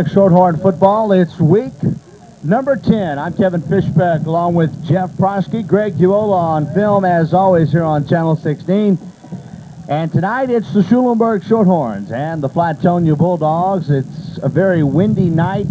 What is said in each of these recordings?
Shorthorn football. It's week number 10. I'm Kevin Fishbeck along with Jeff Prosky, Greg Uola on film as always here on Channel 16. And tonight it's the Schulenburg Shorthorns and the Flatonia Bulldogs. It's a very windy night,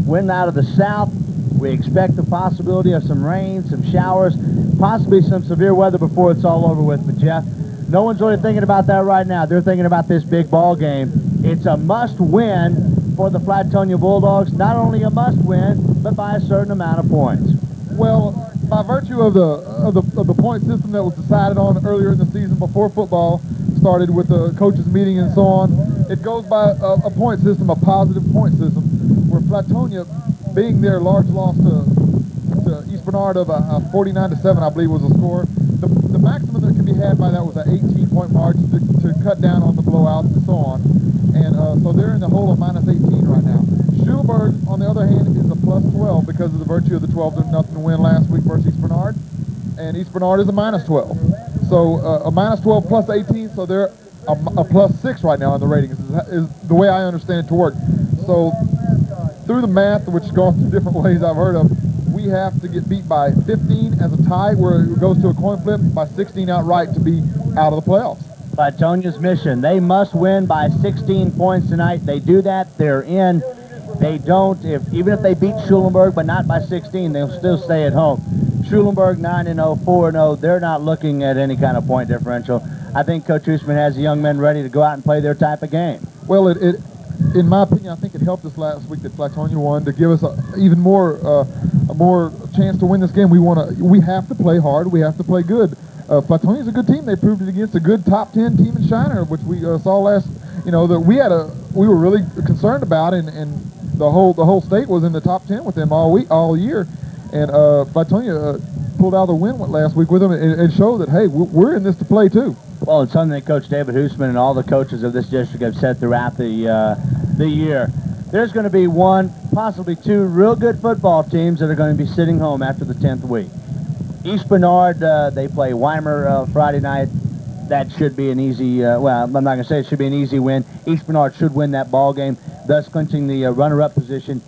wind out of the south. We expect the possibility of some rain, some showers, possibly some severe weather before it's all over with. But Jeff, no one's really thinking about that right now. They're thinking about this big ball game. It's a must-win for the Flatonia Bulldogs. Not only a must-win, but by a certain amount of points. Well, by virtue of the point system that was decided on earlier in the season before football started with the coaches meeting and so on, it goes by a point system, a positive point system, where Flatonia, being their large loss to East Bernard of 49-7, I believe was the score. The maximum that can be had by that was an 18-point margin to cut down on the blowouts and so on. And so they're in the hole of -18 right now. Schulenburg, on the other hand, is a +12 because of the virtue of the 12-0 win last week versus East Bernard. And East Bernard is a -12. So a -12 plus 18, so they're a +6 right now in the ratings, is the way I understand it to work. So through the math, which goes through different ways I've heard of, we have to get beat by 15 as a tie, where it goes to a coin flip, by 16 outright to be out of the playoffs. Flatonia's mission, they must win by 16 points tonight. They do that, they're in. They don't, even if they beat Schulenburg, but not by 16, they'll still stay at home. Schulenburg 9-0, 4-0, they're not looking at any kind of point differential. I think Coach Usman has the young men ready to go out and play their type of game. Well, in my opinion, I think it helped us last week that Flatonia won to give us even more chance to win this game. We have to play hard. We have to play good. Flatonia's a good team. They proved it against a good top 10 team in Shiner, which we saw last. You know that we were really concerned about, and the whole state was in the top 10 with them all year, and Flatonia pulled out the win last week with them and showed that, hey, we're in this to play too. Well, it's something that Coach David Hoosman and all the coaches of this district have said throughout the year. There's going to be one, possibly two real good football teams that are going to be sitting home after the 10th week. East Bernard, they play Weimar Friday night. That should be an easy, well, I'm not going to say it should be an easy win. East Bernard should win that ball game, thus clinching the runner-up position,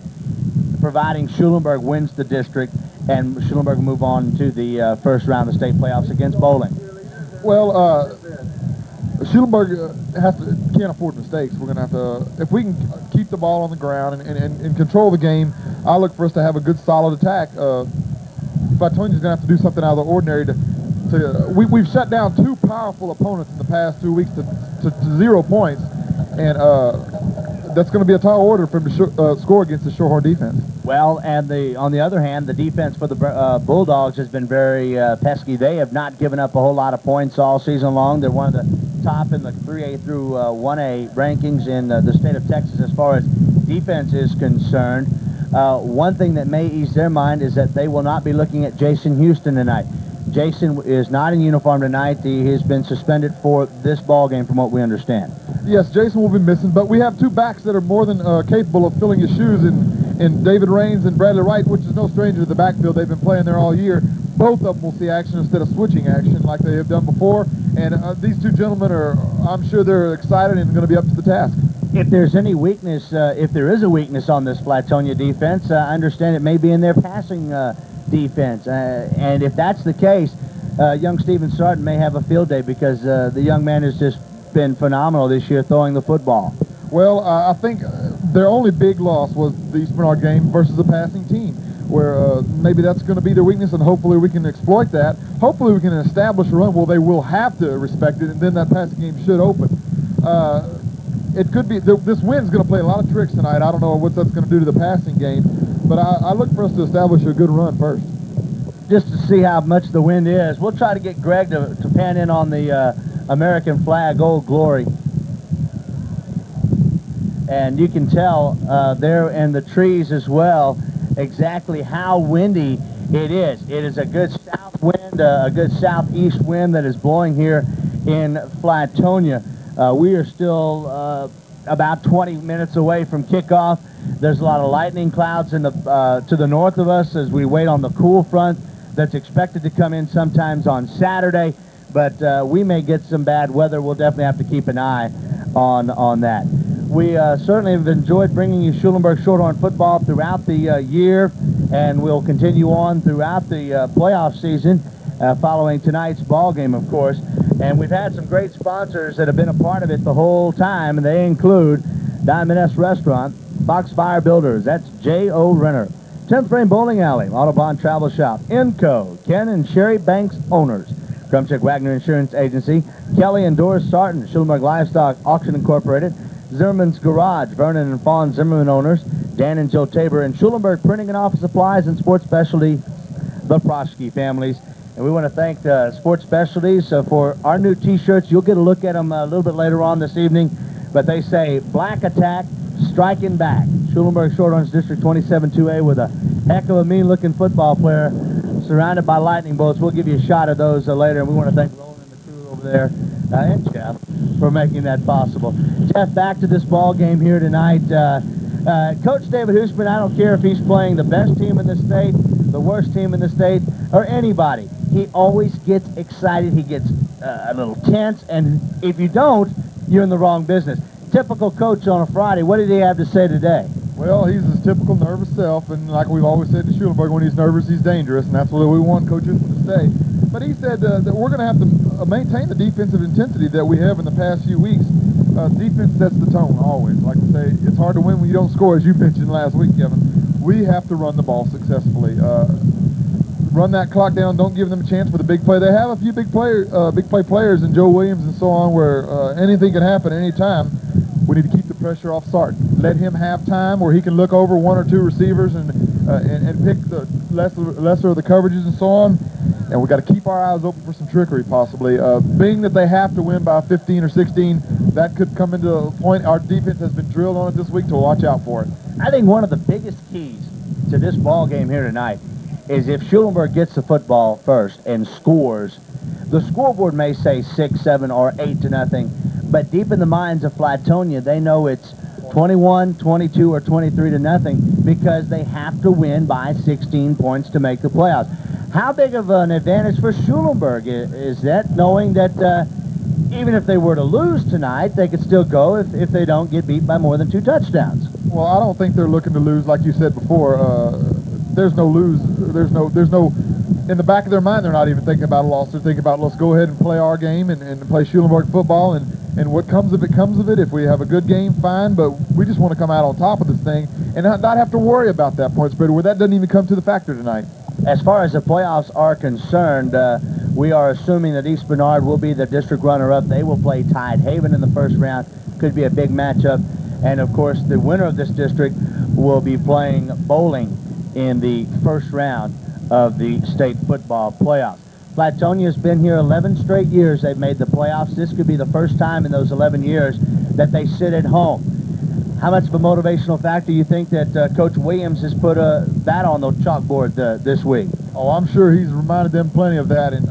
providing Schulenburg wins the district, and Schulenburg will move on to the first round of state playoffs against Bowling. Well, Schulenburg can't afford mistakes. We're going to have to, if we can keep the ball on the ground and control the game, I look for us to have a good, solid attack. Flatonia's going to have to do something out of the ordinary we've shut down two powerful opponents in the past 2 weeks to 0 points, and that's going to be a tall order for them to score against the Shorthorn defense. Well, and on the other hand, the defense for the Bulldogs has been very pesky. They have not given up a whole lot of points all season long. They're one of the top in the 3A through 1A rankings in the state of Texas as far as defense is concerned. One thing that may ease their mind is that they will not be looking at Jason Houston tonight. Jason is not in uniform tonight. He has been suspended for this ball game from what we understand. Yes, Jason will be missing, but we have two backs that are more than capable of filling his shoes in David Raines and Bradley Wright, which is no stranger to the backfield. They've been playing there all year. Both of them will see action instead of switching action like they have done before, and these two gentlemen I'm sure they're excited and going to be up to the task. If there's any weakness, if there is a weakness on this Flatonia defense, I understand it may be in their passing defense, and if that's the case, young Steven Sarton may have a field day because the young man has just been phenomenal this year throwing the football. Well, I think their only big loss was the East Bernard game versus a passing team, where maybe that's going to be their weakness, and hopefully we can exploit that. Hopefully we can establish a run. Well, they will have to respect it, and then that passing game should open. It could be this wind's going to play a lot of tricks tonight. I don't know what that's going to do to the passing game, but I look for us to establish a good run first. Just to see how much the wind is, we'll try to get Greg to pan in on the American flag, Old Glory. And you can tell there in the trees as well exactly how windy it is. It is a good south wind, a good southeast wind that is blowing here in Flatonia. We are still about 20 minutes away from kickoff. There's a lot of lightning clouds in to the north of us as we wait on the cool front that's expected to come in sometimes on Saturday, but we may get some bad weather. We'll definitely have to keep an eye on that. We certainly have enjoyed bringing you Schulenburg Shorthorn football throughout the year, and we'll continue on throughout the playoff season following tonight's ball game, of course. And we've had some great sponsors that have been a part of it the whole time, and they include Diamond S Restaurant, Foxfire Builders, that's J.O. Renner, 10th Frame Bowling Alley, Autobahn Travel Shop, Inco, Ken and Sherry Banks owners, Krumchick Wagner Insurance Agency, Kelly and Doris Sarton, Schulenburg Livestock Auction Incorporated, Zimmerman's Garage, Vernon and Fawn Zimmerman owners, Dan and Joe Tabor, and Schulenburg Printing and Office Supplies and Sports Specialty, the Proschke families. And we want to thank Sports Specialties for our new T-shirts. You'll get a look at them a little bit later on this evening, but they say Black Attack Striking Back. Schulenburg Shorthorns District 27-2A with a heck of a mean-looking football player surrounded by lightning bolts. We'll give you a shot of those later, and we want to thank Roland and the crew over there and Jeff for making that possible. Jeff, back to this ball game here tonight. Coach David Hoosman, I don't care if he's playing the best team in the state, the worst team in the state, or anybody. He always gets excited. He gets a little tense, and if you don't, you're in the wrong business. Typical coach on a Friday. What did he have to say today? Well, he's his typical nervous self, and like we've always said to Schulenburg, when he's nervous, he's dangerous, and that's what we want Coach Hoosman to say. But he said that we're going to have to maintain the defensive intensity that we have in the past few weeks. Defense sets the tone always. Like I say, it's hard to win when you don't score, as you mentioned last week, Kevin. We have to run the ball successfully. Run that clock down. Don't give them a chance for the big play. They have a few big play players in Joe Williams and so on, where anything can happen any time. We need to keep the pressure off Sarton. Let him have time where he can look over one or two receivers and pick the lesser of the coverages and so on. And we got to keep our eyes open for some trickery, possibly. Being that they have to win by 15 or 16, that could come into a point. Our defense has been drilled on it this week to watch out for it. I think one of the biggest keys to this ball game here tonight is if Schulenburg gets the football first and scores, the scoreboard may say 6, 7, or 8-0, but deep in the minds of Flatonia, they know it's 21, 22, or 23-0 because they have to win by 16 points to make the playoffs. How big of an advantage for Schulenburg is that, knowing that even if they were to lose tonight, they could still go if they don't get beat by more than 2 touchdowns? Well, I don't think they're looking to lose, like you said before. There's no lose. There's no. In the back of their mind, they're not even thinking about a loss. They're thinking about, let's go ahead and play our game and play Schulenburg football, and what comes of it comes of it. If we have a good game, fine, but we just want to come out on top of this thing and not have to worry about that point spread, where that doesn't even come to the factor tonight. As far as the playoffs are concerned, we are assuming that East Bernard will be the district runner-up. They will play Tidehaven in the first round. Could be a big matchup. And, of course, the winner of this district will be playing Bowling in the first round of the state football playoffs. Flatonia's been here 11 straight years. They've made the playoffs. This could be the first time in those 11 years that they sit at home. How much of a motivational factor do you think that Coach Williams has put that on the chalkboard this week? Oh, I'm sure he's reminded them plenty of that. And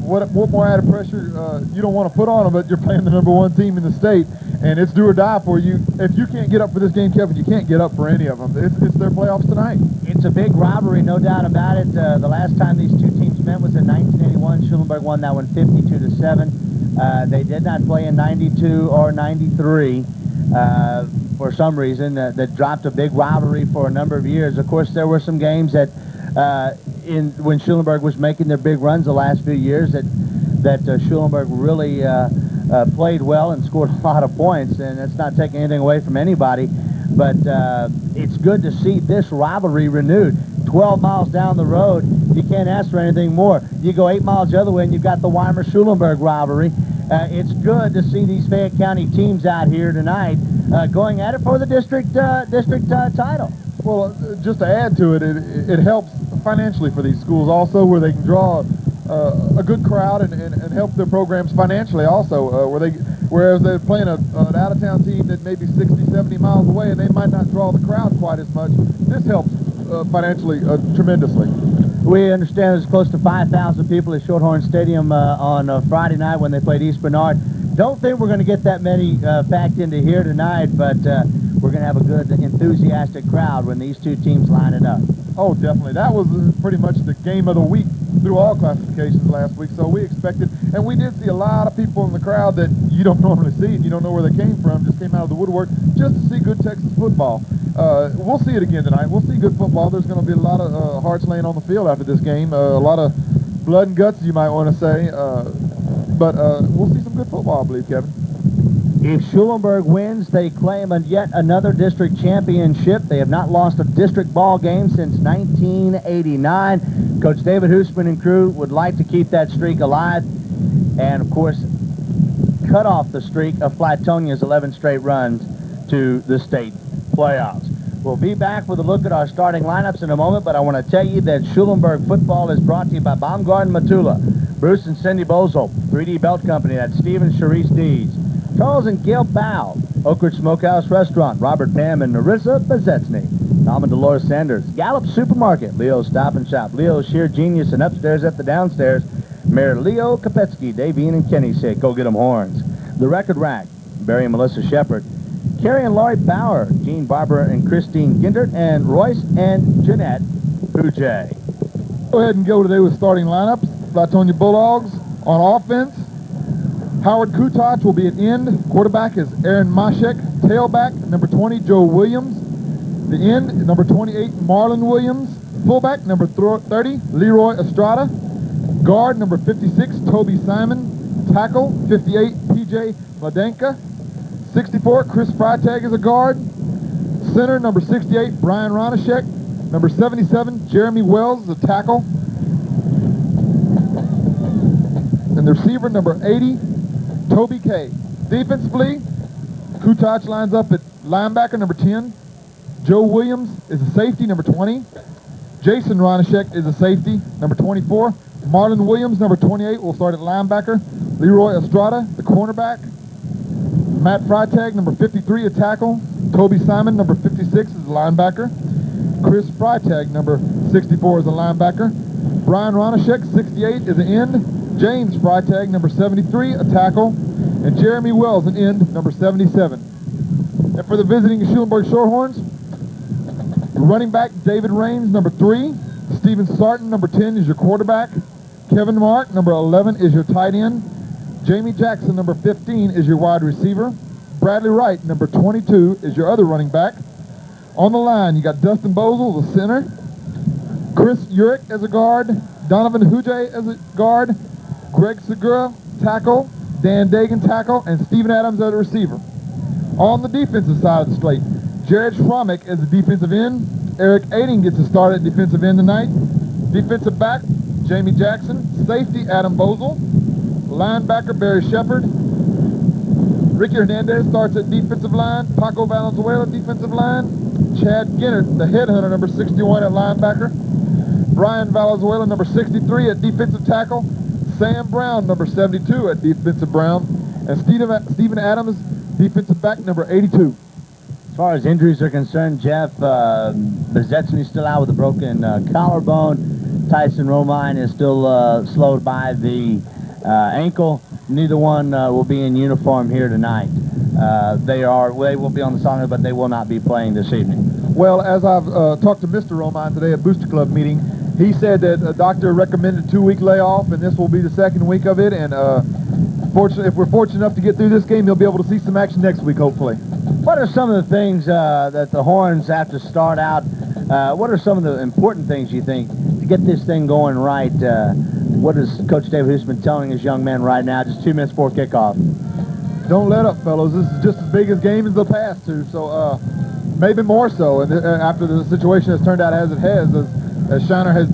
what more added pressure you don't want to put on them, but you're playing the #1 team in the state, and it's do or die for you. If you can't get up for this game, Kevin, you can't get up for any of them. It's their playoffs tonight. It's a big rivalry, no doubt about it. The last time these two teams met was in 1981. Schulenburg won that one 52-7. They did not play in 92 or 93. For some reason, that dropped a big rivalry for a number of years. Of course, there were some games that, when Schulenburg was making their big runs the last few years, that Schulenburg really played well and scored a lot of points, and it's not taking anything away from anybody. But it's good to see this rivalry renewed. 12 miles down the road, you can't ask for anything more. You go 8 miles the other way, and you've got the Weimar-Schulenburg rivalry. It's good to see these Fayette County teams out here tonight going at it for the district title. Well, just to add to it, it helps financially for these schools also, where they can draw a good crowd and help their programs financially also, whereas they're playing an out-of-town team that may be 60, 70 miles away, and they might not draw the crowd quite as much. This helps financially tremendously. We understand there's close to 5,000 people at Shorthorns Stadium on Friday night when they played East Bernard. Don't think we're going to get that many packed into here tonight, but we're going to have a good, enthusiastic crowd when these two teams line it up. Oh, definitely. That was pretty much the game of the week through all classifications last week, so we expected, and we did see a lot of people in the crowd that you don't normally see and you don't know where they came from, just came out of the woodwork just to see good Texas football. We'll see it again tonight. We'll see good football. There's going to be a lot of hearts laying on the field after this game, a lot of blood and guts, you might want to say, but we'll see some good football, I believe, Kevin. If Schulenburg wins, they claim yet another district championship. They have not lost a district ball game since 1989. Coach David Hoosman and crew would like to keep that streak alive and, of course, cut off the streak of Flatonia's 11 straight runs to the state playoffs. We'll be back with a look at our starting lineups in a moment, but I want to tell you that Schulenburg football is brought to you by Baumgarten Matula, Bruce and Cindy Bozel, 3D Belt Company, that's Steve and Sharice Deeds, Charles and Gail Bow, Oak Ridge Smokehouse Restaurant, Robert Pam and Narissa Bezetsny, Tom and Dolores Sanders, Gallup Supermarket, Leo's Stop and Shop, Leo's Sheer Genius, and upstairs at the downstairs, Mayor Leo Kopetsky, Davine and Kenny say, go get 'em horns. The Record Rack, Barry and Melissa Shepard, Carrie and Laurie Bauer, Jean Barbara and Christine Gindert, and Royce and Jeanette Puget. Go ahead and go today with starting lineups. Flatonia Bulldogs on offense. Howard Kutach will be at end. Quarterback is Aaron Mashek. Tailback, number 20, Joe Williams. The end, number 28, Marlon Williams. Fullback, number 30, Leroy Estrada. Guard, number 56, Toby Simon. Tackle, 58, PJ Ladenka. 64, Chris Freitag is a guard. Center, number 68, Brian Ronashek. Number 77, Jeremy Wells is a tackle. And the receiver, number 80, Toby Kay. Defensively, Kutach lines up at linebacker, number 10. Joe Williams is a safety, number 20. Jason Ronashek is a safety, number 24. Marlon Williams, number 28, will start at linebacker. Leroy Estrada, the cornerback. Matt Freitag, number 53, a tackle. Toby Simon, number 56, is a linebacker. Chris Freitag, number 64, is a linebacker. Brian Ronashek, 68, is an end. James Freitag, number 73, a tackle. And Jeremy Wells, an end, number 77. And for the visiting Schulenburg Shorthorns, running back David Raines, number 3. Steven Sarton, number 10, is your quarterback. Kevin Mark, number 11, is your tight end. Jamie Jackson, number 15, is your wide receiver. Bradley Wright, number 22, is your other running back. On the line, you got Dustin Bozel, the center. Chris Urich as a guard. Donovan Huge as a guard. Greg Segura, tackle. Dan Dagan, tackle. And Steven Adams as a receiver. On the defensive side of the slate, Jared Schromick as a defensive end. Eric Aiding gets a start at defensive end tonight. Defensive back, Jamie Jackson. Safety, Adam Bozel. Linebacker, Barry Shepard. Ricky Hernandez starts at defensive line. Paco Valenzuela, defensive line. Chad Ginnert, the headhunter, number 61 at linebacker. Brian Valenzuela, number 63 at defensive tackle. Sam Brown, number 72 at defensive Brown. And Stephen Adams, defensive back, number 82. As far as injuries are concerned, Jeff, Bezetsny's still out with a broken collarbone. Tyson Romine is still slowed by the ankle. Neither one will be in uniform here tonight. They will be on the sideline, but they will not be playing this evening. Well, as I've talked to Mr. Romine today at Booster Club meeting, he said that a doctor recommended a 2-week layoff, and this will be the second week of it. And if we're fortunate enough to get through this game, he'll be able to see some action next week, hopefully. What are some of the things that the Horns have to start out? What are some of the important things you think to get this thing going right? What is Coach David Hoosman telling his young men right now, just 2 minutes before kickoff? Don't let up, fellows. This is just as big a game as the past two, so maybe more so. And after the situation has turned out as it has, as Shiner has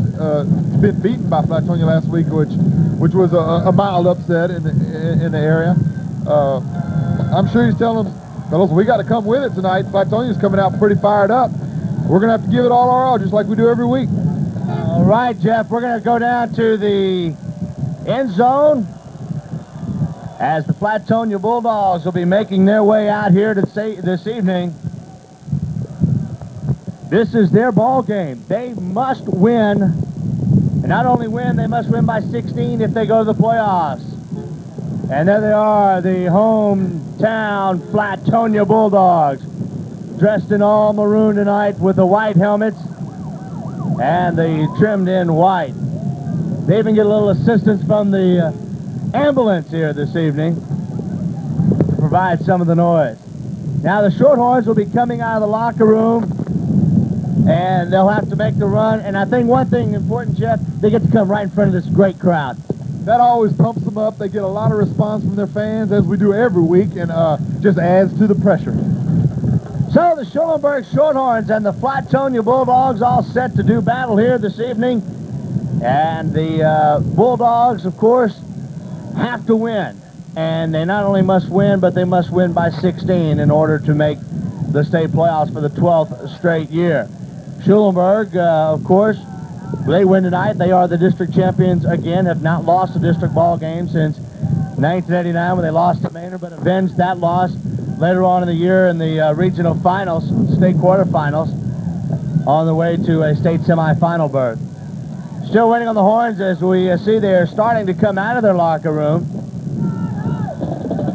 been beaten by Flatonia last week, which was a mild upset in the area. I'm sure he's telling them, fellas, we got to come with it tonight. Flatonia's coming out pretty fired up. We're going to have to give it all our all, just like we do every week. All right, Jeff, we're going to go down to the end zone as the Flatonia Bulldogs will be making their way out here this evening. This is their ball game. They must win, and not only win, they must win by 16 if they go to the playoffs. And there they are, the hometown Flatonia Bulldogs, dressed in all maroon tonight with the white helmets and the trimmed in white. They even get a little assistance from the ambulance here this evening to provide some of the noise. Now the Shorthorns will be coming out of the locker room, and they'll have to make the run. And I think one thing important, Jeff, they get to come right in front of this great crowd. That always pumps them up. They get a lot of response from their fans, as we do every week, and just adds to the pressure. So the Schulenburg Shorthorns and the Flatonia Bulldogs all set to do battle here this evening. And the Bulldogs, of course, have to win. And they not only must win, but they must win by 16 in order to make the state playoffs for the 12th straight year. Schulenburg, of course, they win tonight. They are the district champions again, have not lost a district ball game since 1989 when they lost to Maynard, but avenged that loss later on in the year in the regional finals, state quarterfinals, on the way to a state semifinal berth. Still waiting on the horns as we see they're starting to come out of their locker room.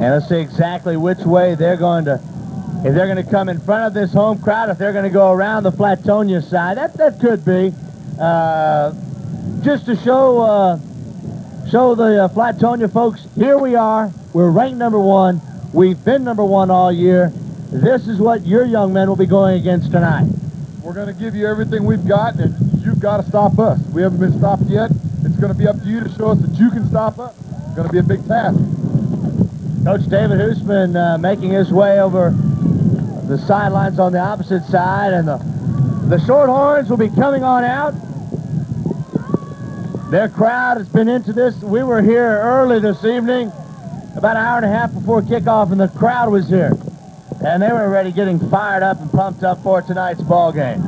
And let's see exactly which way they're going to, if they're going to come in front of this home crowd, if they're going to go around the Flatonia side. That could be. Just to show the Flatonia folks, here we are. We're ranked #1. We've been #1 all year. This is what your young men will be going against tonight. We're going to give you everything we've got, and you've got to stop us. We haven't been stopped yet. It's going to be up to you to show us that you can stop us. It's going to be a big task. Coach David Hoosman making his way over the sidelines on the opposite side, and the Shorthorns will be coming on out. Their crowd has been into this. We were here early this evening, about an hour and a half before kickoff, and the crowd was here. And they were already getting fired up and pumped up for tonight's ball game.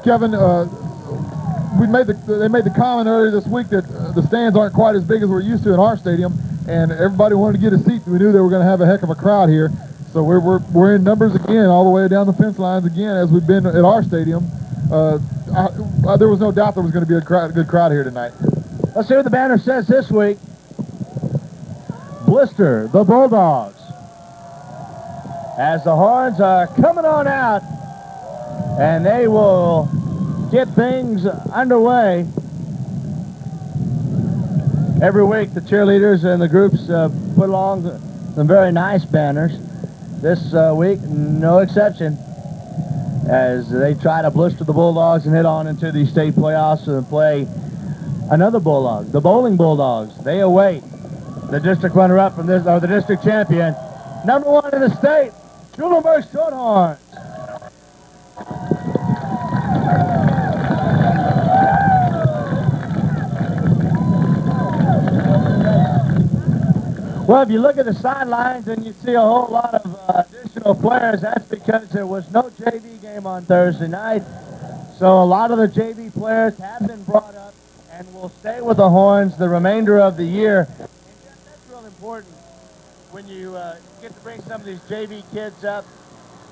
Kevin, they made the comment earlier this week that the stands aren't quite as big as we're used to in our stadium, and everybody wanted to get a seat. We knew they were going to have a heck of a crowd here. So we're in numbers again, all the way down the fence lines again, as we've been at our stadium. There was no doubt there was going to be a good crowd here tonight. Let's see what the banner says this week. Blister the Bulldogs. As the horns are coming on out, and they will get things underway. Every week the cheerleaders and the groups put along some very nice banners. This week, no exception, as they try to blister the Bulldogs and head on into the state playoffs and play another Bulldog, the Bowling Bulldogs. They await the district runner-up from this, or the district champion, #1 in the state, Schulenburg Shorthorns. Well, if you look at the sidelines and you see a whole lot of additional players, that's because there was no JV game on Thursday night. So a lot of the JV players have been brought up and will stay with the Horns the remainder of the year. And that's real important when you get to bring some of these JV kids up.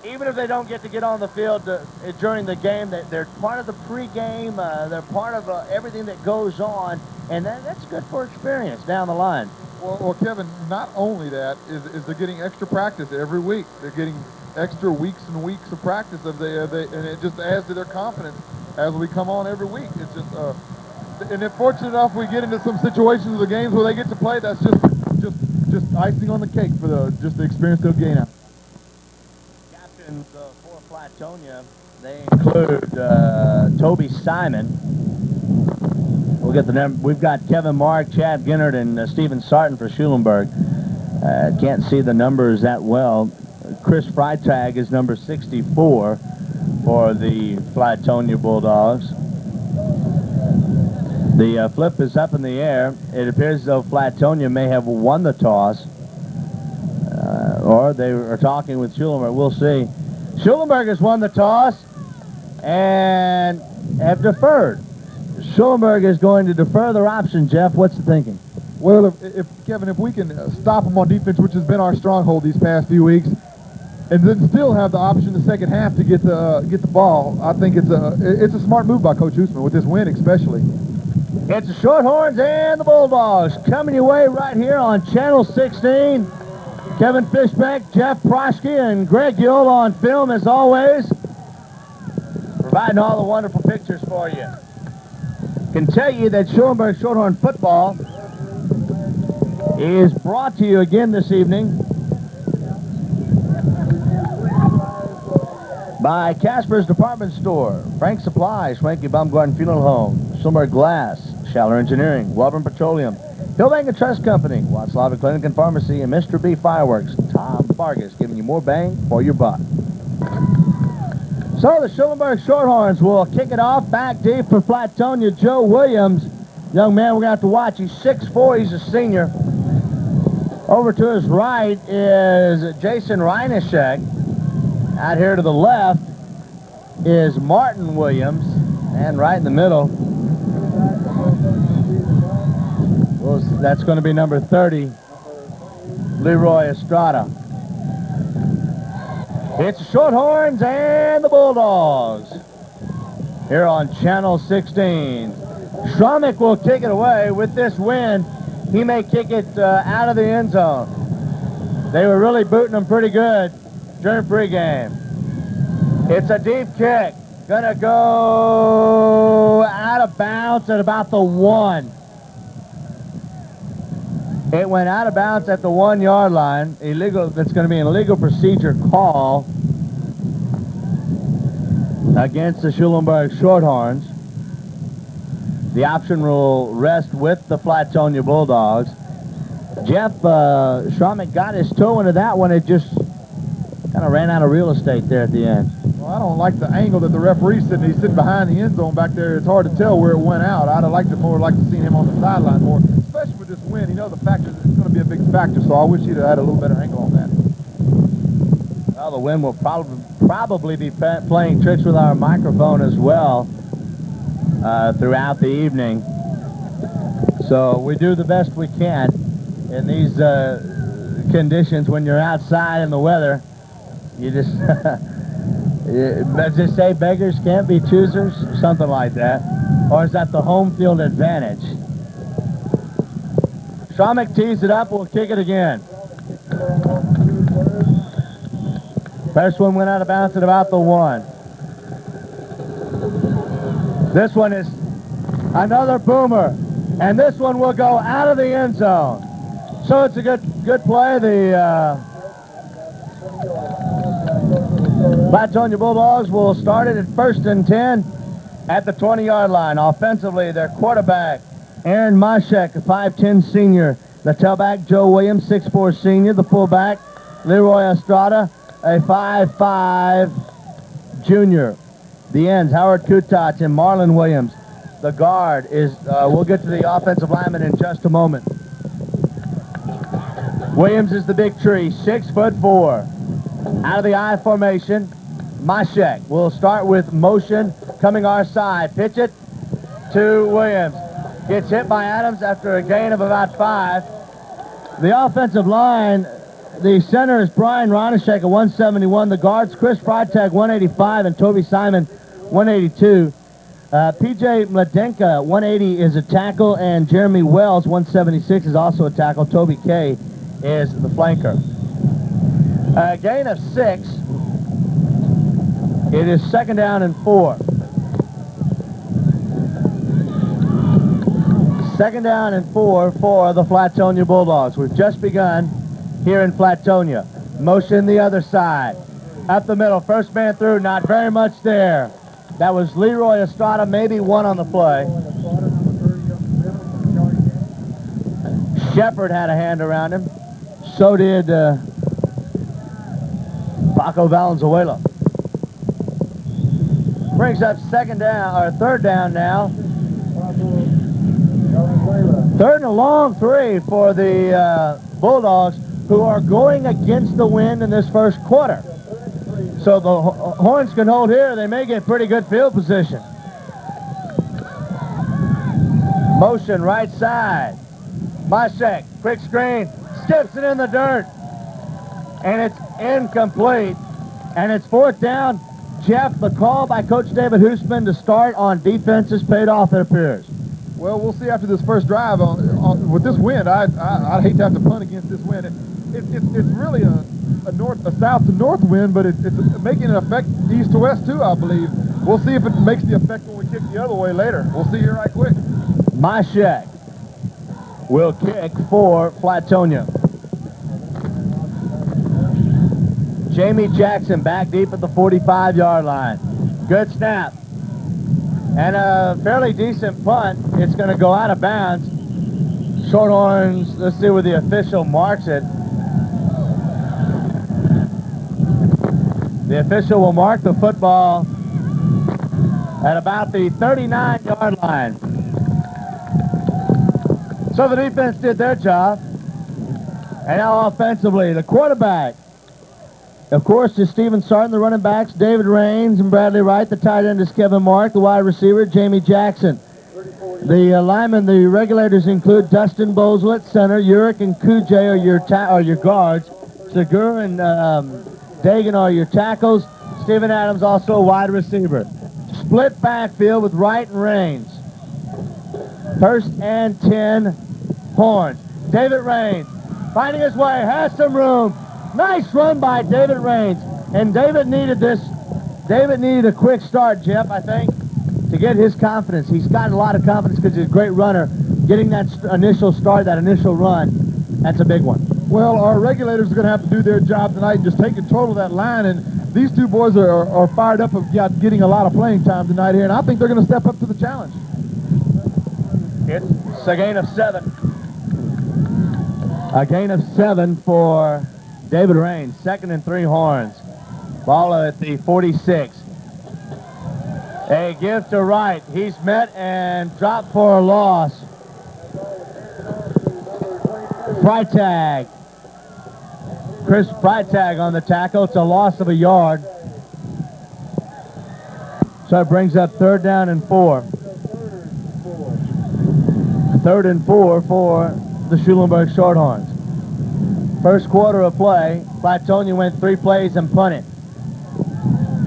Even if they don't get to get on the field during the game, they're part of the pregame. They're part of everything that goes on, and that's good for experience down the line. Well, Kevin, not only that, is they're getting extra practice every week. They're getting extra weeks and weeks of practice, and it just adds to their confidence as we come on every week. It's just, and if fortunate enough we get into some situations of the games where they get to play, that's just icing on the cake for the experience they'll gain out. Captains for Flatonia, they include Toby Simon. We'll get the number. We've got Kevin Mark, Chad Ginnard, and Stephen Sarton for Schulenburg. Can't see the numbers that well. Chris Freitag is number 64 for the Flatonia Bulldogs. The flip is up in the air. It appears as though Flatonia may have won the toss, or they are talking with Schulenburg. We'll see. Schulenburg has won the toss and have deferred. Schulenburg is going to defer their option. Jeff, what's the thinking? Well, Kevin, if we can stop them on defense, which has been our stronghold these past few weeks, and then still have the option in the second half to get the ball, I think it's a smart move by Coach Hoosman with this win especially. It's the Shorthorns and the Bulldogs coming your way right here on Channel 16. Kevin Fishbeck, Jeff Prosky, and Greg Yule on film as always, providing all the wonderful pictures for you. Can tell you that Schulenburg Shorthorn football is brought to you again this evening by Casper's Department Store, Frank Supply, Schwanky Baumgarten Funeral Home, Schulenburg Glass, Schaller Engineering, Welborn Petroleum, Hillbank and Trust Company, Watzlawick Clinic and Pharmacy, and Mr. B Fireworks. Tom Vargas giving you more bang for your buck. So the Schulenburg Shorthorns will kick it off back deep for Flatonia. Joe Williams, young man we're going to have to watch. He's 6'4", he's a senior. Over to his right is Jason Reinishek. Out here to the left is Martin Williams. And right in the middle, well, that's going to be number 30, Leroy Estrada. It's the Shorthorns and the Bulldogs here on Channel 16. Schromick will kick it away. With this win, he may kick it out of the end zone. They were really booting him pretty good during pregame. It's a deep kick. Gonna go out of bounds at about the 1. It went out of bounds at the 1-yard line. Illegal. That's going to be an illegal procedure call against the Schulenburg Shorthorns. The option will rest with the Flatonia Bulldogs. Jeff Schromick got his toe into that one. It just kind of ran out of real estate there at the end. Well, I don't like the angle that the referee's sitting. He's sitting behind the end zone back there. It's hard to tell where it went out. I'd have liked to see him on the sideline more, especially with this win. You know, the factor it's going to be a big factor, so I wish he'd have had a little better angle on that. Well, the wind will probably be playing tricks with our microphone as well throughout the evening. So we do the best we can in these conditions when you're outside in the weather. You just, let's just say beggars can't be choosers, something like that. Or is that the home field advantage? Schromick tees it up, we'll kick it again. First one went out of bounds at about the 1. This one is another boomer, and this one will go out of the end zone. So it's a good play. The Flatonia Bulldogs will start it at 1st and 10 at the 20-yard line. Offensively, their quarterback, Aaron Mashek, a 5'10 senior. The tailback, Joe Williams, 6'4 senior. The fullback, Leroy Estrada, a 5'5 junior. The ends, Howard Kutatch and Marlon Williams. The guard is, we'll get to the offensive lineman in just a moment. Williams is the big tree, 6'4". Out of the I formation, Mashek will start with motion coming our side. Pitch it to Williams. Gets hit by Adams after a gain of about 5. The offensive line, the center is Brian Ronishek at 171. The guards, Chris Freitag, 185, and Toby Simon, 182. PJ Mladenka, 180, is a tackle, and Jeremy Wells, 176, is also a tackle. Toby Kay is the flanker. Gain of 6. It is 2nd down and 4. 2nd down and 4 for the Flatonia Bulldogs. We've just begun here in Flatonia. Motion the other side. Up the middle, first man through, not very much there. That was Leroy Estrada, maybe 1 on the play. Shepard had a hand around him. So did Paco Valenzuela. Brings up 2nd down, or 3rd down now. 3rd and a long 3 for the Bulldogs, who are going against the wind in this first quarter. So the Horns can hold here. They may get pretty good field position. Motion right side. Mashek, quick screen, skips it in the dirt. And it's incomplete. And it's 4th down. Jeff, the call by Coach David Hoosman to start on defense has paid off, it appears. Well, we'll see after this first drive. With this wind, I'd hate to have to punt against this wind. It's really a south to north wind, but it's making an effect east to west too, I believe. We'll see if it makes the effect when we kick the other way later. We'll see here right quick. Mashek will kick for Flatonia. Jamie Jackson back deep at the 45-yard line. Good snap. And a fairly decent punt. It's going to go out of bounds. Shorthorns, let's see where the official marks it. The official will mark the football at about the 39-yard line. So the defense did their job. And now offensively, the quarterback, of course, is Stephen Sarton. The running backs, David Raines and Bradley Wright. The tight end is Kevin Mark. The wide receiver, Jamie Jackson. The linemen, the regulators include Dustin Boslett, center. Uric and Kujay are your guards. Segur and Dagan are your tackles. Stephen Adams also a wide receiver. Split backfield with Wright and Raines. 1st and 10, Horns. David Raines finding his way, has some room. Nice run by David Raines. And David needed this. David needed a quick start, Jeff, I think, to get his confidence. He's gotten a lot of confidence because he's a great runner. Getting that initial start, that initial run, that's a big one. Well, our regulators are going to have to do their job tonight and just take control of that line. And these two boys are fired up of getting a lot of playing time tonight here. And I think they're going to step up to the challenge. It's a gain of 7. A gain of 7 for David Raines. 2nd and 3, Horns. Ball at the 46. A give to Wright. He's met and dropped for a loss. Freitag. Chris Freitag on the tackle. It's a loss of a yard. So it brings up 3rd down and 4. 3rd and 4 for the Schulenburg Shorthorns. First quarter of play, Flatonia went 3 plays and punted.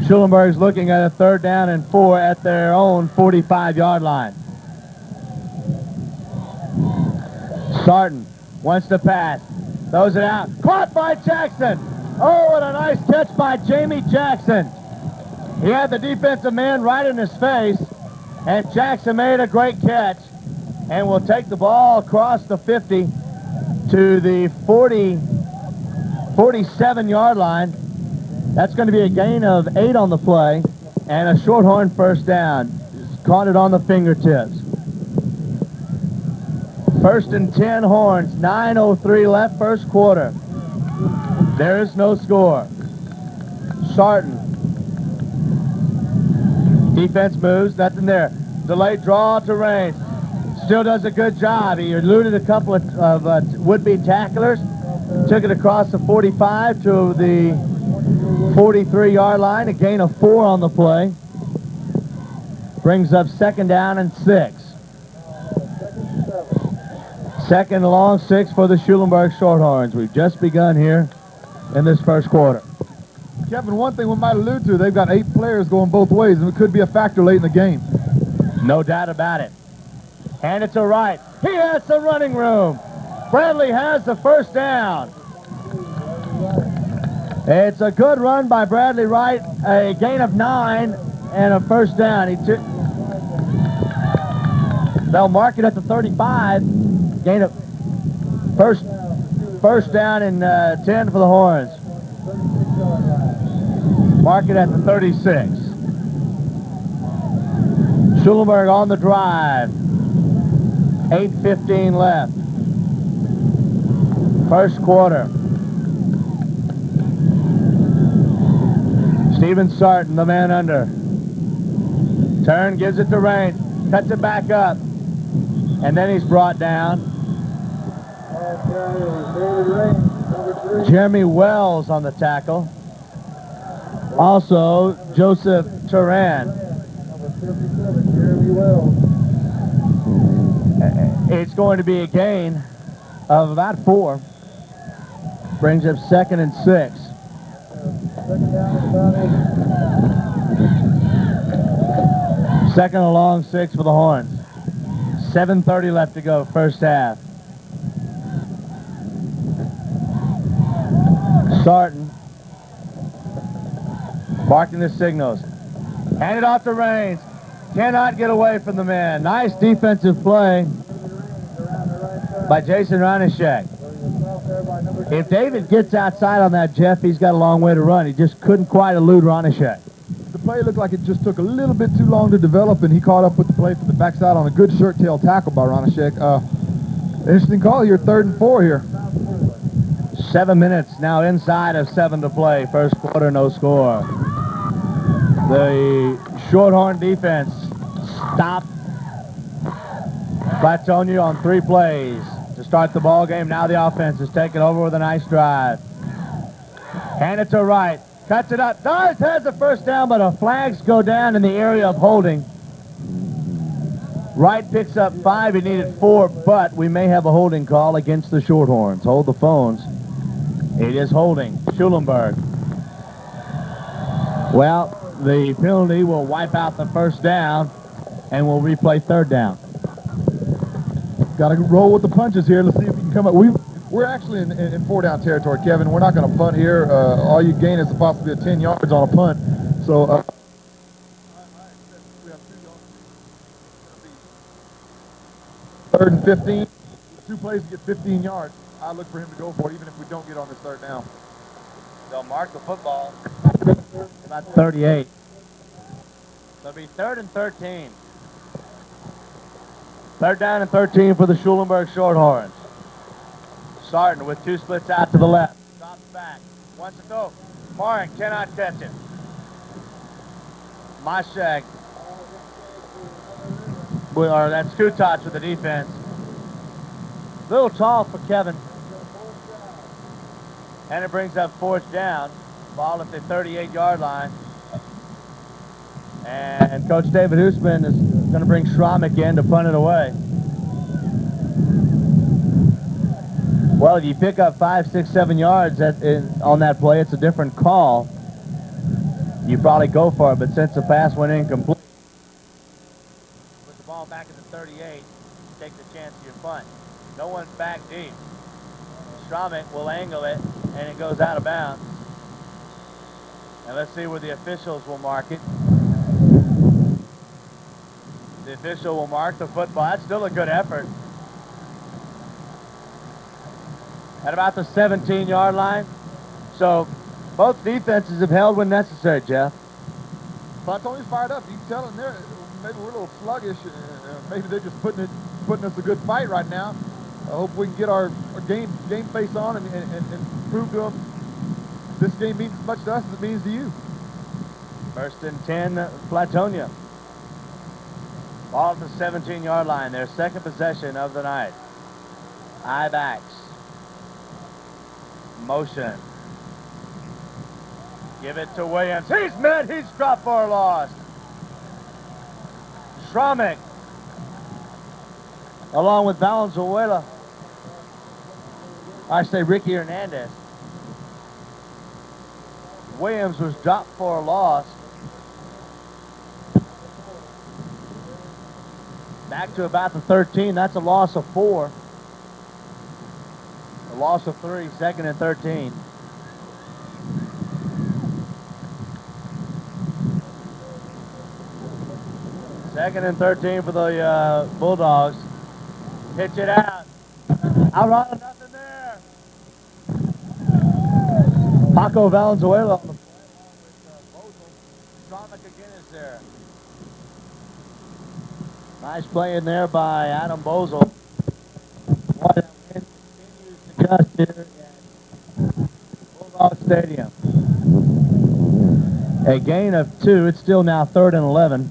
Schulenburg's looking at a 3rd down and 4 at their own 45-yard line. Sarton wants to pass. Throws it out. Caught by Jackson. Oh, and a nice catch by Jamie Jackson. He had the defensive man right in his face, and Jackson made a great catch and will take the ball across the 50 to the 47-yard line. That's going to be a gain of 8 on the play and a Shorthorn 1st down. Just caught it on the fingertips. 1st and 10, Horns. 9:03 left, first quarter. There is no score. Sarton. Defense moves, nothing there. Delayed draw to Raines. Still does a good job. He eluded a couple of would-be tacklers. Took it across the 45 to the 43-yard line. A gain of 4 on the play. Brings up 2nd down and 6. 2nd and long 6 for the Schulenburg Shorthorns. We've just begun here in this first quarter. Kevin, one thing we might allude to, they've got 8 players going both ways, and it could be a factor late in the game. No doubt about it. And it's a Wright. He has some running room. Bradley has the 1st down. It's a good run by Bradley Wright. A gain of 9 and a 1st down. They'll mark it at the 35. Gain of first down and 10 for the Horns. Mark it at the 36. Schulenburg on the drive. 8:15 left. First quarter. Stephen Sarton, the man under. Turn, gives it to Raines. Cuts it back up. And then he's brought down. Jeremy Wells on the tackle. Also, Joseph Turan. It's going to be a gain of about 4. Brings up 2nd and 6. Second and long 6 for the Horns. 7:30 left to go, first half. Sarton barking the signals. Hand it off to Raines. Cannot get away from the man. Nice defensive play by Jason Ronishek. If David gets outside on that, Jeff, he's got a long way to run. He just couldn't quite elude Ronishek. The play looked like it just took a little bit too long to develop, and he caught up with the play from the backside on a good shirt tail tackle by Ronishek. Interesting call here, 3rd and 4 here. 7 minutes now inside of 7 to play. First quarter, no score. The Shorthorn defense stopped Flatonia on 3 plays to start the ball game. Now the offense is taking over with a nice drive. Hand it to Wright. Cuts it up. Does has the first down, but flags go down in the area of holding. Wright picks up 5. He needed 4, but we may have a holding call against the Shorthorns. Hold the phones. It is holding. Schulenburg. Well, the penalty will wipe out the first down, and we'll replay 3rd down. Got to roll with the punches here. Let's see if we can come up. We're actually in 4-down territory, Kevin. We're not going to punt here. All you gain is possibly 10 yards on a punt. So, we have 2 yards. 3rd and 15. 2 plays to get 15 yards. I look for him to go for it, even if we don't get on this 3rd down. They'll mark the football. About 38. It'll be 3rd and 13. 3rd down and 13 for the Schulenburg Shorthorns. Sarton with 2 splits out to the left. Drops back. Wants to throw. Morin cannot catch it. Moshak. Or that's Kutoc with the defense. A little tall for Kevin. And it brings up 4th down. Ball at the 38-yard line. And Coach David Hoosman is going to bring Schromick in to punt it away. Well, if you pick up 5, 6, 7 yards on that play, it's a different call. You probably go for it, but since the pass went incomplete, put the ball back at the 38, take the chance of your punt. No one back deep. Schromick will angle it, and it goes out of bounds. And let's see where the officials will mark it. The official will mark the football. That's still a good effort. At about the 17-yard line. So both defenses have held when necessary, Jeff. Flatonia's fired up. You can tell them there. Maybe we're a little sluggish. Maybe they're just putting us a good fight right now. I hope we can get our game face on and prove to them this game means as much to us as it means to you. 1st and 10, Flatonia. Ball at the 17-yard line. Their 2nd possession of the night. High backs. Motion. Give it to Williams. He's met. He's dropped for a loss. Schromick, along with Valenzuela. I say Ricky Hernandez. Williams was dropped for a loss. Back to about the 13. That's a loss of 4. A loss of 3. 2nd and 13. Second and 13 for the Bulldogs. Pitch it out. Outrun, nothing there. Paco Valenzuela on the play along with Bozel. Schromick again is there. Nice play in there by Adam Bozel. Boy, that wind continues to gust here at Bulldog Stadium. A gain of 2. It's still now 3rd and 11.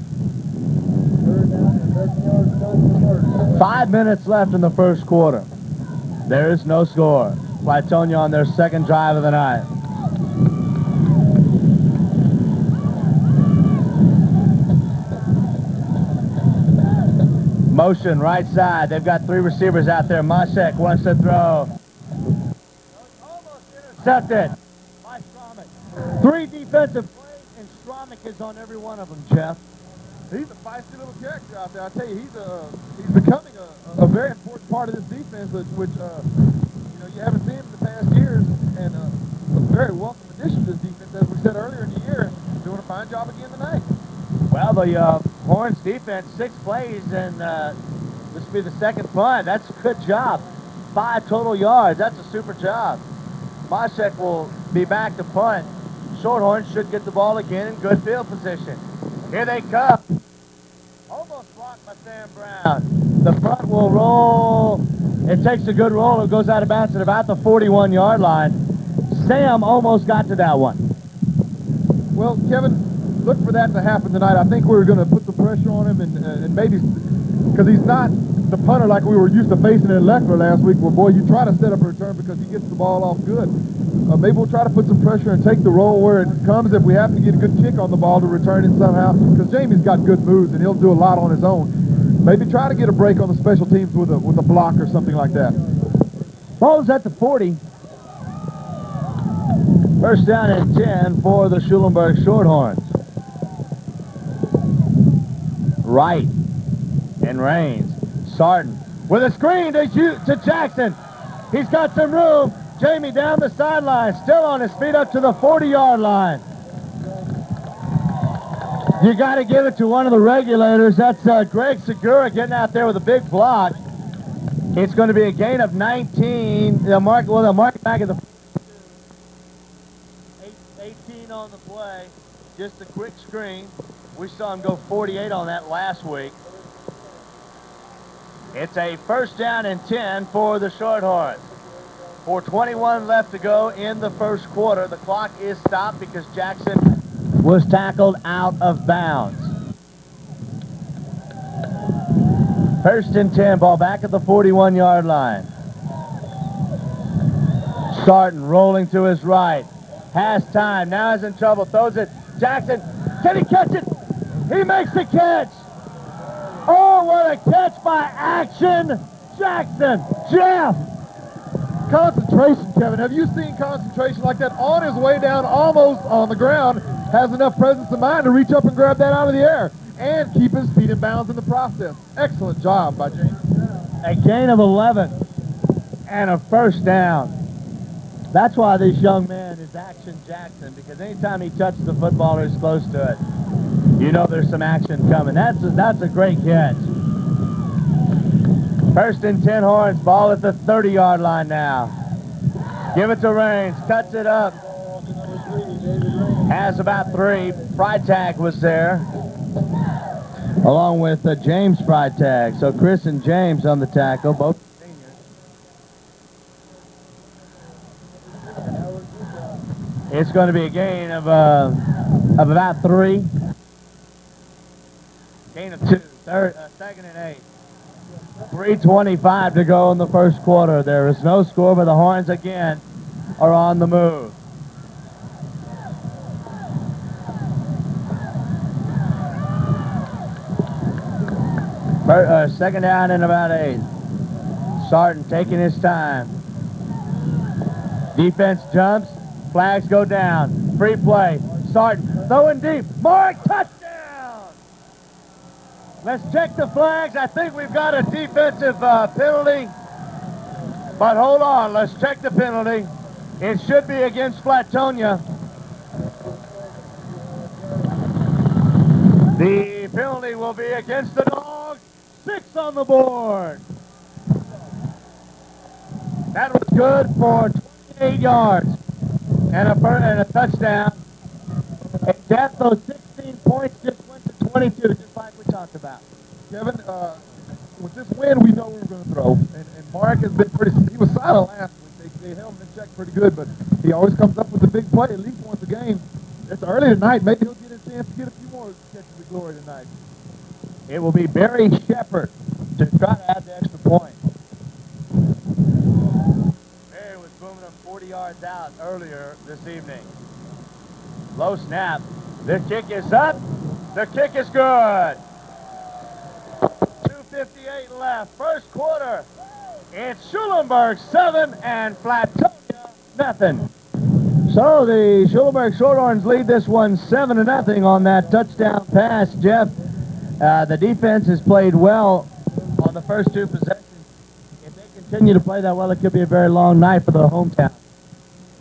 5 minutes left in the first quarter. There is no score. Flatonia on their 2nd drive of the night. Motion right side. They've got 3 receivers out there. Moshek wants to throw. Almost intercepted by Schromick. 3 defensive plays, and Schromick is on every one of them, Jeff. He's a feisty little character out there. I tell you, he's becoming a very important part of this defense, which you haven't seen him in the past years, and a very welcome addition to this defense, as we said earlier in the year, doing a fine job again tonight. Well, the Horns defense, 6 plays, and this will be the second punt. That's a good job. 5 total yards. That's a super job. Moshek will be back to punt. Shorthorns should get the ball again in good field position. Here they come. Almost blocked by Sam Brown. The punt will roll. It takes a good roll. It goes out of bounds at about the 41-yard line. Sam almost got to that one. Well, Kevin, look for that to happen tonight. I think we were going to put the pressure on him and maybe, because he's not the punter like we were used to facing in Leckler last week, where, boy, you try to set up a return because he gets the ball off good. Maybe we'll try to put some pressure and take the roll where it comes if we happen to get a good kick on the ball to return it somehow, because Jamie's got good moves and he'll do a lot on his own. Maybe try to get a break on the special teams with a block or something like that. Ball's at the 40. First down and 10 for the Schulenburg Shorthorns. Right and Rains. Sarton with a screen to Jackson. He's got some room. Jamie down the sideline, still on his feet up to the 40-yard line. You got to give it to one of the regulators. That's Greg Segura getting out there with a big block. It's going to be a gain of 19. They'll mark back at the 18 on the play. Just a quick screen. We saw him go 48 on that last week. It's a first down and 10 for the Shorthorns. 4:21 left to go in the first quarter. The clock is stopped because Jackson was tackled out of bounds. First and 10, ball back at the 41-yard line. Sarton rolling to his right. Has time, now is in trouble, throws it. Jackson, can he catch it? He makes the catch. Oh, what a catch by Action Jackson. Jeff. Concentration, Kevin. Have you seen concentration like that? On his way down, almost on the ground, has enough presence of mind to reach up and grab that out of the air and keep his feet in bounds in the process. Excellent job by James. A gain of 11 and a first down. That's why this young man is Action Jackson, because anytime he touches the football or is close to it, you know there's some action coming. That's a great catch. First and 10 Horns, ball at the 30-yard line now. Give it to Rains, cuts it up. Has about 3. Freitag was there, along with James Freitag. So Chris and James on the tackle, both seniors. It's going to be a gain of about 3. Gain of 2. Second and 8. 3:25 to go in the first quarter. There is no score, but the Horns again are on the move. Second down and about 8. Sarton taking his time. Defense jumps. Flags go down. Free play. Sarton throwing deep. Mark, touchdown! Let's check the flags. I think we've got a defensive penalty. But hold on. Let's check the penalty. It should be against Flatonia. The penalty will be against the Dogs. 6 on the board. That was good for 28 yards and a touchdown. And that, those 16 points just went to 22, just like we talked about. Kevin, with this win, we know we were going to throw. And Mark has been he was silent last week. They held him in check pretty good, but he always comes up with a big play at least once a game. It's early tonight. Maybe he'll get a chance to get a few more catches of glory tonight. It will be Barry Shepard to try to add the extra point. Barry was booming them 40 yards out earlier this evening. Low snap. The kick is up. The kick is good. 2:58 left. First quarter. It's Schulenburg 7 and Flatonia nothing. So the Schulenburg Shorthorns lead this one 7-0 on that touchdown pass. Jeff, the defense has played well on the first 2 possessions. If they continue to play that well, it could be a very long night for the hometown.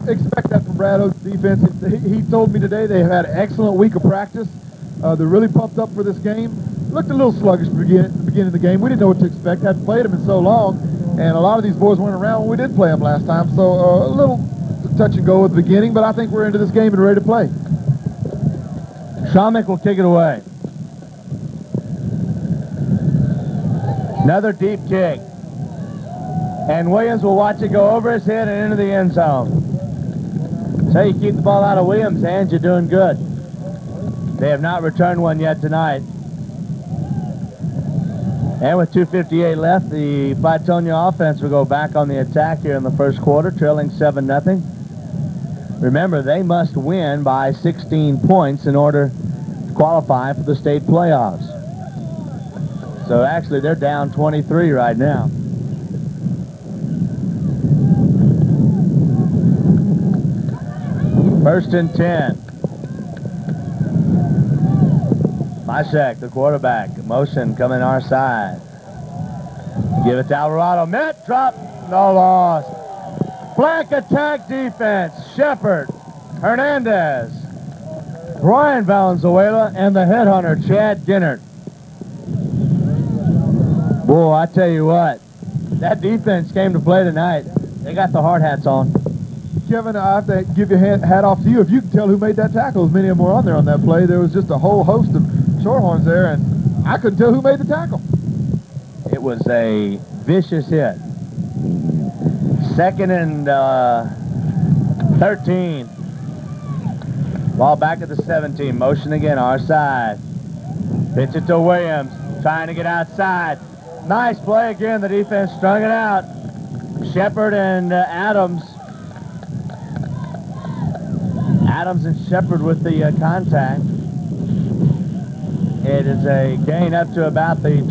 Expect that from Brad Oaks' defense. He told me today they had an excellent week of practice. They're really pumped up for this game. Looked a little sluggish at the beginning of the game. We didn't know what to expect. Hadn't played them in so long, and a lot of these boys weren't around when we did play them last time. So a little touch and go at the beginning, but I think we're into this game and ready to play. Schommick will kick it away. Another deep kick. And Williams will watch it go over his head and into the end zone. So you keep the ball out of Williams' hands, you're doing good. They have not returned one yet tonight. And with 2:58 left, the Flatonia offense will go back on the attack here in the first quarter, trailing 7-0. Remember, they must win by 16 points in order to qualify for the state playoffs. So actually, they're down 23 right now. First and 10. Myshek, the quarterback. Motion coming our side. Give it to Alvarado. Met, drop, no loss. Flank attack defense. Shepard, Hernandez, Brian Valenzuela, and the headhunter, Chad Ginnert. Boy, I tell you what, that defense came to play tonight. They got the hard hats on. Kevin, I have to give your hat off to you. If you can tell who made that tackle, as many of them were on there on that play. There was just a whole host of Shorthorns there, and I couldn't tell who made the tackle. It was a vicious hit. Second and 13. Ball back at the 17. Motion again, our side. Pitch it to Williams, trying to get outside. Nice play again. The defense strung it out. Shepard and Adams. Adams and Shepard with the contact. It is a gain up to about the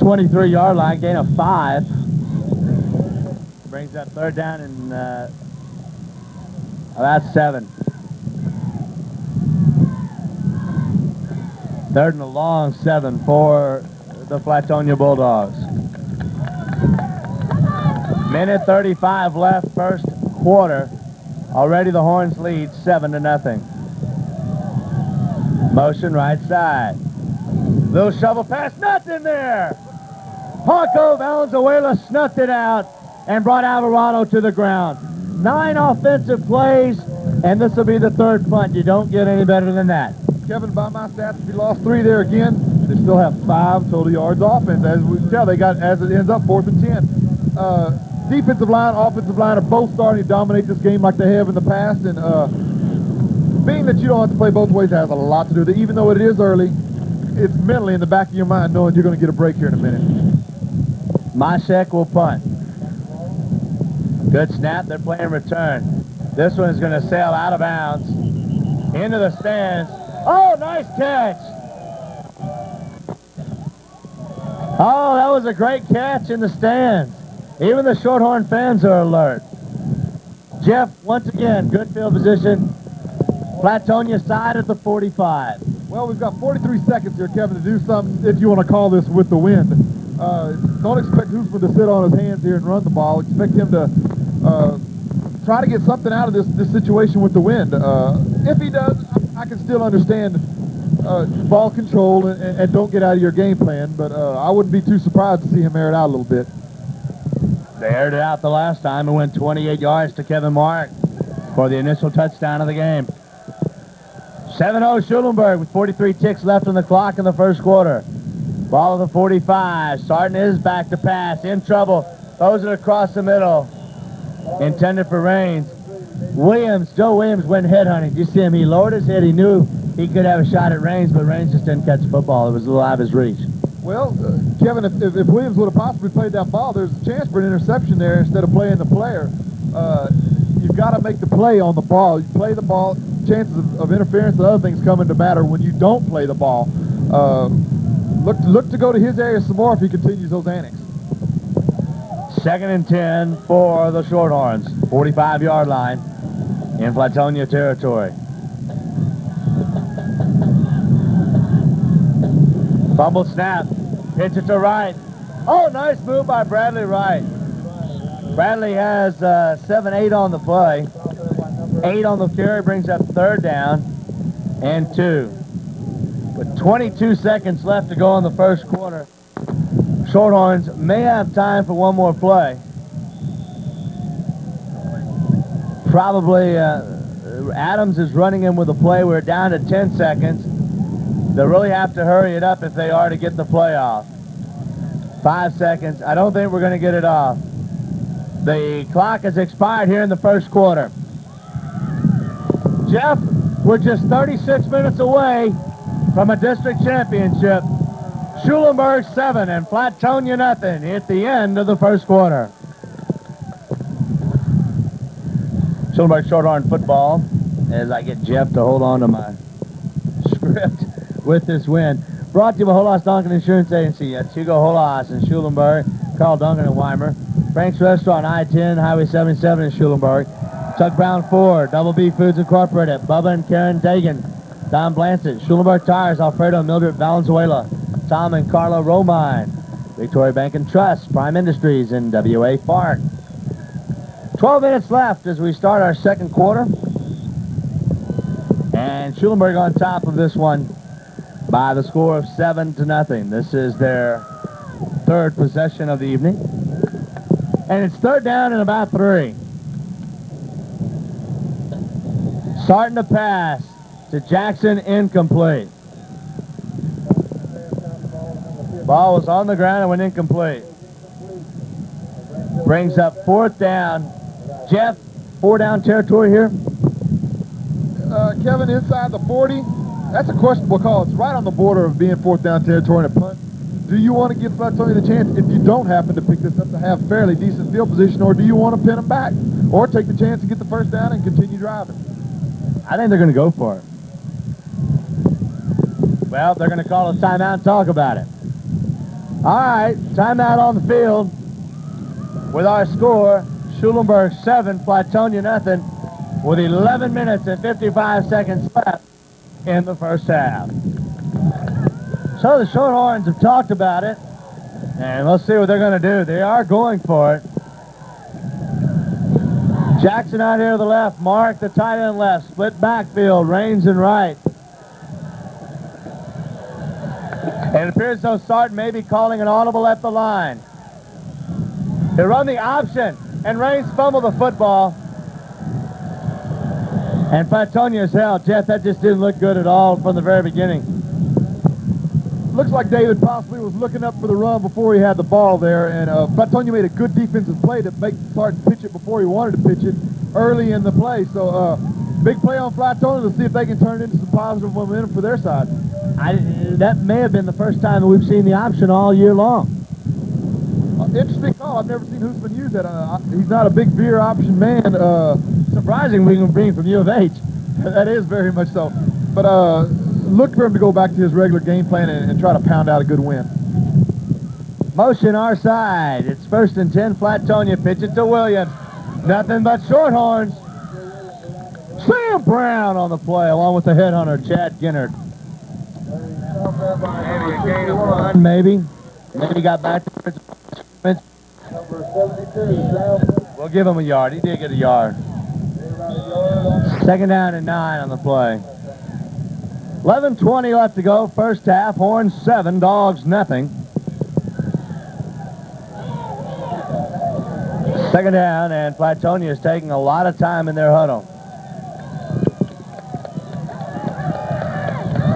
23-yard line, gain of 5. Brings up third down and about 7. Third and a long 7 for the Flatonia Bulldogs. Minute 35 left, first quarter. Already the Horns lead 7-0. Motion right side. Little shovel pass, nothing there. Paco Valenzuela snuffed it out and brought Alvarado to the ground. 9 offensive plays, and this will be the third punt. You don't get any better than that. Kevin, by my stats, if you lost 3 there again, they still have 5 total yards offense. As we can tell, they got, as it ends up, 4th and 10. Defensive line, offensive line are both starting to dominate this game like they have in the past, and being that you don't have to play both ways has a lot to do with it. Even though it is early, it's mentally in the back of your mind knowing you're going to get a break here in a minute. Myshek will punt. Good snap. They're playing return. This one is going to sail out of bounds into the stands. Oh, nice catch. Oh, that was a great catch in the stands. Even the Shorthorn fans are alert. Jeff, once again, good field position. Flatonia side at the 45. Well, we've got 43 seconds here, Kevin, to do something, if you want to call this with the wind. Don't expect Hoosman to sit on his hands here and run the ball. Expect him to try to get something out of this situation with the wind. If he does, I can still understand ball control and don't get out of your game plan, but I wouldn't be too surprised to see him air it out a little bit. They aired it out the last time and went 28 yards to Kevin Mark for the initial touchdown of the game. 7-0 Schulenburg with 43 ticks left on the clock in the first quarter. Ball of the 45. Sarton is back to pass. In trouble. Throws it across the middle. Intended for Raines. Joe Williams went headhunting. You see him? He lowered his head. He knew he could have a shot at Raines, but Raines just didn't catch the football. It was a little out of his reach. Well, Kevin, if Williams would have possibly played that ball, there's a chance for an interception there instead of playing the player. You've got to make the play on the ball. You play the ball, chances of interference and other things come into matter when you don't play the ball. Look to go to his area some more if he continues those antics. 2nd and 10 for the Shorthorns. 45-yard line in Flatonia territory. Fumble snap. Pitch it to Wright. Oh, nice move by Bradley Wright. Bradley has 7-8 on the play. 8 on the carry brings up 3rd down and 2. With 22 seconds left to go in the first quarter, Shorthorns may have time for one more play. Probably Adams is running in with a play. We're down to 10 seconds. They'll really have to hurry it up if they are to get the play off. 5 seconds. I don't think we're going to get it off. The clock has expired here in the first quarter. Jeff, we're just 36 minutes away from a district championship. Schulenburg 7 and Flatonia nothing at the end of the first quarter. Schulenburg Shorthorn football, as I get Jeff to hold on to my script with this win. Brought to you by Holas Duncan Insurance Agency at Hugo Holas in Schulenburg, Carl Duncan in Weimar, Frank's Restaurant, I-10, Highway 77 in Schulenburg, Chuck Brown Ford, Double B Foods Incorporated, Bubba and Karen Dagan, Don Blancett, Schulenburg Tires, Alfredo and Mildred Valenzuela, Tom and Carla Romine, Victoria Bank and Trust, Prime Industries, and W.A. Fark. 12 minutes left as we start our second quarter. And Schulenburg on top of this one by the score of 7-0. This is their 3rd possession of the evening. And it's 3rd down and about 3. Starting to pass to Jackson, incomplete. Ball was on the ground and went incomplete. Brings up 4th down. Jeff, 4-down territory here. Kevin, inside the 40, that's a questionable call. It's right on the border of being 4th down territory and a punt. Do you want to give Flatonia the chance, if you don't happen to pick this up, to have fairly decent field position, or do you want to pin them back? Or take the chance to get the 1st down and continue driving? I think they're going to go for it. Well, they're going to call a timeout and talk about it. All right, timeout on the field with our score, Schulenburg 7, Flatonia nothing, with 11 minutes and 55 seconds left in the first half. So the Shorthorns have talked about it, and let's see what they're going to do. They are going for it. Jackson out here to the left, Mark the tight end left, split backfield, Rains and right. And it appears though Sarton may be calling an audible at the line. They run the option, and Rains fumbled the football. And Flatonia's held. Jeff, that just didn't look good at all from the very beginning. Looks like David possibly was looking up for the run before he had the ball there, and Flatonia made a good defensive play to make Sarton pitch it before he wanted to pitch it early in the play. So big play on Flatonia to see if they can turn it into some positive momentum for their side. That may have been the first time that we've seen the option all year long. Interesting call. I've never seen Hoosman use that. He's not a big veer option man. Surprising we can bring from U of H. That is very much so. But look for him to go back to his regular game plan and try to pound out a good win. Motion our side. It's 1st and 10. Flatonia pitch it to Williams. Nothing but Shorthorns. Sam Brown on the play along with the headhunter, Chad Ginnard. Maybe a gain of 1. Maybe got back to number 72. We'll give him a yard. He did get a yard. 2nd down and 9 on the play. 11:20 left to go. First half. Horns 7, Dogs nothing. 2nd down, and Flatonia is taking a lot of time in their huddle.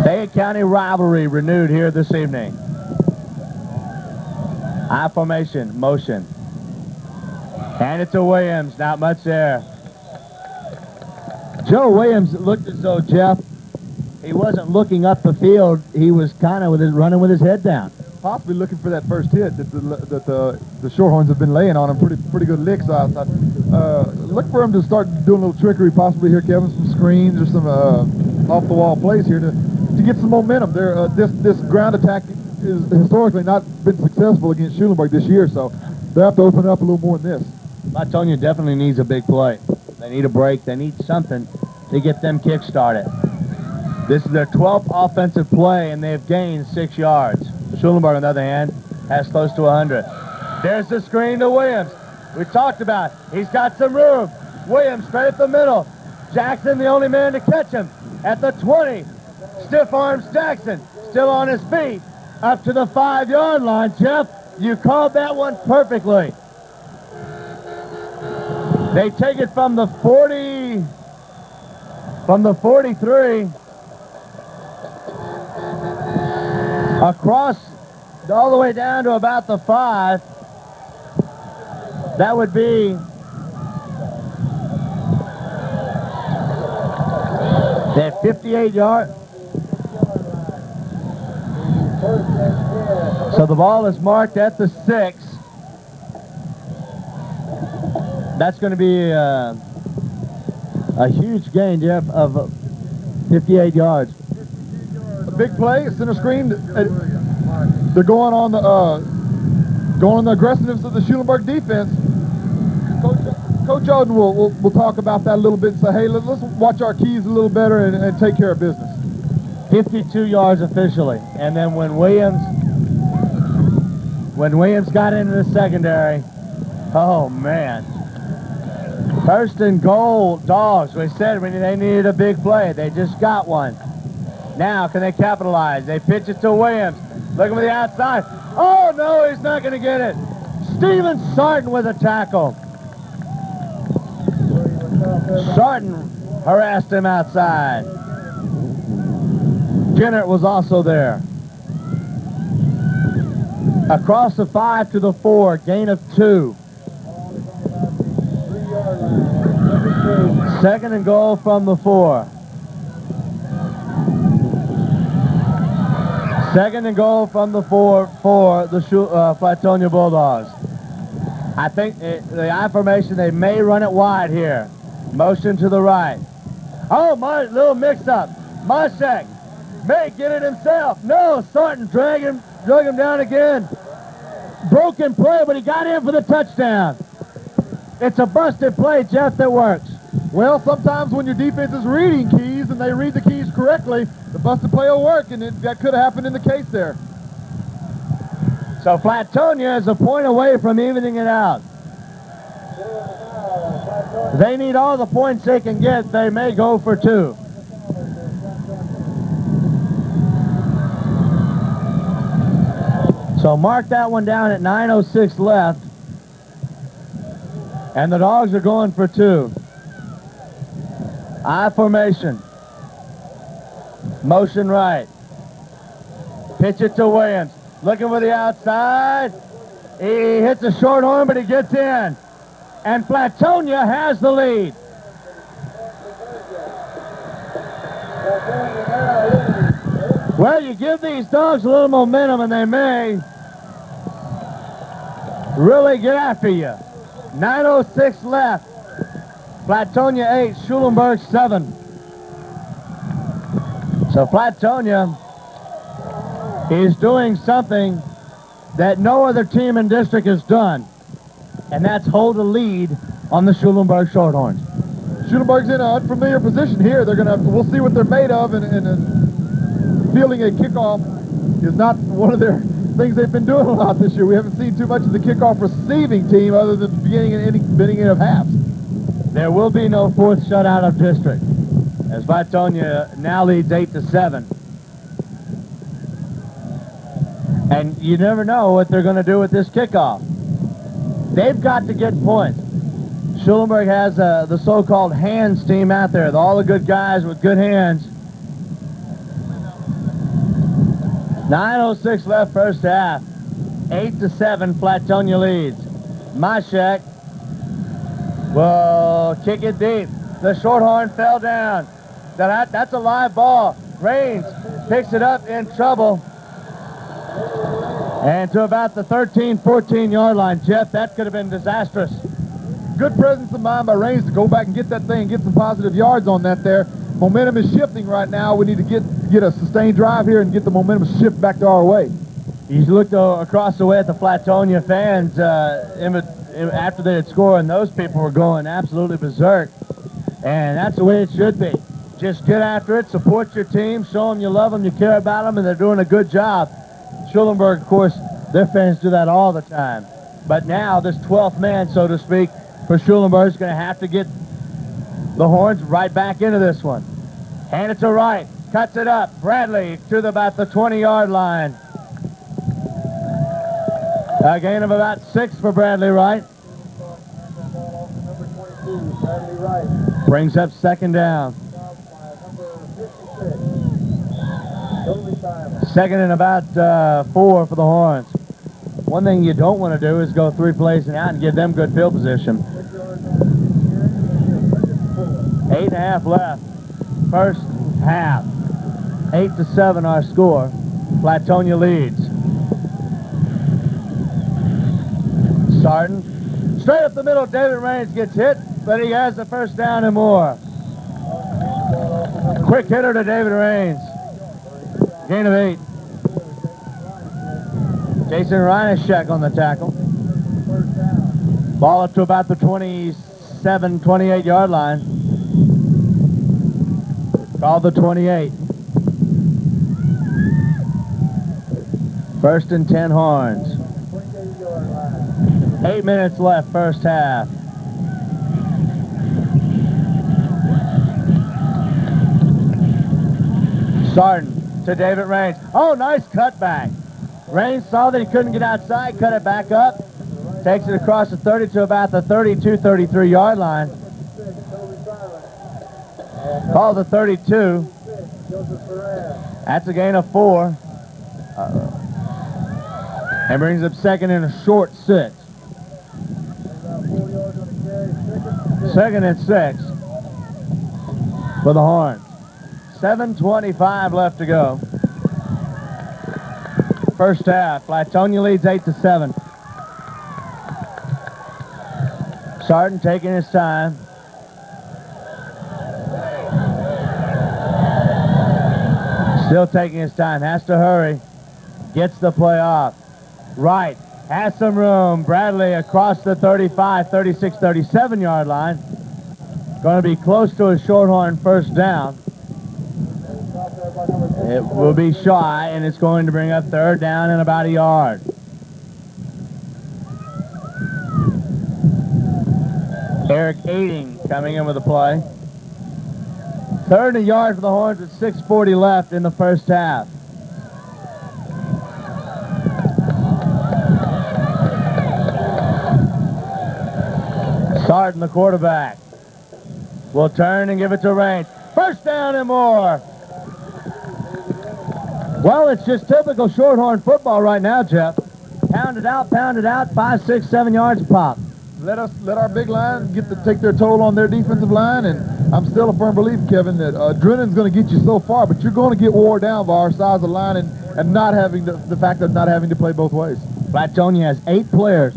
Fayette County rivalry renewed here this evening. I formation, motion. And it's to Williams, not much there. Joe Williams looked as though, Jeff, he wasn't looking up the field. He was kind of running with his head down. Possibly looking for that first hit that the Shorthorns have been laying on him. Pretty good licks outside. Look for him to start doing a little trickery possibly here, Kevin. Some screens or some off-the-wall plays here to get some momentum. This ground attack is historically not been successful against Schulenburg this year, so they have to open up a little more than this. Flatonia definitely needs a big play. They need a break. They need something to get them kick-started. This is their 12th offensive play, and they have gained 6 yards. Schulenburg, on the other hand, has close to 100. There's the screen to Williams. We talked about it. He's got some room. Williams straight up the middle. Jackson, the only man to catch him. At the 20, stiff arms Jackson, still on his feet, up to the 5-yard line. Jeff, you called that one perfectly. They take it from the 40, from the 43, across all the way down to about the 5. That would be that 58-yard. So the ball is marked at the 6. That's going to be a huge gain, Jeff, of 58 yards. A big play, center screen. They're going on the aggressiveness of the Schulenburg defense. Coach Oden will talk about that a little bit and say, hey, let's watch our keys a little better and take care of business. 52 yards officially. And then when Williams got into the secondary, oh man. First and goal, Dogs. We said they needed a big play. They just got one. Now, can they capitalize? They pitch it to Williams. Looking for the outside. Oh, no, he's not going to get it. Steven Sarton with a tackle. Sarton harassed him outside. Kennert was also there. Across the 5 to the 4, gain of 2. Second and goal from the 4. Second and goal from the 4 for the Flatonia Bulldogs. I think the I formation, they may run it wide here. Motion to the right. Oh, my little mix-up. Moshek may get it himself. No, Sarton drug him down again. Broken play, but he got in for the touchdown. It's a busted play, Jeff, that works. Well, sometimes when your defense is reading keys and they read the keys correctly, the busted play will work, and that could have happened in the case there. So Flatonia is a point away from evening it out. They need all the points they can get. They may go for 2. So mark that one down at 9:06 left. And the Dogs are going for 2. I formation. Motion right. Pitch it to Williams. Looking for the outside. He hits a short horn, but he gets in. And Flatonia has the lead. Well, you give these Dogs a little momentum, and they may really get after you. 9:06 left. Flatonia 8, Schulenburg 7. So Flatonia is doing something that no other team in district has done, and that's hold a lead on the Schulenburg Shorthorns. Schulenburg's in an unfamiliar position here. We'll see what they're made of, and fielding a kickoff is not one of their things they've been doing a lot this year. We haven't seen too much of the kickoff receiving team other than the beginning of halves. There will be no 4th shutout of district, as Flatonia now leads 8-7. And you never know what they're going to do with this kickoff. They've got to get points. Schulenburg has the so-called hands team out there, all the good guys with good hands. 9:06 left first half. 8-7, Flatonia leads. Moshek will kick it deep. The Shorthorn fell down. That's a live ball. Raines picks it up in trouble. And to about the 13, 14-yard line. Jeff, that could have been disastrous. Good presence of mind by Raines to go back and get that thing, get some positive yards on that there. Momentum is shifting right now. We need to get a sustained drive here and get the momentum shift back to our way. You looked across the way at the Flatonia fans after they had scored, and those people were going absolutely berserk. And that's the way it should be. Just get after it, support your team, show them you love them, you care about them, and they're doing a good job. Schulenburg, of course, their fans do that all the time. But now this 12th man, so to speak, for Schulenburg is going to have to get The Horns right back into this one. Hand it to Wright. Cuts it up. Bradley to about the 20-yard line. A gain of about 6 for Bradley Wright. Brings up second down. Second and about 4 for the Horns. One thing you don't want to do is go 3 plays and out and give them good field position. 8.5 left. First half. 8-7 our score. Flatonia leads. Sarton. Straight up the middle, David Raines gets hit, but he has the first down and more. Quick hitter to David Raines. Gain of 8. Jason Reinashek on the tackle. Ball up to about the 27, 28-yard line. Called the 28. First and 10 Horns. 8 minutes left, first half. Sarton to David Raines. Oh, nice cutback. Raines saw that he couldn't get outside, cut it back up. Takes it across the 30 to about the 32, 33-yard line. Call the 32. That's a gain of 4. And brings up second and a short 6. Second and 6 for the Horns. 7:25 left to go. First half. Flatonia leads 8-7. Sarton taking his time. Still taking his time. Has to hurry. Gets the play off. Right. Has some room. Bradley across the 35, 36, 37-yard line. Going to be close to a Shorthorn first down. It will be shy, and it's going to bring up third down and about a yard. Eric Aiding coming in with a play. Third and a yard for the Horns with 6:40 left in the first half. Sarton, the quarterback, will turn and give it to Raines. First down and more. Well, it's just typical Shorthorn football right now, Jeff. Pound it out, 5, 6, 7 yards a pop. Let our big line take their toll on their defensive line, and I'm still a firm believer, Kevin, that adrenaline's going to get you so far, but you're going to get wore down by our size of line and not having the fact of not having to play both ways. Flatonia has 8 players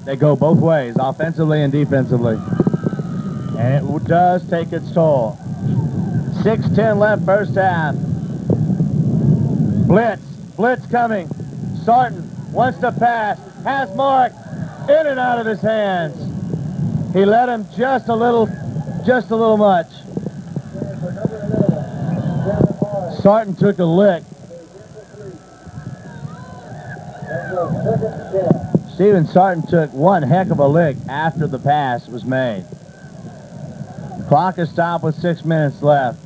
that go both ways, offensively and defensively. And it does take its toll. 6:10 left, first half. Blitz coming. Sarton wants to pass. Has Mark in and out of his hands. He let him just a little much. Sarton took a lick. Steven Sarton took one heck of a lick after the pass was made. Clock is stopped with 6 minutes left.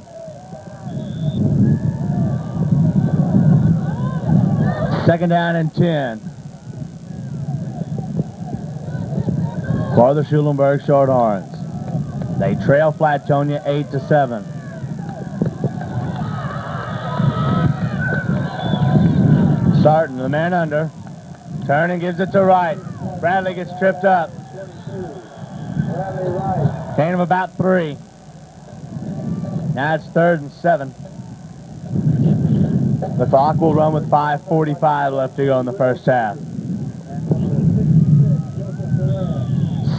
Second down and 10. For the Schulenburg Shorthorns. They trail Flatonia 8-7. Sarton, the man under. Turn and gives it to Wright. Bradley gets tripped up. Gain of about 3. Now it's 3rd and 7. The clock will run with 5:45 left to go in the first half.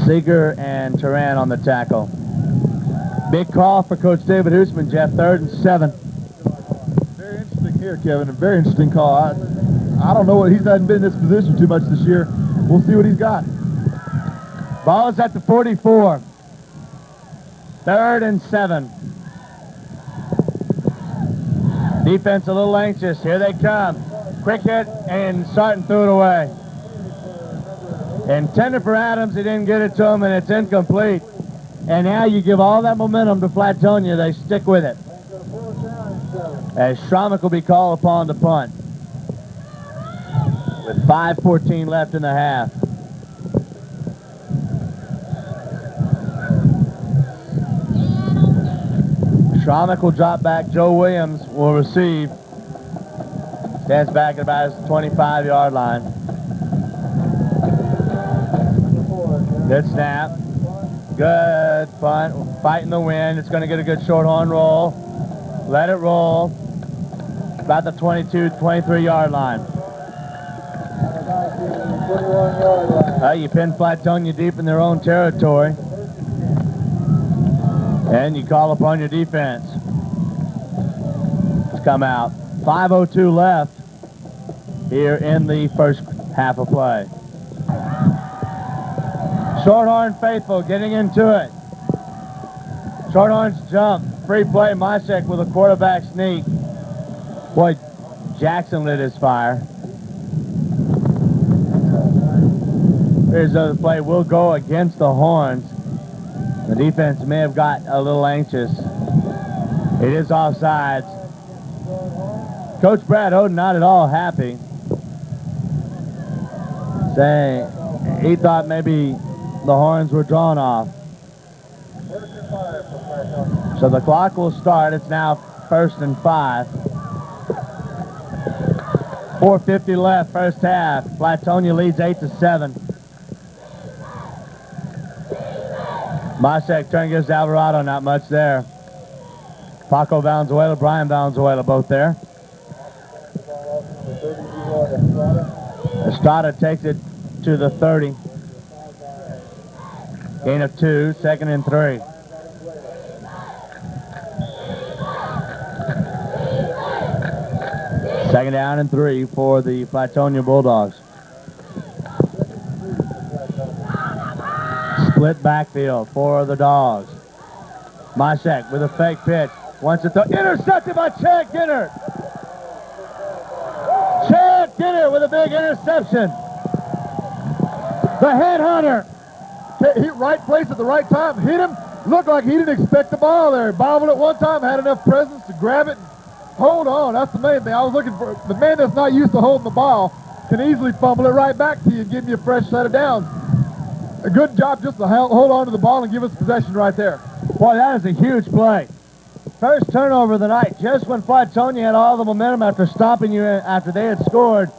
Seeger and Turan on the tackle. Big call for Coach David Hoosman, Jeff. 3rd and 7. Very interesting here, Kevin. A very interesting call. I don't know what he's not been in this position too much this year. We'll see what he's got. Ball is at the 44. 3rd and 7. Defense a little anxious. Here they come. Quick hit, and Sarton threw it away. Intended for Adams. He didn't get it to him, and it's incomplete. And now you give all that momentum to Flatonia. They stick with it. As Schromick will be called upon to punt. With 5:14 left in the half. Schromick will drop back. Joe Williams will receive. Stands back at about his 25-yard line. Good snap. Good punt. Fighting the wind. It's going to get a good shorthorn roll. Let it roll. About the 22, 23-yard line. You pin Flatonia deep in their own territory. And you call upon your defense to come out. 5:02 left here in the first half of play. Shorthorn faithful getting into it. Shorthorns jump. Free play. Myshek with a quarterback sneak. Boy, Jackson lit his fire. Here's the other play. Will go against the Horns. The defense may have got a little anxious. It is offsides. Coach Brad Oden not at all happy. Saying he thought maybe the Horns were drawn off. So the clock will start. It's now 1st and 5. 4:50 left, first half. Flatonia leads 8-7. Myshek turn gives to Alvarado, not much there. Paco Valenzuela, Brian Valenzuela, both there. Estrada takes it to the 30. Gain of 2, 2nd and 3. Second down and 3 for the Flatonia Bulldogs. Split backfield for the Dogs. Myshek with a fake pitch. Wants to throw. Intercepted by Chad Ginner. Chad Ginner with a big interception. The headhunter. He right place at the right time. Hit him. Looked like he didn't expect the ball there. Bobbled it one time. Had enough presence to grab it. Hold on. That's the main thing. I was looking for the man that's not used to holding the ball can easily fumble it right back to you and give you a fresh set of downs. A good job just to hold on to the ball and give us possession right there. Boy, that is a huge play. First turnover of the night. Just when Flatonia had all the momentum after stopping you after they had scored,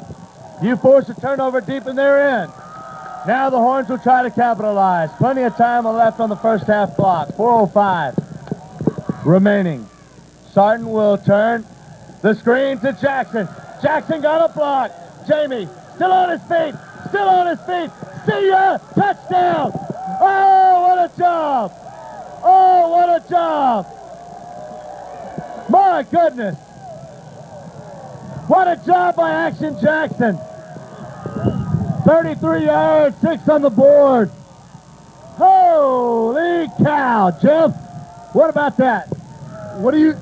you forced a turnover deep in their end. Now the Horns will try to capitalize. Plenty of time left on the first half clock. 4:05 remaining. Sarton will turn the screen to Jackson. Jackson got a block. Jamie still on his feet. Still on his feet. See ya! Touchdown! Oh, what a job! Oh, what a job! My goodness! What a job by Action Jackson! 33 yards, 6 on the board. Holy cow, Jeff! What about that? What do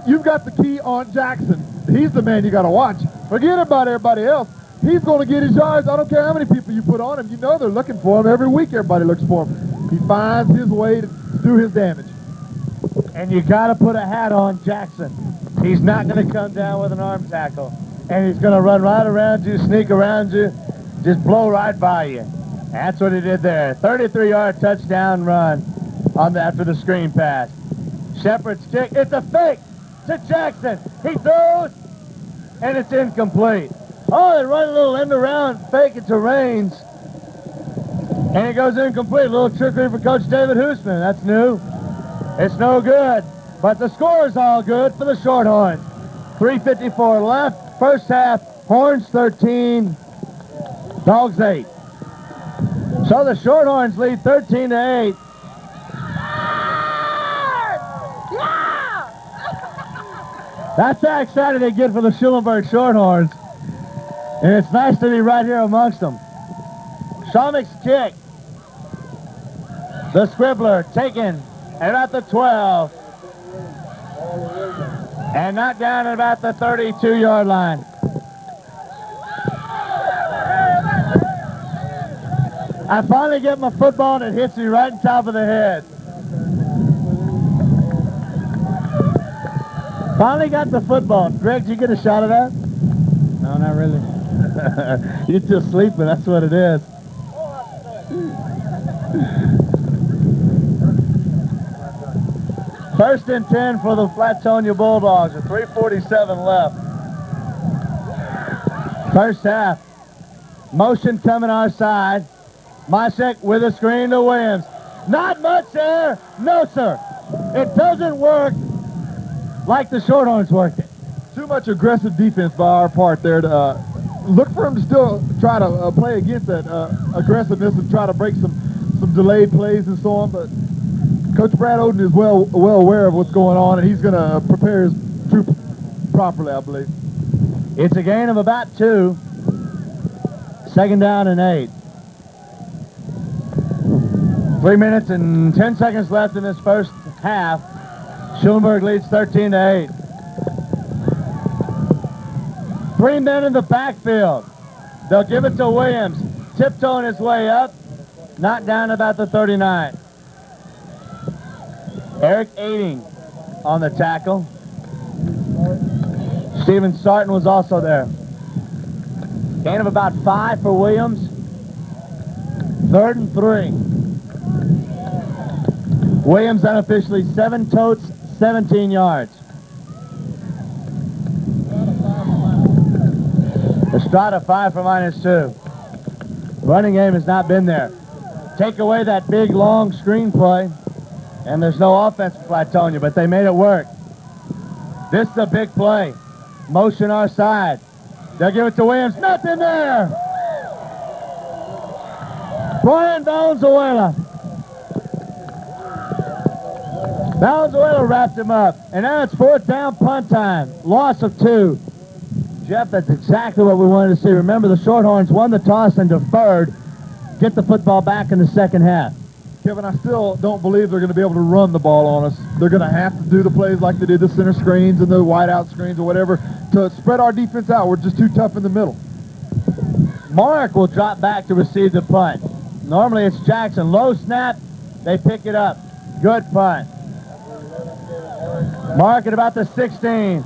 you've got the key on Jackson. He's the man you got to watch. Forget about everybody else. He's going to get his yards. I don't care how many people you put on him. You know they're looking for him. Every week everybody looks for him. He finds his way to do his damage. And you got to put a hat on Jackson. He's not going to come down with an arm tackle. And he's going to run right around you, sneak around you, just blow right by you. That's what he did there. 33-yard touchdown run after the screen pass. Shepard's kick. It's a fake to Jackson. He throws, and it's incomplete. Oh, they run a little end around, fake it to Raines. And it goes incomplete. A little trickery for Coach David Hoosman. That's new. It's no good. But the score is all good for the Shorthorns. 3:54 left. First half, Horns 13, Dogs 8. So the Shorthorns lead 13-8. That's how excited they get for the Schulenburg Shorthorns. And it's nice to be right here amongst them. Schromick's kick. The Scribbler taken at about the 12. And knocked down at about the 32-yard line. I finally get my football and it hits me right on top of the head. Finally got the football. Greg, did you get a shot of that? No, not really. You're just sleeping, that's what it is. First and 10 for the Flatonia Bulldogs with 3:47 left. First half. Motion coming our side. Myshek with a screen to Williams. Not much there. No, sir. It doesn't work like the Shorthorns worked it. Too much aggressive defense by our part there to look for him to still try to play against that aggressiveness and try to break some delayed plays and so on. But Coach Brad Oden is well aware of what's going on, and he's going to prepare his troops properly, I believe. It's a gain of about 2. Second down and 8. 3 minutes and 10 seconds left in this first half. Schulenburg leads 13-8. 3 men in the backfield. They'll give it to Williams. Tiptoeing his way up. Knocked down about the 39. Eric Aiding on the tackle. Steven Sarton was also there. Gain of about 5 for Williams. 3rd and 3. Williams unofficially 7 totes, 17 yards. Estrada 5 for -2. Running game has not been there. Take away that big long screen play, and there's no offense for Flatonia, but they made it work. This is a big play. Motion our side. They'll give it to Williams. Nothing there. Brian Valenzuela. Valenzuela wrapped him up. And now it's 4th down, punt time. Loss of 2. Jeff, that's exactly what we wanted to see. Remember, the Shorthorns won the toss and deferred. Get the football back in the second half. Kevin, I still don't believe they're going to be able to run the ball on us. They're going to have to do the plays like they did the center screens and the wide out screens or whatever to spread our defense out. We're just too tough in the middle. Mark will drop back to receive the punt. Normally it's Jackson. Low snap. They pick it up. Good punt. Mark at about the 16.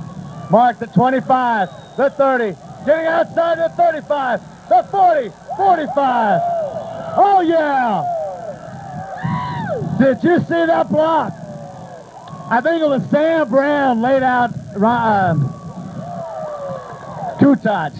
Mark the 25. The 30. Getting outside the 35. The 40. 45. Oh, yeah. Did you see that block? I think it was Sam Brown laid out Kutaj.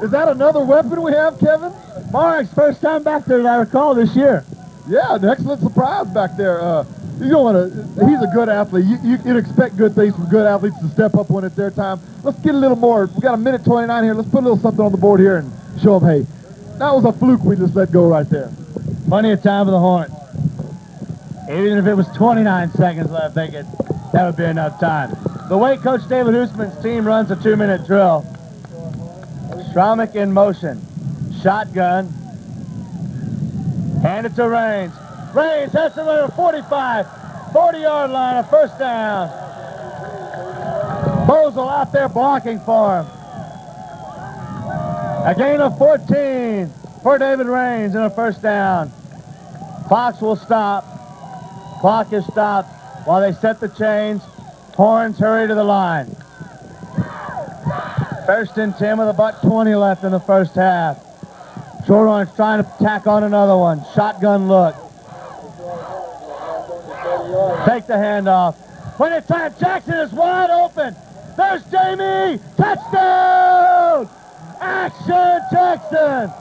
Is that another weapon we have, Kevin? Mark's first time back there that I recall this year. Yeah, an excellent surprise back there. You don't want to. He's a good athlete. You'd expect good things from good athletes to step up when it's their time. Let's get a little more. We got a minute 29 here. Let's put a little something on the board here and show them, hey, that was a fluke we just let go right there. Plenty of time for the Hornets. Even if it was 29 seconds left, that would be enough time. The way Coach David Hoosman's team runs a 2-minute drill. Straumick in motion. Shotgun. Hand it to Raines. Raines has to run a 45, 40-yard line, a first down. Bozel out there blocking for him. A gain of 14 for David Raines and a first down. Fox will stop. Clock is stopped while they set the chains. Horns hurry to the line. First and 10 with about 20 left in the first half. Shorthorns trying to tack on another one. Shotgun look. Take the handoff. When it's time, Jackson is wide open. There's Jamie. Touchdown! Action Jackson.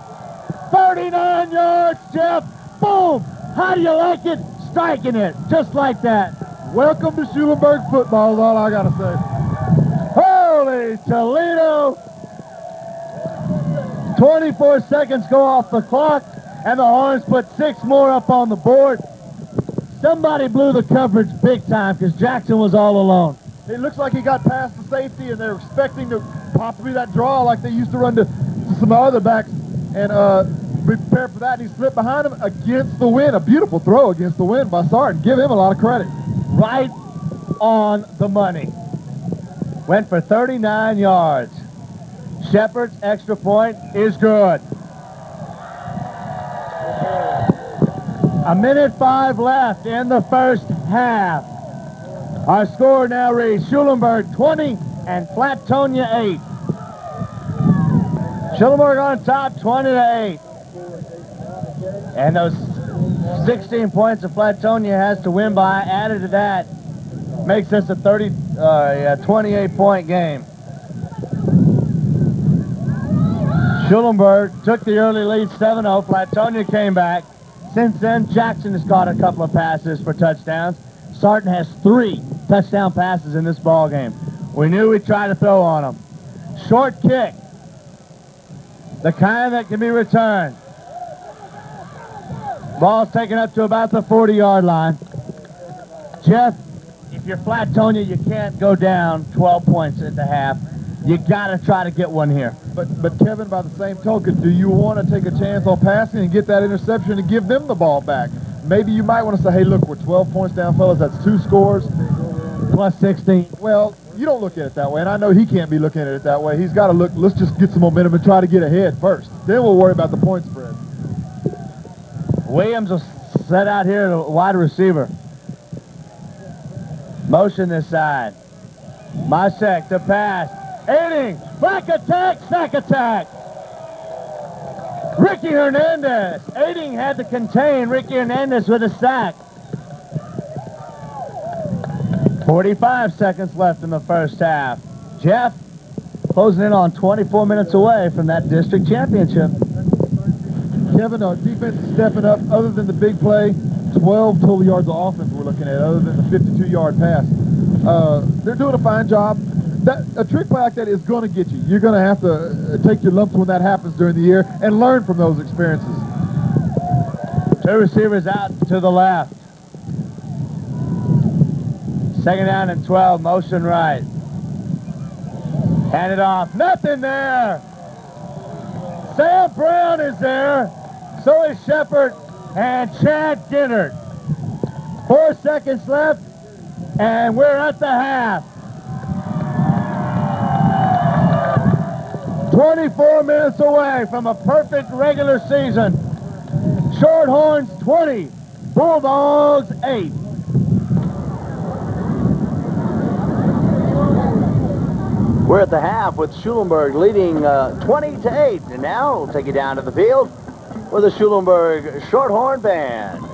39 yards, Jeff. Boom. How do you like it? Striking it, just like that. Welcome to Schulenburg football is all I got to say. Holy Toledo. 24 seconds go off the clock, and the Horns put 6 more up on the board. Somebody blew the coverage big time because Jackson was all alone. It looks like he got past the safety, and they're expecting to possibly that draw like they used to run to some other backs, and be prepared for that. And he slipped behind him against the wind. A beautiful throw against the wind by Sarton. Give him a lot of credit. Right on the money. Went for 39 yards. Shepard's extra point is good. 1:05 left in the first half. Our score now reads Schulenburg 20 and Flatonia 8. Schulenburg on top, 20-8. And those 16 points that Flatonia has to win by, added to that, makes this a 28-point game. Schulenburg took the early lead 7-0. Flatonia came back. Since then, Jackson has caught a couple of passes for touchdowns. Sarton has 3 touchdown passes in this ball game. We knew we'd try to throw on them. Short kick, the kind that can be returned. Ball's taken up to about the 40-yard line. Jeff, if you're Flatonia, you can't go down 12 points at the half. You got to try to get one here. But Kevin, by the same token, do you want to take a chance on passing and get that interception and give them the ball back? Maybe you might want to say, hey, look, we're 12 points down, fellas. That's 2 scores. Plus 16. Well, you don't look at it that way, and I know he can't be looking at it that way. He's got to look, let's just get some momentum and try to get ahead first. Then we'll worry about the point spread. Williams will set out here at a wide receiver. Motion this side. Masek to pass. Aiding, back attack, sack attack. Ricky Hernandez. Aiding had to contain Ricky Hernandez with a sack. 45 seconds left in the first half. Jeff, closing in on 24 minutes away from that district championship. Kevin, our defense is stepping up. Other than the big play, 12 total yards of offense we're looking at, other than the 52-yard pass. They're doing a fine job. A trick play like that is going to get you. You're going to have to take your lumps when that happens during the year and learn from those experiences. 2 receivers out to the left. Second down and 12, motion right. Hand it off, nothing there. Sam Brown is there. So is Shepard and Chad Ginnard. 4 seconds left, and we're at the half. 24 minutes away from a perfect regular season. Shorthorns 20, Bulldogs 8. We're at the half with Schulenburg leading 20-8. And now we'll take you down to the field with the Schulenburg Shorthorn Band.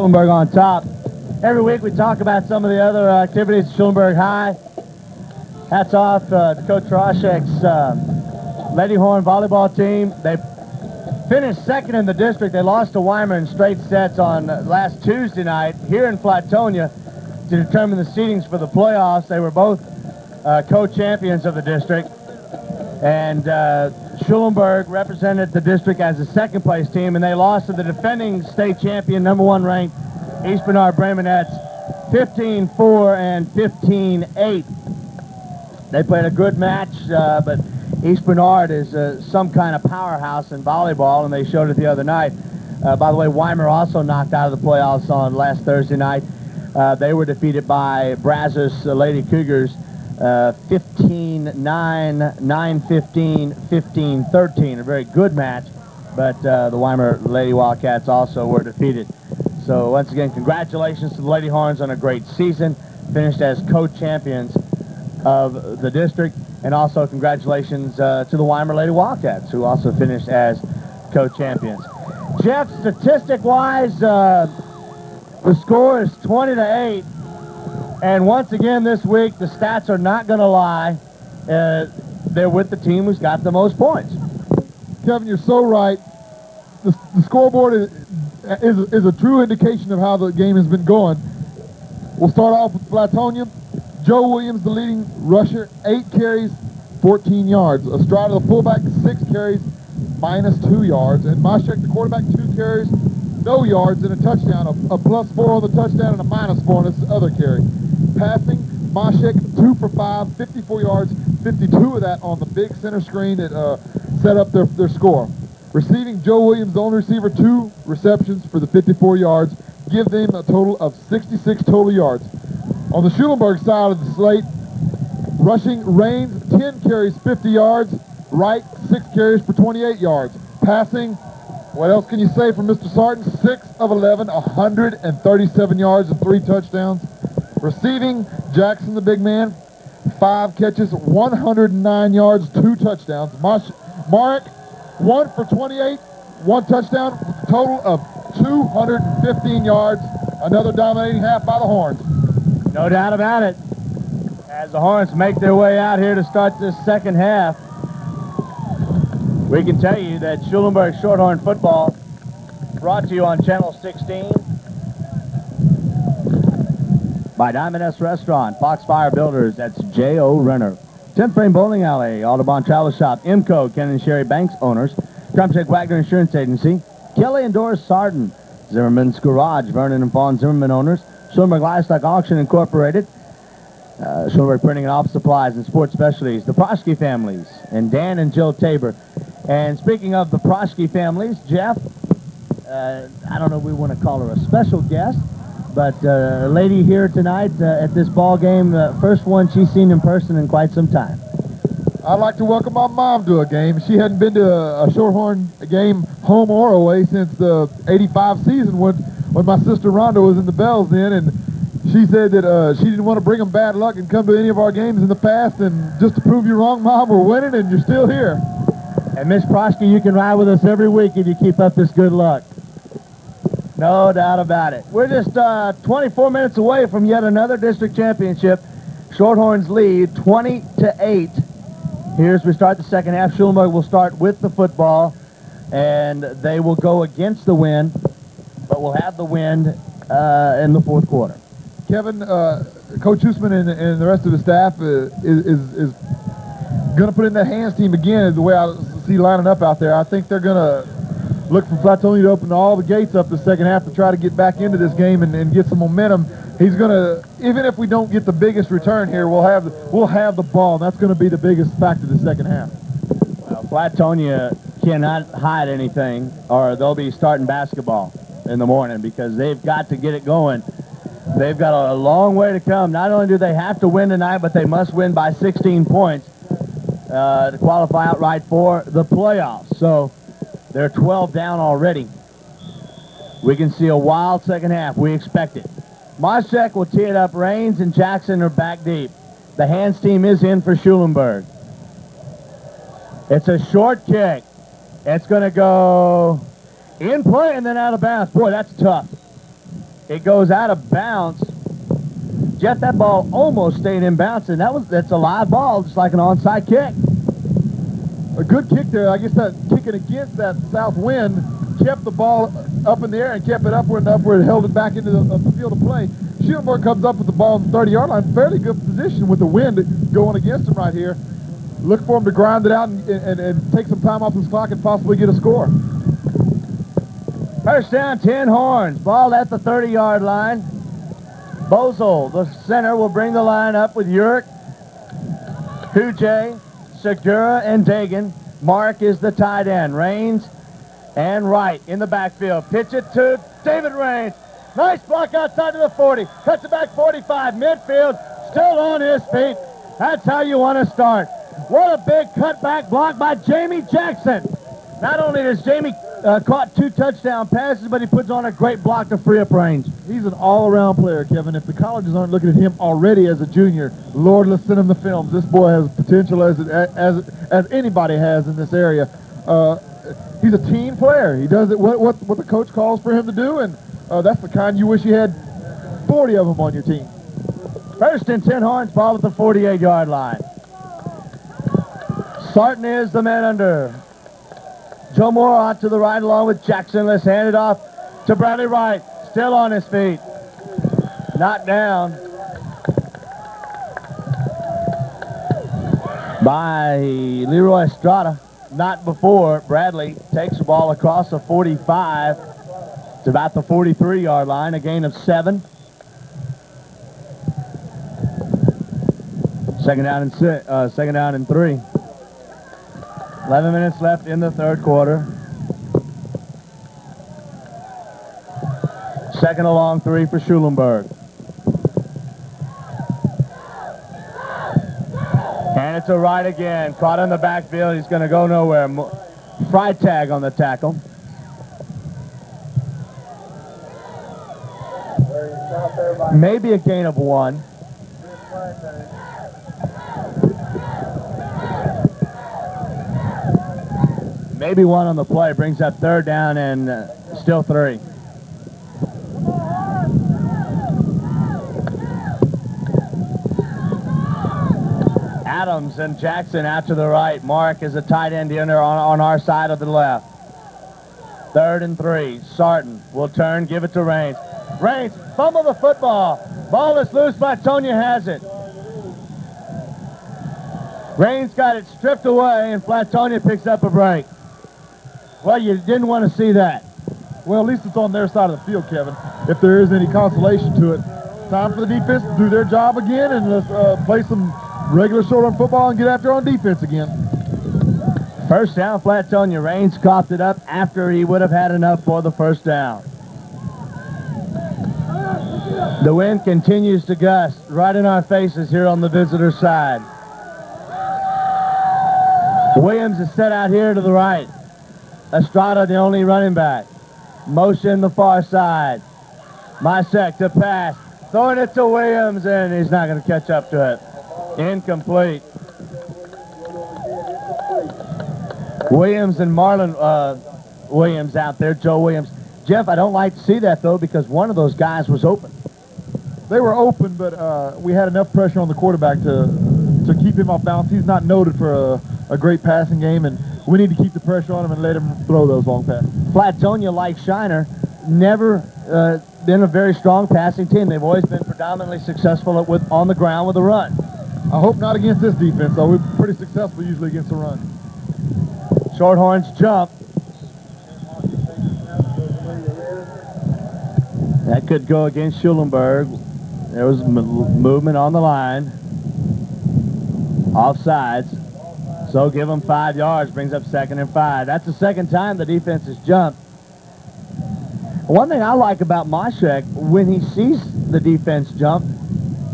Schulenburg on top. Every week we talk about some of the other activities at Schulenburg High. Hats off to Coach Roshek's Lady Horn volleyball team. They finished second in the district. They lost to Weimar in straight sets on last Tuesday night here in Flatonia to determine the seedings for the playoffs. They were both co-champions of the district. And Schulenburg represented the district as a second-place team, and they lost to the defending state champion, number 1 ranked East Bernard Bremenettes, 15-4 and 15-8. They played a good match, but East Bernard is some kind of powerhouse in volleyball, and they showed it the other night. By the way, Weimar also knocked out of the playoffs on last Thursday night. They were defeated by Brazos Lady Cougars 15-9, 9-15, 15-13. A very good match, but the Weimar Lady Wildcats also were defeated. So once again, congratulations to the Lady Horns on a great season. Finished as co-champions of the district, and also congratulations to the Weimar Lady Wildcats, who also finished as co-champions. Jeff, statistic-wise, the score is 20-8, and once again this week, the stats are not going to lie. They're with the team who's got the most points. Kevin, you're so right. The scoreboard is a true indication of how the game has been going. We'll start off with Flatonia. Joe Williams, the leading rusher, 8 carries, 14 yards. Estrada, the fullback, 6 carries, -2 yards. And Mashek, the quarterback, 2 carries, no yards, and a touchdown. A +4 on the touchdown and a -4 on his other carry. Passing, Mashek, 2 for 5, 54 yards, 52 of that on the big center screen that set up their score. Receiving, Joe Williams, the only receiver, 2 receptions for the 54 yards. Give them a total of 66 total yards. On the Schulenburg side of the slate, rushing, Raines, 10 carries, 50 yards. Wright, 6 carries for 28 yards. Passing, what else can you say from Mr. Sarton? 6 of 11, 137 yards and 3 touchdowns. Receiving, Jackson, the big man, 5 catches, 109 yards, 2 touchdowns. Marek, 1 for 28, 1 touchdown, total of 215 yards. Another dominating half by the Horns. No doubt about it. As the Horns make their way out here to start this second half, we can tell you that Schulenburg Shorthorn football brought to you on Channel 16 by Diamond S Restaurant, Foxfire Builders, that's J.O. Renner, 10th Frame Bowling Alley, Audubon Travel Shop, IMCO, Ken and Sherry Banks owners, Krumcheck Wagner Insurance Agency, Kelly and Doris Sarden, Zimmerman's Garage, Vernon and Fawn Zimmerman owners, Schulenburg Livestock Auction Incorporated, Schulenburg Printing and Office Supplies and Sports Specialties, the Prosky families, and Dan and Jill Tabor. And speaking of the Prosky families, Jeff, I don't know if we want to call her a special guest, but a lady here tonight at this ball game, first one she's seen in person in quite some time. I'd like to welcome my mom to a game. She hadn't been to a Shorthorn game home or away since the '85 season when my sister Rhonda was in the Bells then, and she said that she didn't want to bring them bad luck and come to any of our games in the past, and just to prove you wrong, Mom, we're winning and you're still here. And Miss Prosky, you can ride with us every week if you keep up this good luck. No doubt about it. We're just 24 minutes away from yet another district championship. Shorthorns lead 20-8. Here as we start the second half, Schulenburg will start with the football, and they will go against the wind, but will have the wind in the fourth quarter. Kevin, Coach Hussman and the rest of the staff is going to put in that hands team again, the way I see lining up out there. I think they're going to look for Flatonia to open all the gates up the second half to try to get back into this game and get some momentum. He's going to, even if we don't get the biggest return here, we'll have the ball. That's going to be the biggest factor the second half. Well, Flatonia cannot hide anything, or they'll be starting basketball in the morning because they've got to get it going. They've got a long way to come. Not only do they have to win tonight, but they must win by 16 points to qualify outright for the playoffs. So they're 12 down already. We can see a wild second half. We expect it. Moshek will tee it up. Raines and Jackson are back deep. The hands team is in for Schulenburg. It's a short kick. It's going to go in play and then out of bounds. Boy, that's tough. It goes out of bounds. Jeff, that ball almost stayed in bounds, and that's a live ball, just like an onside kick. A good kick there. I guess that kicking against that south wind kept the ball up in the air and kept it upward and upward, held it back into the field of play. Schulenburg comes up with the ball on the 30-yard line. Fairly good position with the wind going against him right here. Look for him to grind it out and take some time off his clock and possibly get a score. First down, 10 Horns. Ball at the 30-yard line. Bozel, the center, will bring the line up with Urick, Hujae, Segura, and Dagan. Mark is the tight end. Raines and Wright in the backfield. Pitch it to David Raines. Nice block outside to the 40. Cuts it back 45. Midfield, still on his feet. That's how you want to start. What a big cutback block by Jamie Jackson. Not only does Jamie caught 2 touchdown passes, but he puts on a great block to free up Raines. He's an all-around player, Kevin. If the colleges aren't looking at him already as a junior, Lord, let's send him the films. This boy has potential as anybody has in this area. He's a team player. He does it what the coach calls for him to do, and that's the kind you wish you had 40 of them on your team. First and 10 Horns, ball at the 48-yard line. Sarton is the man under. Joe Moore out to the right along with Jackson. Let's hand it off to Bradley Wright. Still on his feet. Knocked down by Leroy Estrada. Not before Bradley takes the ball across the 45 to about the 43-yard line. A gain of 7. Second down and 3. 11 minutes left in the third quarter. Second and long 3 for Schulenburg. And it's a right again. Caught in the backfield. He's going to go nowhere. Freitag on the tackle. Maybe a gain of 1. Maybe 1 on the play. Brings up third down and still 3. Adams and Jackson out to the right. Mark is a tight end on our side of the left. 3rd and 3. Sarton will turn, give it to Raines. Raines, fumble the football. Ball is loose. Flatonia has it. Raines got it stripped away, and Flatonia picks up a break. Well, you didn't want to see that. Well, at least it's on their side of the field, Kevin. If there is any consolation to it, time for the defense to do their job again, and let's play some regular Shorthorn football and get after on defense again. First down, Flatonia. Raines coughed it up after he would have had enough for the first down. The wind continues to gust right in our faces here on the visitor side. Williams is set out here to the right. Estrada, the only running back. Motion the far side. Mysek to pass. Throwing it to Williams, and he's not going to catch up to it. Incomplete. Williams and Marlon Williams out there, Joe Williams. Jeff, I don't like to see that, though, because one of those guys was open. They were open, but we had enough pressure on the quarterback to keep him off balance. He's not noted for a great passing game, and we need to keep the pressure on him and let him throw those long passes. Flatonia, like Shiner, never been a very strong passing team. They've always been predominantly successful on the ground with a run. I hope not against this defense, though. We're pretty successful usually against the run. Shorthorns jump. That could go against Schulenburg. There was movement on the line. Offsides. So give them 5 yards, brings up 2nd and 5. That's the second time the defense has jumped. One thing I like about Moshek, when he sees the defense jump,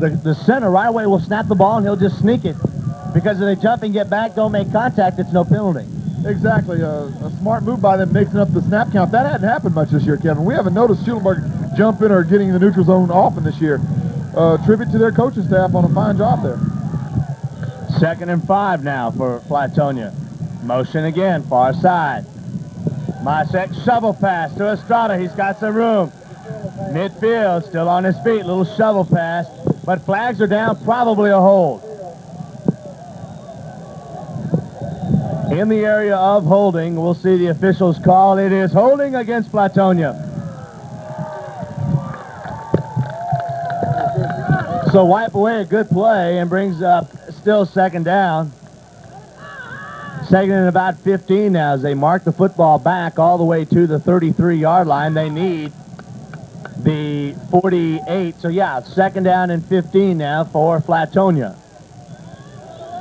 the center right away will snap the ball and he'll just sneak it. Because if they jump and get back, don't make contact, it's no penalty. Exactly. A smart move by them mixing up the snap count. That hadn't happened much this year, Kevin. We haven't noticed Schulenburg jumping or getting the neutral zone often this year. Tribute to their coaching staff on a fine job there. 2nd and 5 now for Flatonia. Motion again, far side. Mysek shovel pass to Estrada. He's got some room. Midfield, still on his feet, little shovel pass, but flags are down, probably a hold. In the area of holding, we'll see the officials call. It is holding against Flatonia. So wipe away a good play and brings up still second down. Second and about 15 now as they mark the football back all the way to the 33-yard line. They need the 48. So yeah, second down and 15 now for Flatonia.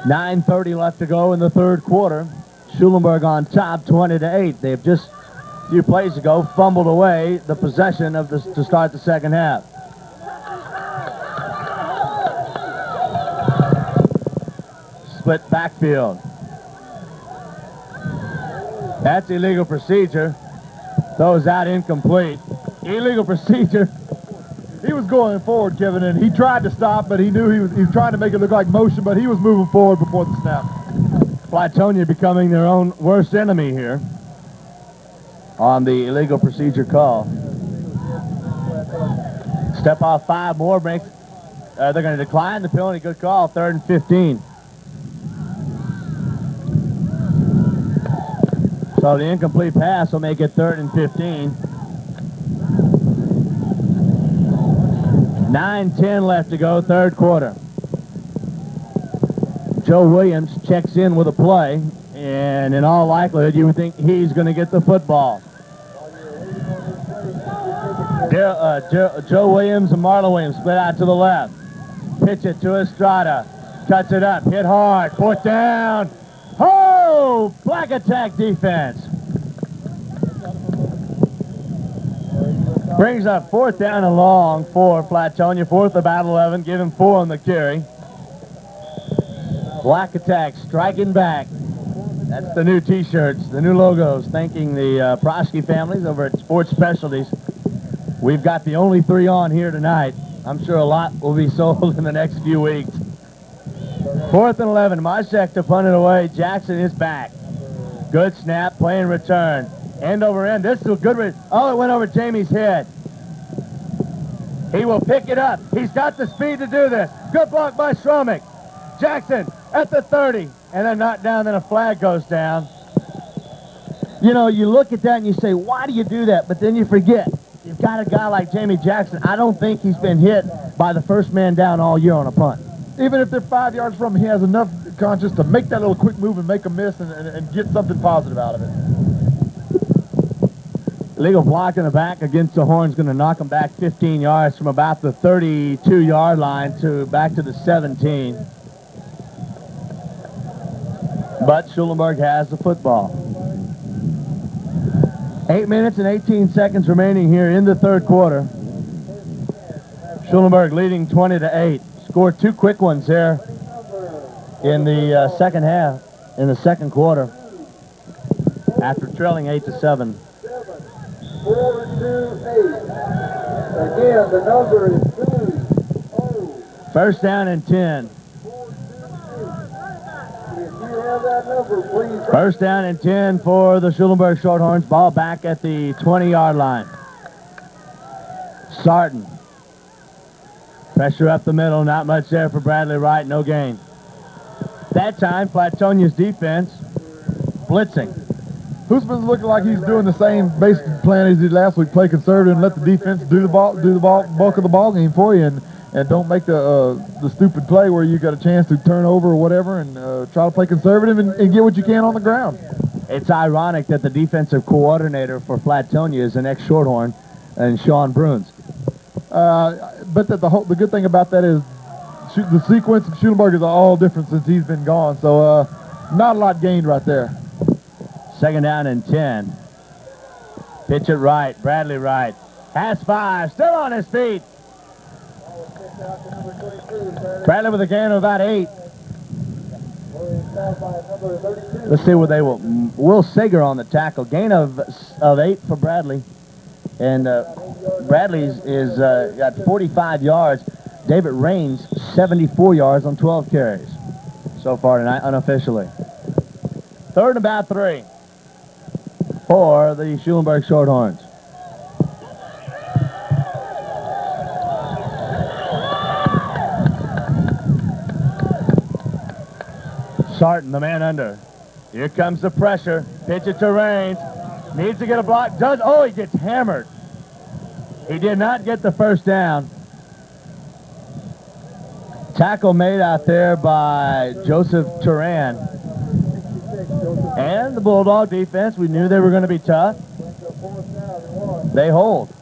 9:30 left to go in the third quarter. Schulenburg on top, 20-8. They've just a few plays ago fumbled away the possession of this to start the second half. Split backfield. That's illegal procedure. Throws out incomplete. Illegal procedure. He was going forward, Kevin, and he tried to stop, but he knew he was trying to make it look like motion, but he was moving forward before the snap. Flatonia becoming their own worst enemy here on the illegal procedure call. Step off 5 more makes. They're going to decline the penalty. Good call. 3rd and 15. So the incomplete pass will make it 3rd and 15. 9:10 left to go, third quarter. Joe Williams checks in with a play, and in all likelihood, you would think he's going to get the football. Joe Williams and Marlon Williams split out to the left. Pitch it to Estrada. Cuts it up, hit hard, 4th down. Oh, black attack defense. Brings up 4th down and long for Flatonia. 4th about 11. Give him 4 on the carry. Black attack striking back. That's the new t-shirts, the new logos. Thanking the Prosky families over at Sports Specialties. We've got the only 3 on here tonight. I'm sure a lot will be sold in the next few weeks. 4th and 11. Marshak to punt it away. Jackson is back. Good snap, play and return. End over end. This is a good. Oh, it went over Jamie's head. He will pick it up. He's got the speed to do this. Good block by Stromick. Jackson at the 30. And then not down, then a flag goes down. You know, you look at that and you say, why do you do that? But then you forget. You've got a guy like Jamie Jackson. I don't think he's been hit by the first man down all year on a punt. Even if they're 5 yards from him, he has enough conscience to make that little quick move and make a miss and get something positive out of it. Illegal block in the back against the Horns, going to knock him back 15 yards from about the 32-yard line to back to the 17. But Schulenburg has the football. 8 minutes and 18 seconds remaining here in the third quarter. Schulenburg leading 20-8. Scored 2 quick ones there in the second half, in the second quarter, after trailing 8-7. 4-2-8. Again, the number is 2-0. First down and 10. If you have that number, please. First down and 10 for the Schulenburg Shorthorns. Ball back at the 20-yard line. Sarton. Pressure up the middle, not much there for Bradley Wright, no gain. That time, Flatonia's defense blitzing. Hoosman's looking like he's doing the same basic plan as he did last week. Play conservative and let the defense do the bulk of the ball game for you, and don't make the stupid play where you got a chance to turn over or whatever, and try to play conservative and get what you can on the ground. It's ironic that the defensive coordinator for Flatonia is an ex-Shorthorn, and Sean Bruns. But the good thing about that is the sequence of Schulenburg is all different since he's been gone, so not a lot gained right there. Second down and 10. Pitch it right. Bradley Wright has 5. Still on his feet. Bradley with a gain of about 8. Let's see what they will. Will Sager on the tackle. Gain of 8 for Bradley. And Bradley's is got 45 yards. David Raines, 74 yards on 12 carries so far tonight, unofficially. 3rd and about 3 for the Schulenburg Shorthorns. Sarton, the man under. Here comes the pressure. Pitch it to Raines. Needs to get a block. Does. Oh, he gets hammered. He did not get the first down. Tackle made out there by Joseph Turan. And the Bulldog defense, we knew they were going to be tough. They hold.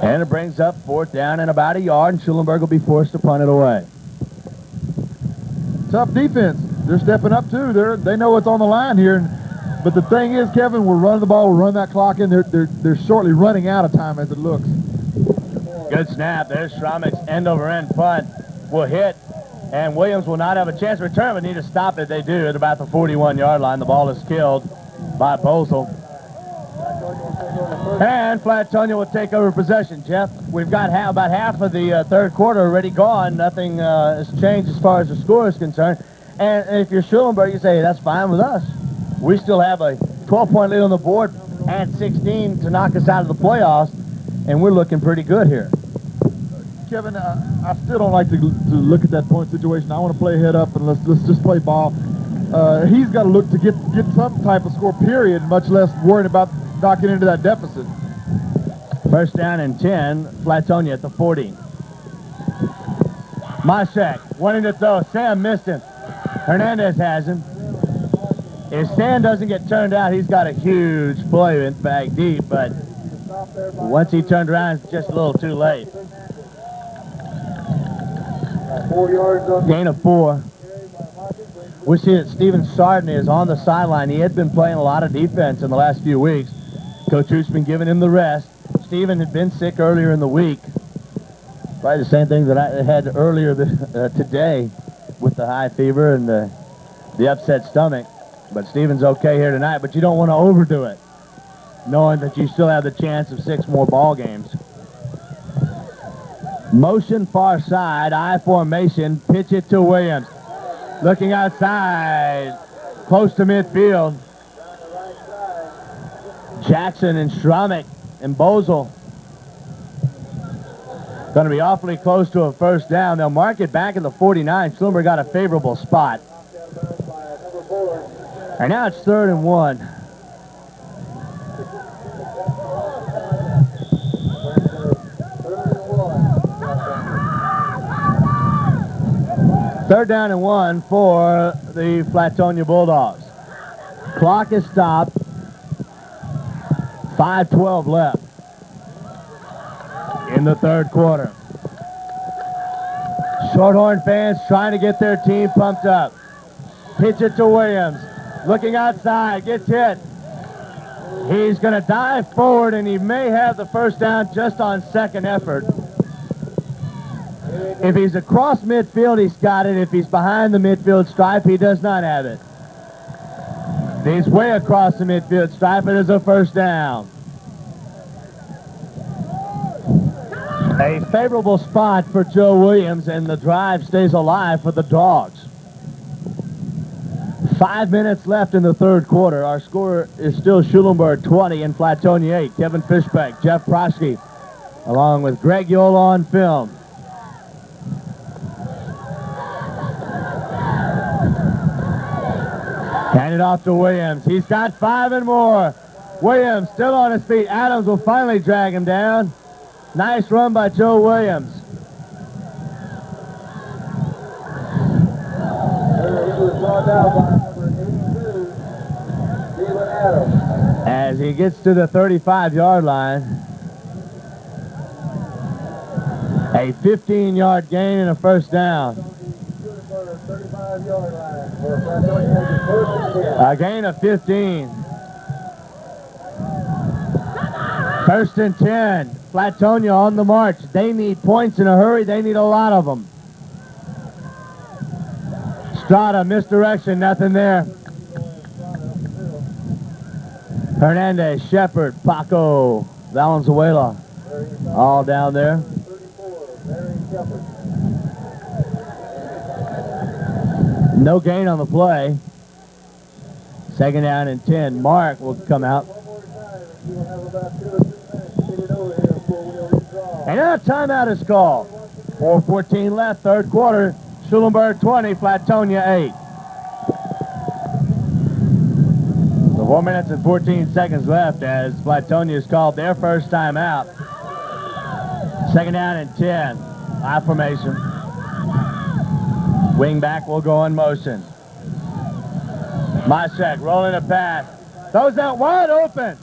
And it brings up 4th down and about a yard, and Schulenburg will be forced to punt it away. Tough defense. They're stepping up too. They know what's on the line here. But the thing is, Kevin, we're running the ball, we're running that clock in. They're shortly running out of time as it looks. Good snap. There's Schrammik's end over end punt. Will hit, and Williams will not have a chance to return, but need to stop it. They do at about the 41-yard line. The ball is killed by Bosel. And Flatonia will take over possession, Jeff. We've got about half of the third quarter already gone. Nothing has changed as far as the score is concerned. And if you're Schulenburg, you say, that's fine with us. We still have a 12-point lead on the board and 16 to knock us out of the playoffs, and we're looking pretty good here. Kevin, I still don't like to look at that point situation. I want to play head up and let's just play ball. He's got to look to get some type of score, period, much less worrying about knocking into that deficit. 1st down and 10, Flatonia at the 40. Moshak wanting to throw. Sam missed him. Hernandez has him. If Sam doesn't get turned out, he's got a huge play in back deep, but once he turned around, it's just a little too late. 4 yards on. Gain of 4. We see that Steven Sarton is on the sideline. He had been playing a lot of defense in the last few weeks. Coach Root's been giving him the rest. Steven had been sick earlier in the week. Probably the same thing that I had earlier today with the high fever and the upset stomach. But Steven's okay here tonight, but you don't want to overdo it, knowing that you still have the chance of 6 more ball games. Motion far side, I formation, pitch it to Williams. Looking outside, close to midfield. Jackson and Schrammik and Bosel. Going to be awfully close to a 1st down. They'll mark it back at the 49. Schulenburg got a favorable spot. And now it's 3rd and 1. Third down and 1 for the Flatonia Bulldogs. Clock is stopped. 5:12 left in the 3rd quarter. Shorthorn fans trying to get their team pumped up. Pitch it to Williams. Looking outside, gets hit. He's going to dive forward, and he may have the 1st down just on 2nd effort. If he's across midfield, he's got it. If he's behind the midfield stripe, he does not have it. He's way across the midfield stripe. It is a 1st down. A favorable spot for Joe Williams, and the drive stays alive for the Dogs. 5 minutes left in the 3rd quarter. Our score is still Schulenburg 20 and Flatonia 8. Kevin Fishbeck, Jeff Prosky, along with Greg Yola on film. Hand it off to Williams. He's got 5 and more. Williams still on his feet. Adams will finally drag him down. Nice run by Joe Williams. He was brought down by number 82, Steven Adams. As he gets to the 35-yard line. A 15-yard gain and a 1st down. 35-yard line for Flatonia, 1st and 10. A gain of 15. 1st and 10. Flatonia on the march. They need points in a hurry. They need a lot of them. Strada, misdirection, nothing there. Hernandez, Shepard, Paco, Valenzuela, all down there. 34, Barry Shepard. No gain on the play. 2nd down and 10. Mark will come out. We will have about 2 or 3 minutes to get it over here before we'll withdraw. And now a timeout is called. 4:14 left, third quarter. Schulenburg 20, Flatonia 8. So 4 minutes and 14 seconds left as Flatonia has called their first time out. Second down and 10. I formation. Wing back will go in motion. Myshek rolling a pass. Throws out wide open.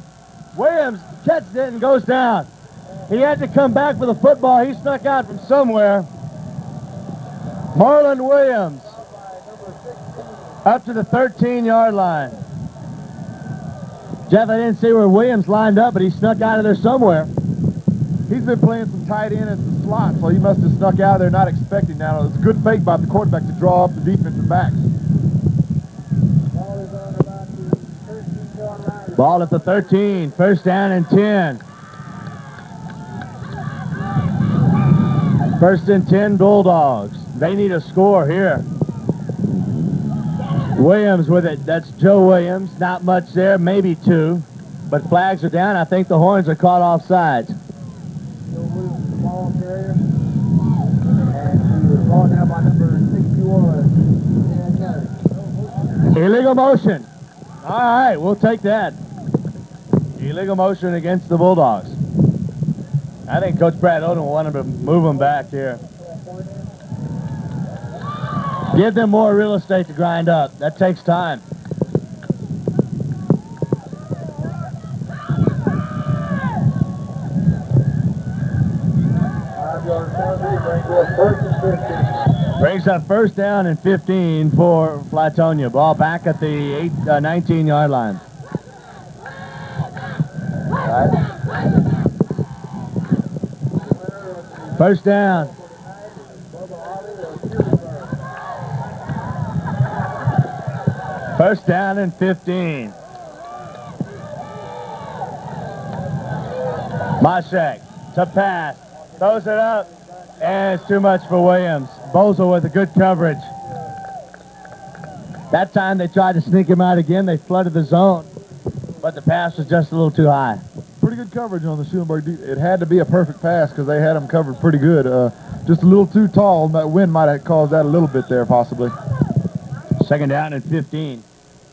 Williams catches it and goes down. He had to come back for the football. He snuck out from somewhere. Marlon Williams up to the 13-yard line. Jeff, I didn't see where Williams lined up, but he snuck out of there somewhere. He's been playing some tight end and some slot, so he must have snuck out of there not expecting that. It was a good fake by the quarterback to draw up the defensive backs. Ball at the 13, first down and 10. First and 10 Bulldogs. They need a score here. Williams with it. That's Joe Williams. Not much there, maybe two. But flags are down. I think the Horns are caught offsides. Joe Williams, the ball carrier. And he was brought down by number 61. Illegal motion. All right, we'll take that. Illegal motion against the Bulldogs. I think Coach Brad Odom will want him to move them back here. Give them more real estate to grind up. That takes time. Brings up first down and 15 for Flatonia. Ball back at the 19-yard line. First down. First down and 15. Myshek to pass. Throws it up. And it's too much for Williams. Bozel with a good coverage. That time they tried to sneak him out again. They flooded the zone. But the pass was just a little too high. Pretty good coverage on the Schulenburg. It had to be a perfect pass because they had him covered pretty good. Just a little too tall. That wind might have caused that a little bit there, possibly. Second down and 15.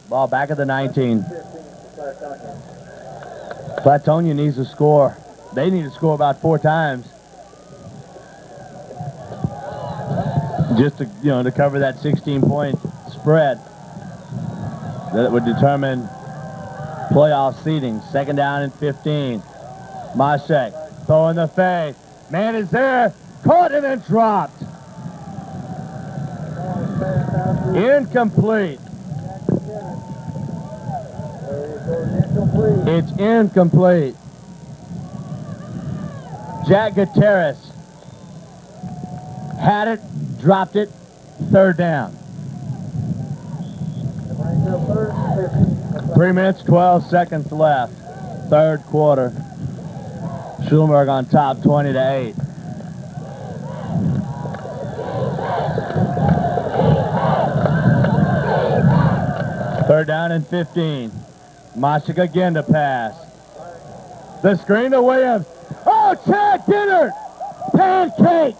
Ball back at the 19. Flatonia needs to score. They need to score about 4 times. Just to, to cover that 16-point spread that would determine playoff seeding. Second down and 15. Myshek throwing the fade. Man is there. Caught and then dropped. Incomplete. It's incomplete. Jack Gutierrez had it, dropped it, third down. 3 minutes, 12 seconds left. Third quarter. Schulenburg on top, 20-8. Third down and 15. Myshek again to pass. The screen to Williams. Oh, Chad Dinner! Pancake!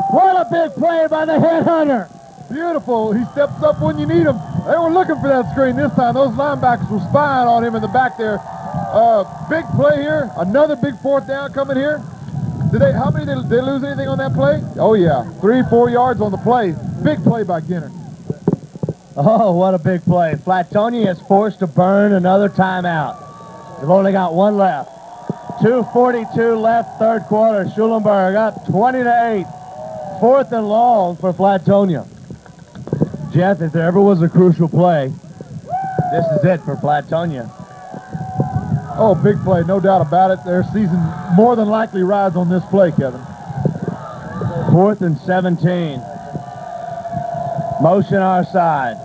What a big play by the headhunter. Beautiful. He steps up when you need him. They were looking for that screen this time. Those linebackers were spying on him in the back there. Big play here. Another big fourth down coming here. How many did they lose anything on that play? Oh, yeah. 3-4 yards on the play. Big play by Ginner. Oh, what a big play. Flatonia is forced to burn another timeout. They've only got one left. 2:42 left, third quarter. Schulenburg up 20-8. Fourth and long for Flatonia. Jeff, if there ever was a crucial play, this is it for Flatonia. Oh, big play, no doubt about it. Their season more than likely rides on this play, Kevin. 4th and 17. Motion our side.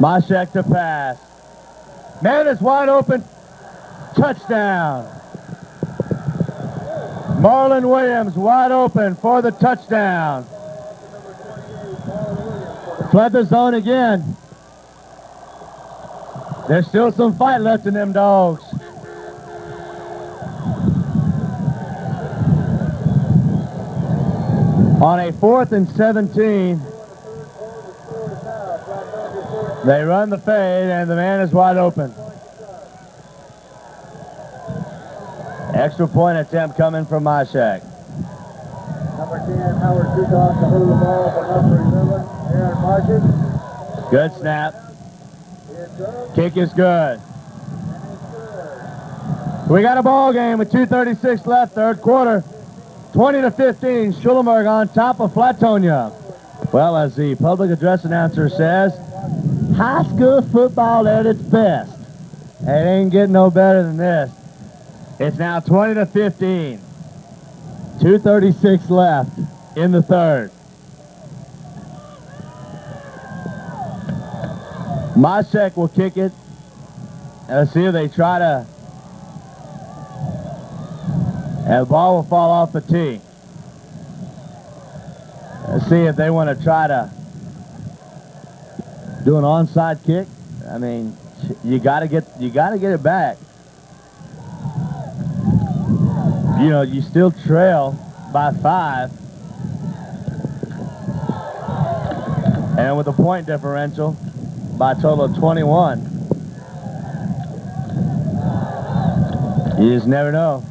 Myshek to pass. Man is wide open. Touchdown. Marlon Williams wide open for the touchdown. Fled the zone again. There's still some fight left in them dogs. On a 4th and 17, they run the fade, and the man is wide open. Extra point attempt coming from Myshak. Number 10, Howard Kukoc to hold the ball for number 11, Aaron Marshall. Good snap. It's up. Kick is good. We got a ball game with 2:36 left, third quarter. 20-15, Schulenburg on top of Flatonia. Well, as the public address announcer says, high school football at its best. It ain't getting no better than this. It's now 20-15. 2:36 left in the third. Myshak will kick it. Let's see if they try to... And the ball will fall off the tee. Let's see if they want to try to do an onside kick. I mean, you got to get it back. You know, you still trail by 5. And with a point differential by a total of 21. You just never know.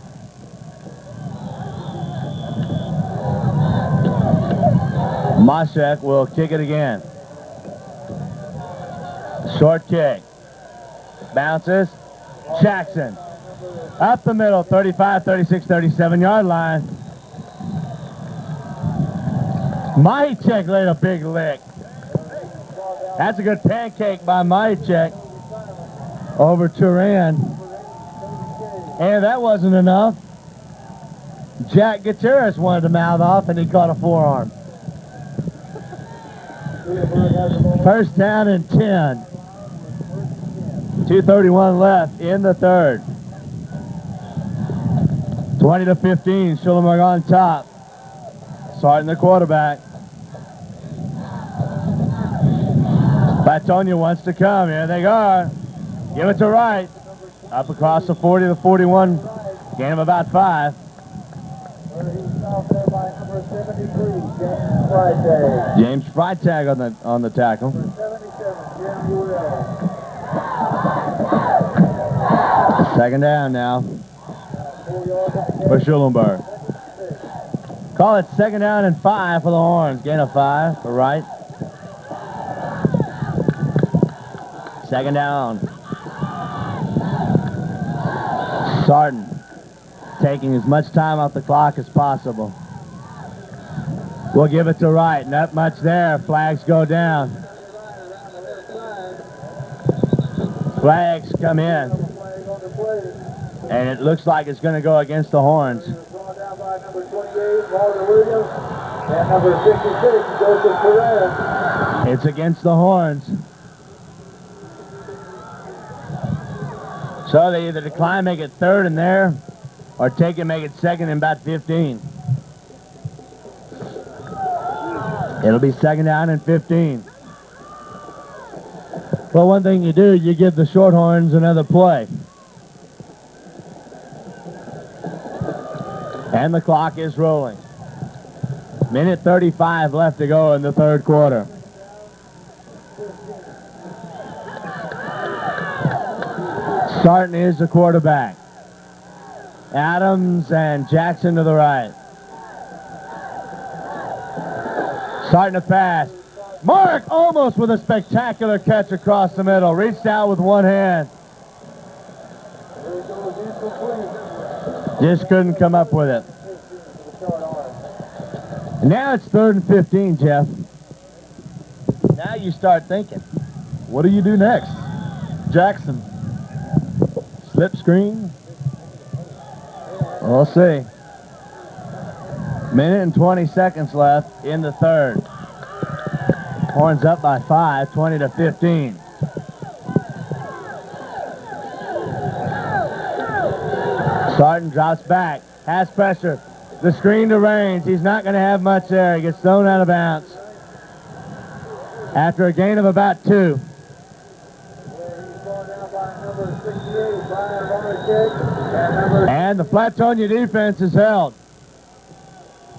Myshak will kick it again. Short kick. Bounces. Jackson. Up the middle, 35, 36, 37-yard line. Myshak laid a big lick. That's a good pancake by Myshak over Turan. And that wasn't enough. Jack Gutierrez wanted to mouth off, and he caught a forearm. First down and 10. 2:31 left in the third. 20-15, Schulenburg on top. Starting the quarterback. Flatonia wants to come. Here they go. Give it to Wright. Up across the 40 to 41. Gain of about 5. James Freitag on the tackle. Second down now for Schulenburg. Call it second down and 5 for the Horns. Gain of 5 for Wright. Second down. Sarton taking as much time off the clock as possible. We'll give it to Wright. Not much there. Flags go down. Flags come in. And it looks like it's going to go against the Horns. And number 56, Joseph Perez. It's against the Horns. So they either decline, make it third and there, or take it, make it second and about 15. It'll be second down and 15. Well, one thing you do, you give the Shorthorns another play. And the clock is rolling. Minute 35 left to go in the third quarter. Sarton is the quarterback. Adams and Jackson to the right. Starting to pass. Mark almost with a spectacular catch across the middle. Reached out with one hand. Just couldn't come up with it. And now it's 3rd and 15, Jeff. Now you start thinking. What do you do next? Jackson. Slip screen. We'll see. Minute and 20 seconds left in the third. Horns up by 5, 20-15. Sarton drops back, has pressure. The screen to Raines. He's not going to have much there. He gets thrown out of bounds after a gain of about 2. And the Flatonia defense is held.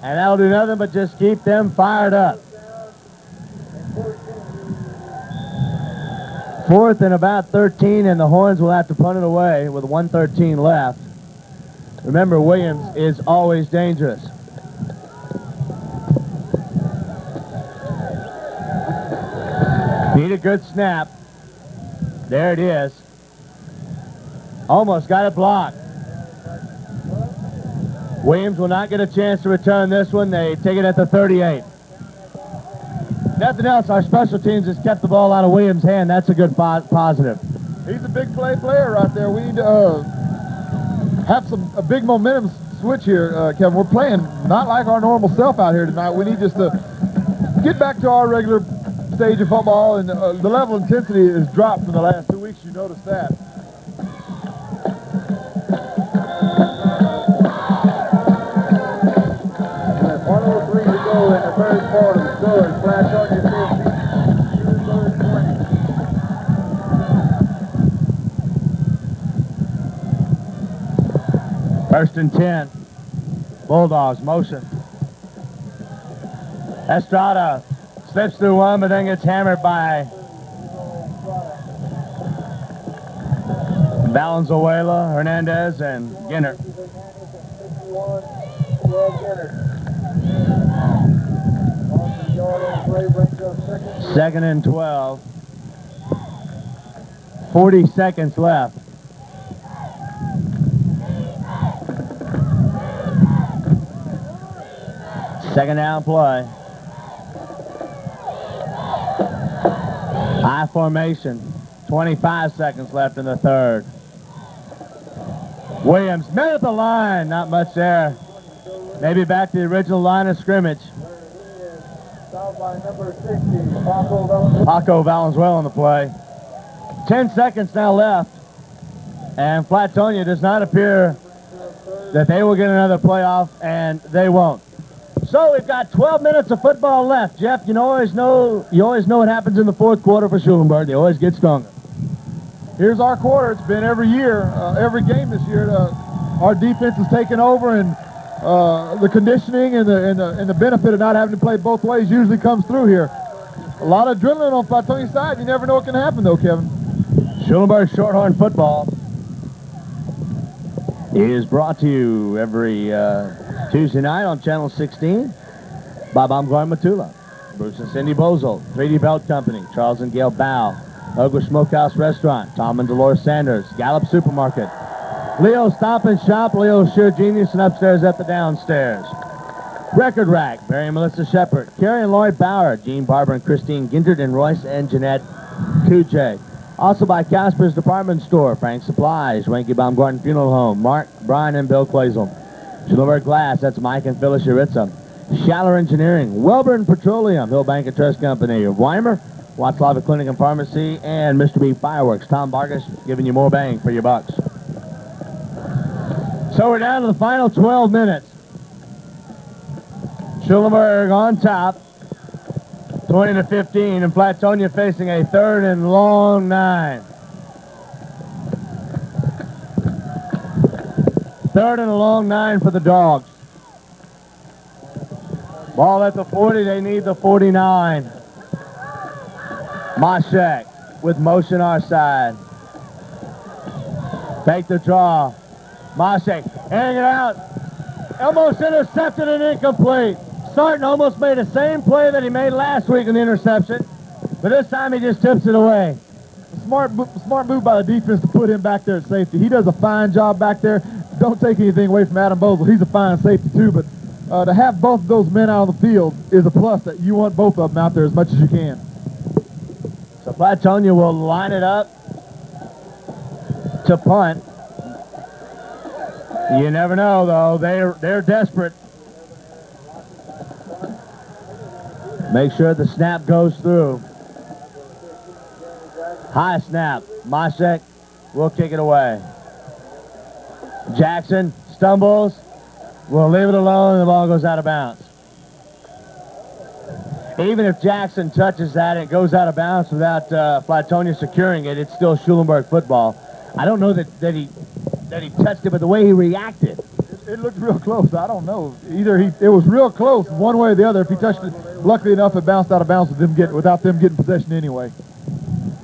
And that'll do nothing but just keep them fired up. 4th and about 13, and the Horns will have to punt it away with 1:13 left. Remember, Williams is always dangerous. Need a good snap. There it is. Almost got it blocked. Williams will not get a chance to return this one. They take it at the 38. Nothing else, our special teams has kept the ball out of Williams' hand. That's a good positive. He's a big play player right there. We need to have a big momentum switch here, Kevin. We're playing not like our normal self out here tonight. We need just to get back to our regular stage of football, and the level of intensity has dropped in the last 2 weeks. You noticed that. With 1:03 to go in the third quarter, the score is Flatonia 50, Schulenburg 20. 1st and 10. Bulldogs motion. Estrada slips through one, but then gets hammered by Valenzuela, Hernandez, and Ginner. 51, 12 Ginner. On the yard on the play brings up second. 2nd and 12. 40 seconds left. Second down play. High formation. 25 seconds left in the third. Williams, met at the line. Not much there. Maybe back to the original line of scrimmage. Fouled by number 60, Paco Valenzuela. Paco Valenzuela on the play. 10 seconds now left. And Flatonia does not appear that they will get another playoff, and they won't. So we've got 12 minutes of football left. Jeff, you always know what happens in the fourth quarter for Schulenburg. They always get stronger. Here's our quarter. It's been every year, every game this year. Our defense has taken over, and the conditioning and the benefit of not having to play both ways usually comes through here. A lot of adrenaline on Flatonia's side. You never know what can happen, though, Kevin. Schulenburg Shorthorn football is brought to you every Tuesday night on Channel 16 by Baumgartner Matula, Bruce and Cindy Bozel, 3D Belt Company, Charles and Gail Bow, Ogre Smokehouse Restaurant, Tom and Dolores Sanders, Gallup Supermarket, Leo's Stop and Shop, Leo's Sure Genius, and upstairs at the downstairs. Record Rack, Barry and Melissa Shepard, Carrie and Lloyd Bauer, Jean Barber and Christine Gintert, and Royce and Jeanette Kuche. Also by Casper's Department Store, Frank Supplies, Wanky Baumgarten Funeral Home, Mark, Brian, and Bill Clazel. Schulenburg Glass, that's Mike and Phyllis Yuritsa. Schaller Engineering, Welborn Petroleum, Hill Bank and Trust Company, Weimer, Watzlava Clinic and Pharmacy, and Mr. B Fireworks. Tom Vargas giving you more bang for your bucks. So we're down to the final 12 minutes. Schulenburg on top, 20-15, and Flatonia facing a 3rd and long 9. 3rd and a long 9 for the Dogs. Ball at the 40, they need the 49. Moshek with motion our side. Take the draw. Moshek hanging out. Almost intercepted and incomplete. Sarton almost made the same play that he made last week in the interception, but this time he just tips it away. Smart move by the defense to put him back there at safety. He does a fine job back there. Don't take anything away from Adam Bozel. He's a fine safety too, but to have both of those men out on the field is a plus. That you want both of them out there as much as you can. So Flatonia will line it up to punt. You never know, though. They're desperate. Make sure the snap goes through. High snap. Moshek will kick it away. Jackson stumbles. We'll leave it alone, and the ball goes out of bounds. Even if Jackson touches that, it goes out of bounds without Flatonia securing it. It's still Schulenburg football. I don't know that he touched it, but the way he reacted, It looked real close. I don't know. It was real close one way or the other. If he touched it, luckily enough, it bounced out of bounds without them getting possession anyway.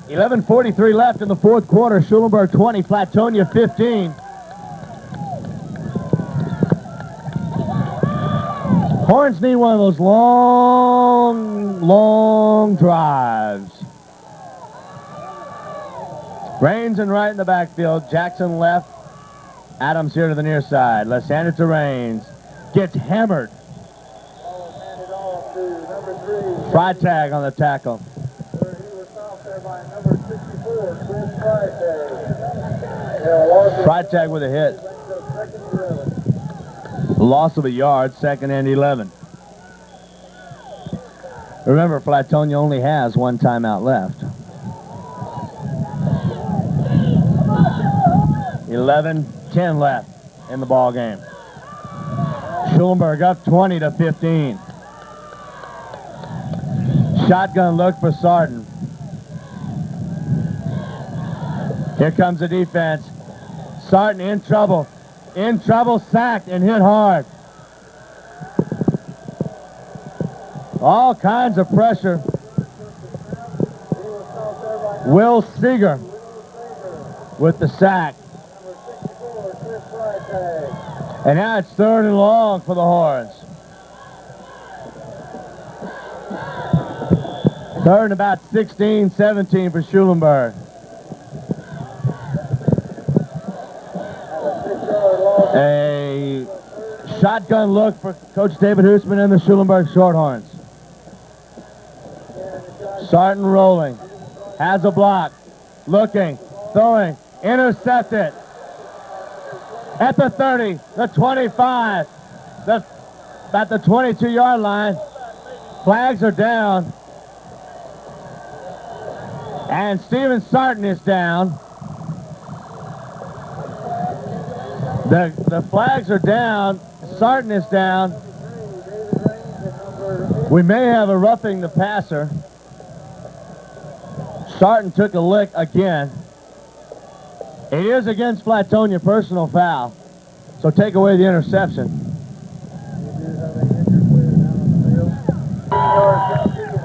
11:43 left in the fourth quarter. Schulenburg 20, Flatonia 15. Horns need one of those long drives. Rains and right in the backfield. Jackson left. Adams here to the near side. Let's hand it to Rains. Gets hammered. Freitag on the tackle. Freitag with a hit. Loss of a yard, 2nd and 11. Remember, Flatonia only has one timeout left. 11:10 left in the ball game. Schulenburg up 20-15. Shotgun look for Sarton. Here comes the defense. Sarton in trouble. In trouble, sacked and hit hard. All kinds of pressure. Will Seeger with the sack. And now it's 3rd and long for the Horns. 3rd and about 16, 17 for Schulenburg. A shotgun look for Coach David Hoosman and the Schulenburg Shorthorns. Sarton rolling. Has a block. Looking. Throwing. Intercepted. At the 30, the 25, about the 22-yard line. Flags are down. And Steven Sarton is down. The flags are down. Sarton is down. We may have a roughing the passer. Sarton took a lick again. It is against Flatonia, personal foul. So take away the interception.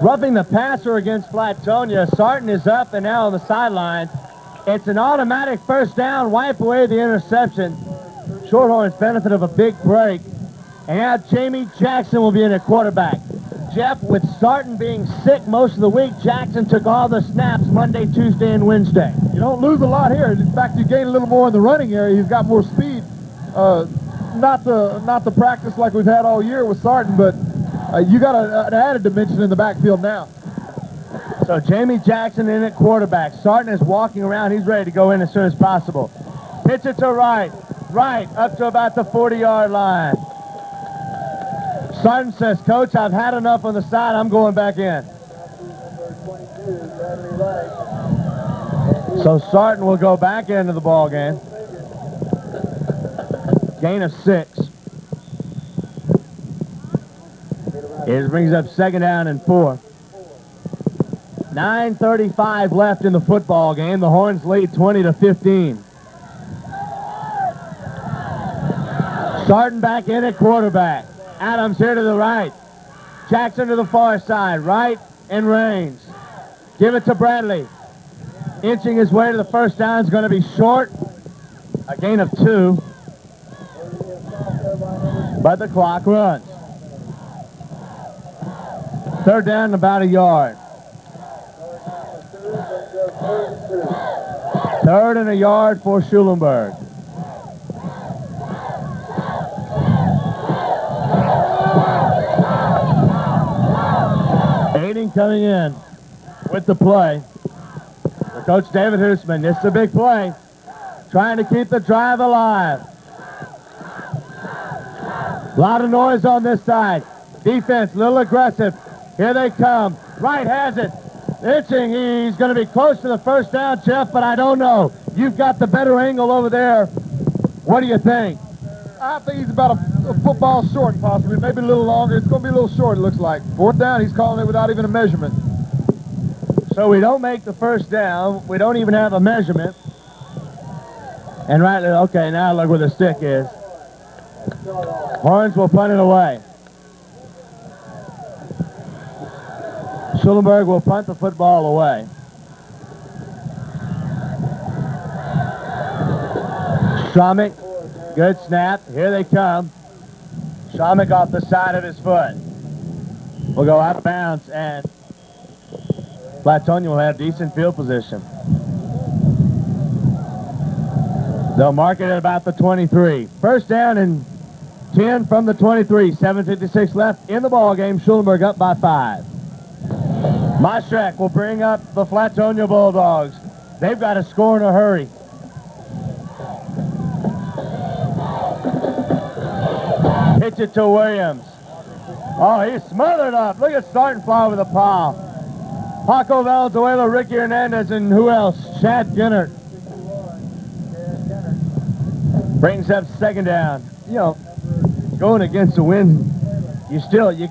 Roughing the passer against Flatonia. Sarton is up and now on the sideline. It's an automatic first down. Wipe away the interception. Shorthorns benefit of a big break. And now Jamie Jackson will be in at quarterback. Jeff, with Sarton being sick most of the week, Jackson took all the snaps Monday, Tuesday, and Wednesday. You don't lose a lot here. In fact, you gain a little more in the running area. He's got more speed. Not the practice like we've had all year with Sarton, but you got an added dimension in the backfield now. So Jamie Jackson in at quarterback. Sarton is walking around. He's ready to go in as soon as possible. Pitch it to right. Right, up to about the 40-yard line. Sarton says, Coach, I've had enough on the side. I'm going back in. So Sarton will go back into the ball game. Gain of 6. It brings up 2nd down and 4. 9:35 left in the football game. The Horns lead 20-15. Sarton back in at quarterback. Adams here to the right. Jackson to the far side. Right and Rains. Give it to Bradley. Inching his way to the first down is going to be short. A gain of 2. But the clock runs. 3rd down, about a yard. 3rd and a yard for Schulenburg. Aiding coming in with the play. For Coach David Hoosman, this is a big play. Trying to keep the drive alive. A lot of noise on this side. Defense, a little aggressive. Here they come. Right has it. Inching, he's going to be close to the first down, Jeff, but I don't know. You've got the better angle over there. What do you think? I think he's about a football short, possibly. Maybe a little longer. It's going to be a little short, it looks like. 4th down, he's calling it without even a measurement. So we don't make the first down. We don't even have a measurement. And right, okay, now look where the stick is. Horns will punt it away. Schulenburg will punt the football away. Schrammick, good snap. Here they come. Schrammick off the side of his foot. Will go out of bounds, and Flatonia will have decent field position. They'll mark it at about the 23. First down and 10 from the 23. 7:56 left in the ball game. Schulenburg up by 5. Moschrek will bring up the Flatonia Bulldogs. They've got to score in a hurry. Pitch it to Williams. Oh, he's smothered up. Look at starting fly with a paw. Paco Valenzuela, Ricky Hernandez, and who else? Chad Ginnert. Brings up second down. You know, going against the wind, you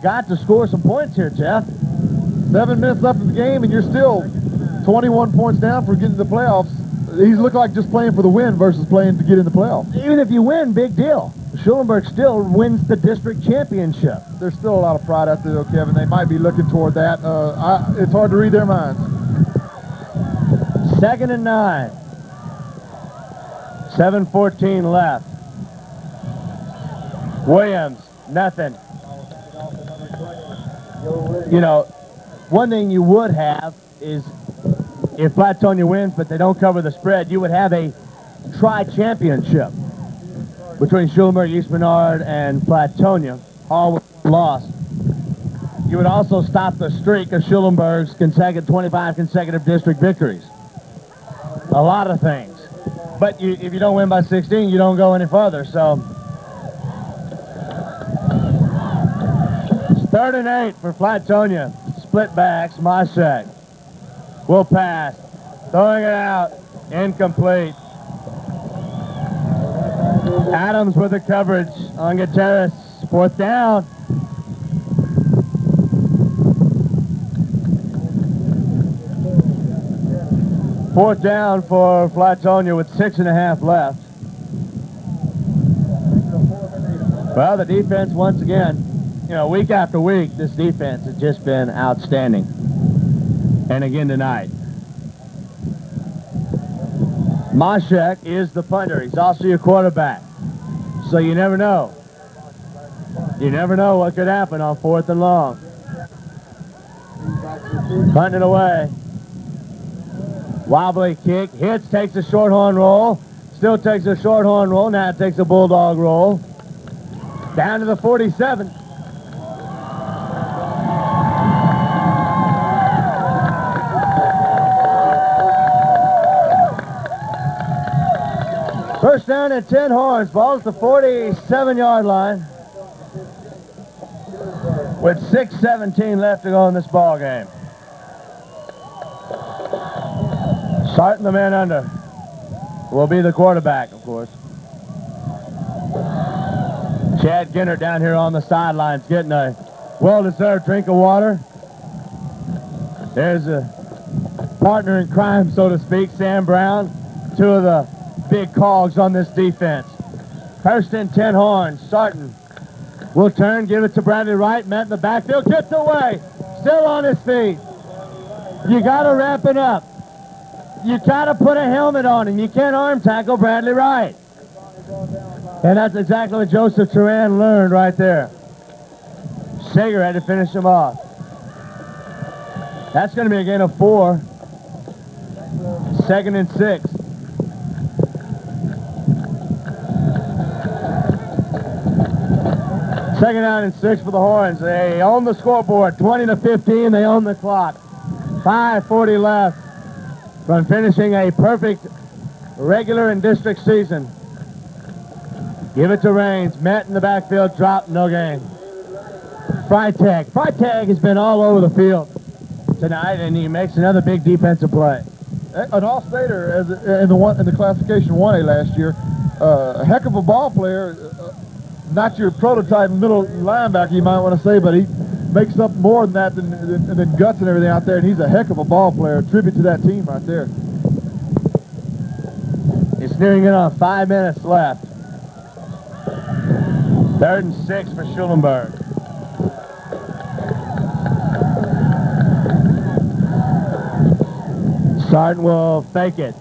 got to score some points here, Jeff. 7 minutes left in the game, and you're still 21 points down for getting to the playoffs. He's looked like just playing for the win versus playing to get in the playoffs. Even if you win, big deal. Schulenburg still wins the district championship. There's still a lot of pride out there, though, Kevin. They might be looking toward that. It's hard to read their minds. 2nd and 9. 7:14 left. Williams, nothing. You know, one thing you would have is if Flatonia wins but they don't cover the spread, you would have a tri-championship between Schulenburg, East Menard, and Flatonia, all lost. You would also stop the streak of Schulenburg's 25 consecutive district victories. A lot of things. But if you don't win by 16, you don't go any further. So it's 3rd and 8 for Flatonia. Split backs, Moschrek will pass. Throwing it out, incomplete. Adams with the coverage on Gutierrez. 4th down. Fourth down for Flatonia with 6.5 left. Well, the defense once again, you know, week after week, this defense has just been outstanding. And again tonight. Moschrek is the punter. He's also your quarterback. So you never know. You never know what could happen on 4th and long. Punting it away. Wobbly kick. Hits, takes a shorthorn roll. Still takes a shorthorn roll. Now it takes a bulldog roll. Down to the 47. First down and 10 Horns. Ball at the 47-yard line. With 6:17 left to go in this ball game. Starting the man under will be the quarterback, of course. Chad Ginnert down here on the sidelines getting a well-deserved drink of water. There's a partner in crime, so to speak, Sam Brown. 2 of the big cogs on this defense. First and 10 Horns, starting. Will turn, give it to Bradley Wright, met in the backfield, gets away, still on his feet. You got to wrap it up. You got to put a helmet on him. You can't arm tackle Bradley Wright. And that's exactly what Joseph Turan learned right there. Sager had to finish him off. That's going to be a gain of 4. 2nd and 6. Second down and 6 for the Horns. They own the scoreboard, 20-15. They own the clock. 5:40 left from finishing a perfect regular and district season. Give it to Raines. Met in the backfield, dropped, no gain. Freitag. Freitag has been all over the field tonight, and he makes another big defensive play. An all-stater in the classification 1A last year. A heck of a ball player. Not your prototype middle linebacker, you might want to say, but he makes up more than that than guts and everything out there, and he's a heck of a ball player. Tribute to that team right there. It's nearing in on 5 minutes left. Third and 6 for Schulenburg. Sarton will fake it.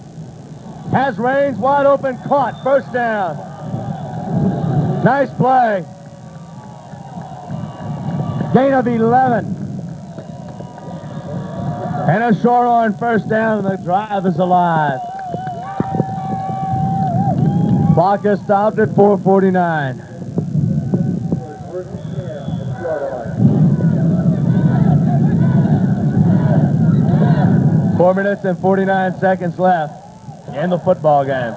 Has Reigns wide open, caught, first down. Nice play. Gain of 11. And a Shorthorn first down, and the drive is alive. Clock is stopped at 4:49. 4 minutes and 49 seconds left in the football game.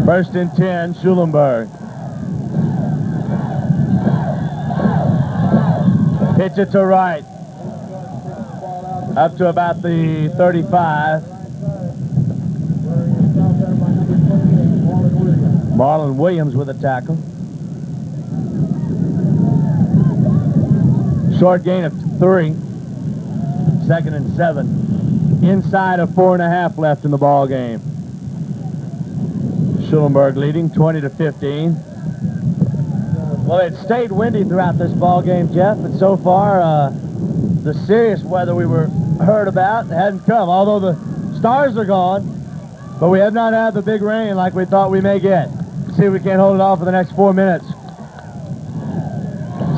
First and 10, Schulenburg. Pitch it to right. Up to about the 35. Marlon Williams with a tackle. Short gain of 3. Second and 7. Inside of 4.5 left in the ball game. Schulenburg leading 20-15. Well, it stayed windy throughout this ball game, Jeff, but so far the serious weather we were heard about hadn't come. Although the stars are gone, but we have not had the big rain like we thought we may get. See if we can't hold it off for the next 4 minutes.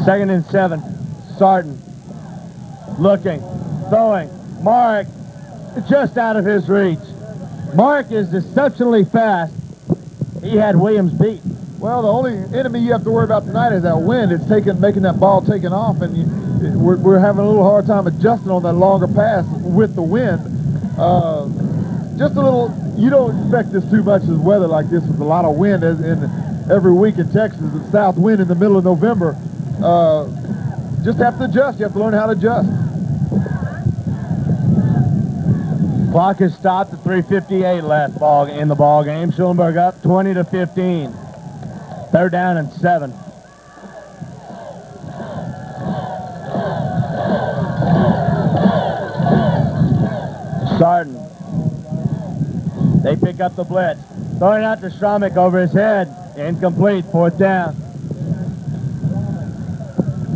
Second and 7. Sarton looking, throwing. Mark just out of his reach. Mark is exceptionally fast. He had Williams beat. Well, the only enemy you have to worry about tonight is that wind. It's making that ball taking off, and we're having a little hard time adjusting on that longer pass with the wind. Just a little. You don't expect this too much as weather like this with a lot of wind every week in Texas. The south wind in the middle of November. Just have to adjust. You have to learn how to adjust. Clock is stopped at 3:58 left in the ball game. Schulenburg up 20-15. Third down and 7. Sarton. They pick up the blitz. Throwing out to Schramek over his head. Incomplete. Fourth down.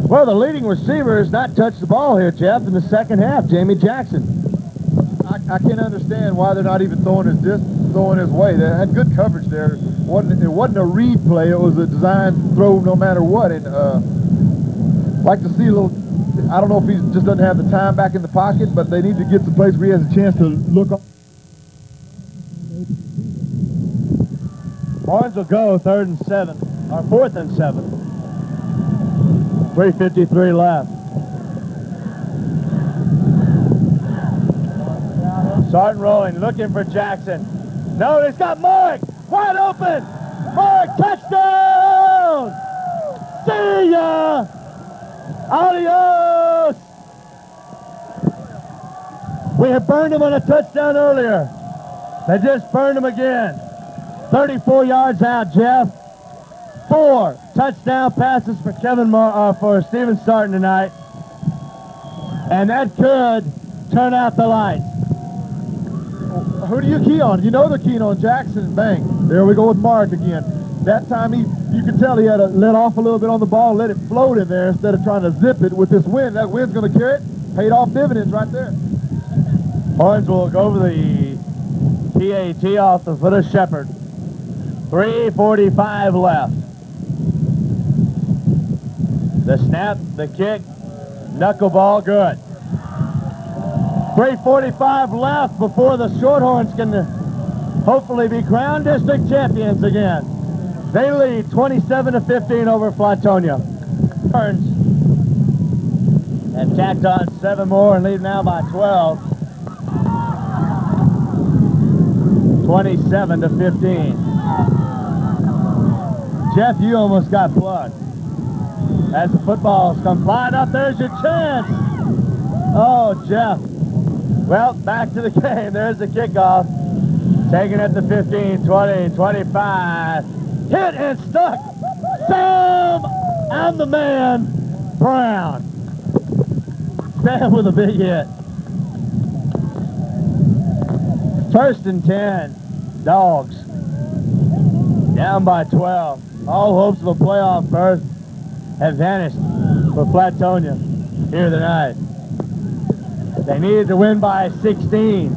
Well, the leading receiver has not touched the ball here, Jeff, in the second half. Jamie Jackson. I can't understand why they're not even throwing his way. They had good coverage there. It wasn't a read play. It was a design throw no matter what. And like to see a little. I don't know if he just doesn't have the time back in the pocket, but they need to get to a place where he has a chance to look up. Horns will go 3rd and 7, or 4th and 7. 3:53 left. Sarton rolling, looking for Jackson. No, he's got Mark wide open. Mark, touchdown! See ya! Adios! We had burned him on a touchdown earlier. They just burned him again. 34 yards out, Jeff. 4 touchdown passes for for Steven Sarton tonight. And that could turn out the lights. Who do you key on? You know they're keying on Jackson. Bang. There we go with Mark again. That time you could tell he had to let off a little bit on the ball, let it float in there instead of trying to zip it with this wind. That wind's going to carry it. Paid off dividends right there. Horns will go over the PAT off the foot of Shepard. 3:45 left. The snap, the kick, knuckleball, good. 3:45 left before the Shorthorns can hopefully be crowned district champions again. They lead 27-15 over Flatonia. Turns and tacked on 7 more and lead now by 12. 27-15. Jeff, you almost got plugged. As the footballs come flying up, there's your chance. Oh, Jeff. Well, back to the game. There's the kickoff. Taken at the 15, 20, 25. Hit and stuck. Sam and the man, Brown. Sam with a big hit. First and 10. Dogs. Down by 12. All hopes of a playoff berth have vanished for Flatonia here tonight. They needed to win by 16.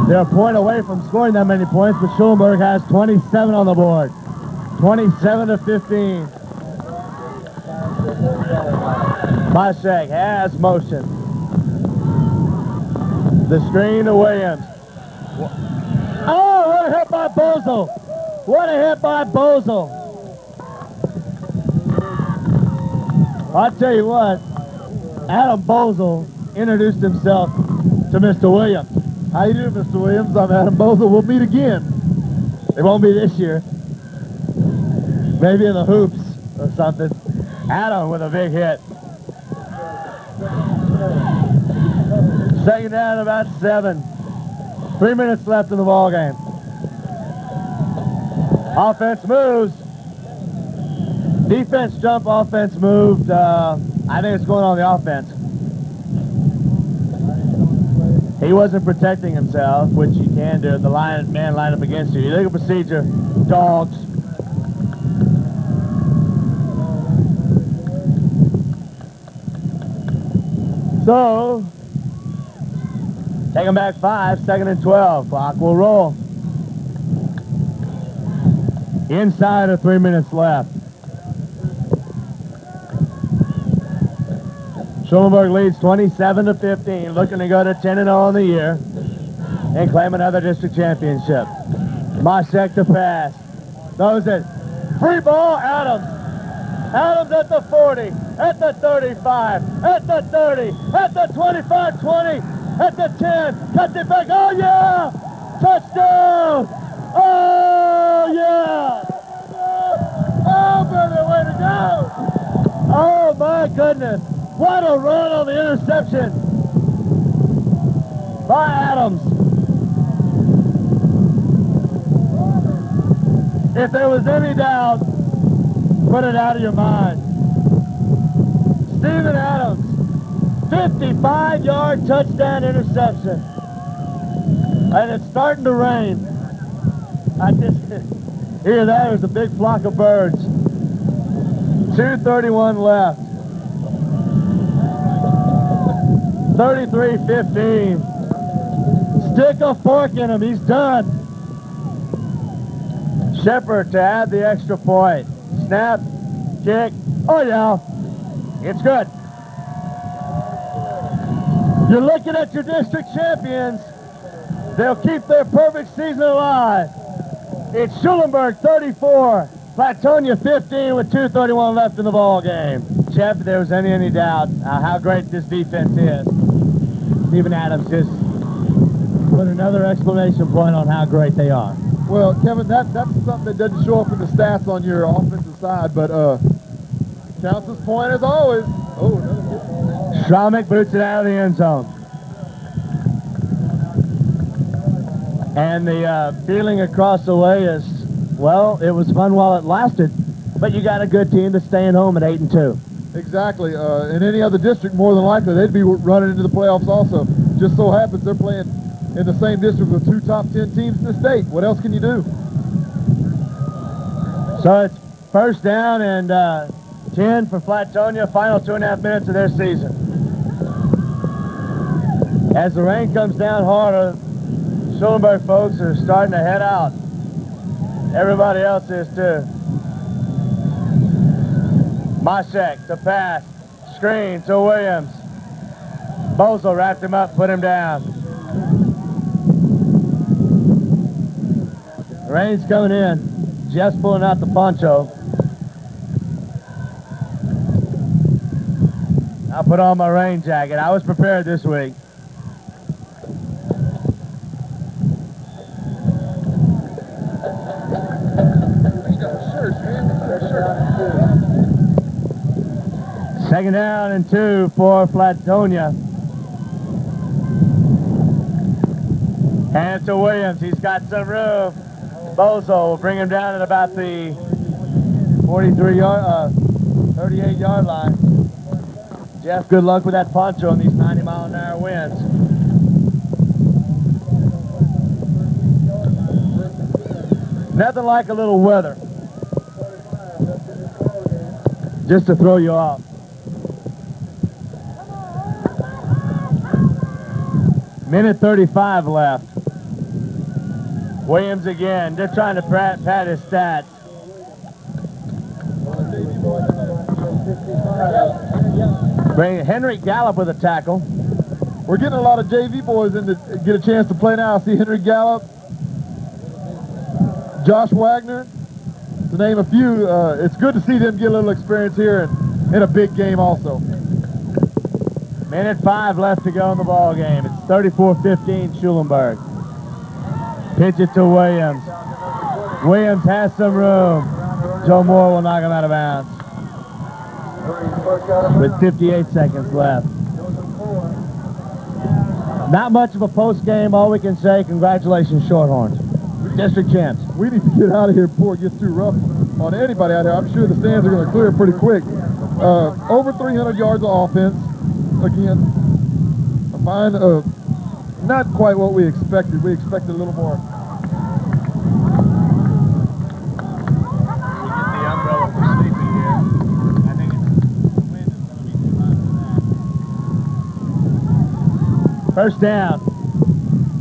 They're a point away from scoring that many points, but Schulenburg has 27 on the board. 27 to 15. Moshek has motion. The screen to Williams. Oh, what a hit by Bozel. What a hit by Bozel. I'll tell you what, Adam Bozel introduced himself to Mr. Williams. How you doing, Mr. Williams? I'm Adam Bozel. We'll meet again. It won't be this year. Maybe in the hoops or something. Adam with a big hit. Second down, about 7. 3 minutes left in the ball game. Offense moves. Defense jump, offense moved. I think it's going on the offense. He wasn't protecting himself, which you can do. The man line up against you. Illegal procedure. Dogs. So, take them back 5, 2nd and 12. Clock will roll. Inside of 3 minutes left. Schulenburg leads 27 to 15, looking to go to 10-0 on the year and claim another district championship. Moshek to pass. Throws it. Free ball, Adams. Adams at the 40, at the 35, at the 30, at the 25, 20, at the 10. Cuts it back. Oh, yeah! Touchdown! Oh, yeah! Oh, baby, way to go! Oh, my goodness. What a run on the interception by Adams. If there was any doubt, put it out of your mind. Stephen Adams, 55-yard touchdown interception. And it's starting to rain. I just hear that. There's a big flock of birds. 2:31 left. 33-15. Stick a fork in him. He's done. Shepard to add the extra point. Snap, kick. Oh, yeah. It's good. You're looking at your district champions. They'll keep their perfect season alive. It's Schulenburg 34, Flatonia 15 with 2:31 left in the ball game. Jeff, if there was any doubt how great this defense is, Stephen Adams just put another exclamation point on how great they are. Well, Kevin, that's something that doesn't show up in the stats on your offensive side, but counts as point as always. Oh, another hit. Schramek boots it out of the end zone. And the feeling across the way is, well, it was fun while it lasted, but you got a good team that's staying home at 8-2. Exactly. In any other district, more than likely, they'd be running into the playoffs also. Just so happens they're playing in the same district with 2 top 10 teams in the state. What else can you do? So it's first down and 10 for Flatonia, final 2.5 minutes of their season. As the rain comes down harder, Schulenburg folks are starting to head out. Everybody else is too. Moshek to pass, screen to Williams. Bozel wrapped him up, put him down. The rain's coming in. Jeff's pulling out the poncho. I'll put on my rain jacket. I was prepared this week. Second down and 2 for Flatonia. And to Williams. He's got some room. Bozo will bring him down at about the 38-yard line. Jeff, good luck with that poncho in these 90-mile-an-hour winds. Nothing like a little weather. Just to throw you off. Minute 35 left. Williams again. They're trying to pad his stats. Bring Henry Gallup with a tackle. We're getting a lot of JV boys in to get a chance to play now. I see Henry Gallup, Josh Wagner, to name a few. It's good to see them get a little experience here and in a big game also. Minute 5 left to go in the ball game. It's 34-15 Schulenburg. Pitch it to Williams. Williams has some room. Joe Moore will knock him out of bounds. With 58 seconds left. Not much of a post game. All we can say, congratulations, Shorthorns. District champs. We need to get out of here before it gets too rough on anybody out here. I'm sure the stands are going to clear pretty quick. Over 300 yards of offense. Again, a fine, not quite what we expected. We expected a little more. We get the umbrella for sleeping here. I think the wind is going to be too much for that. First down.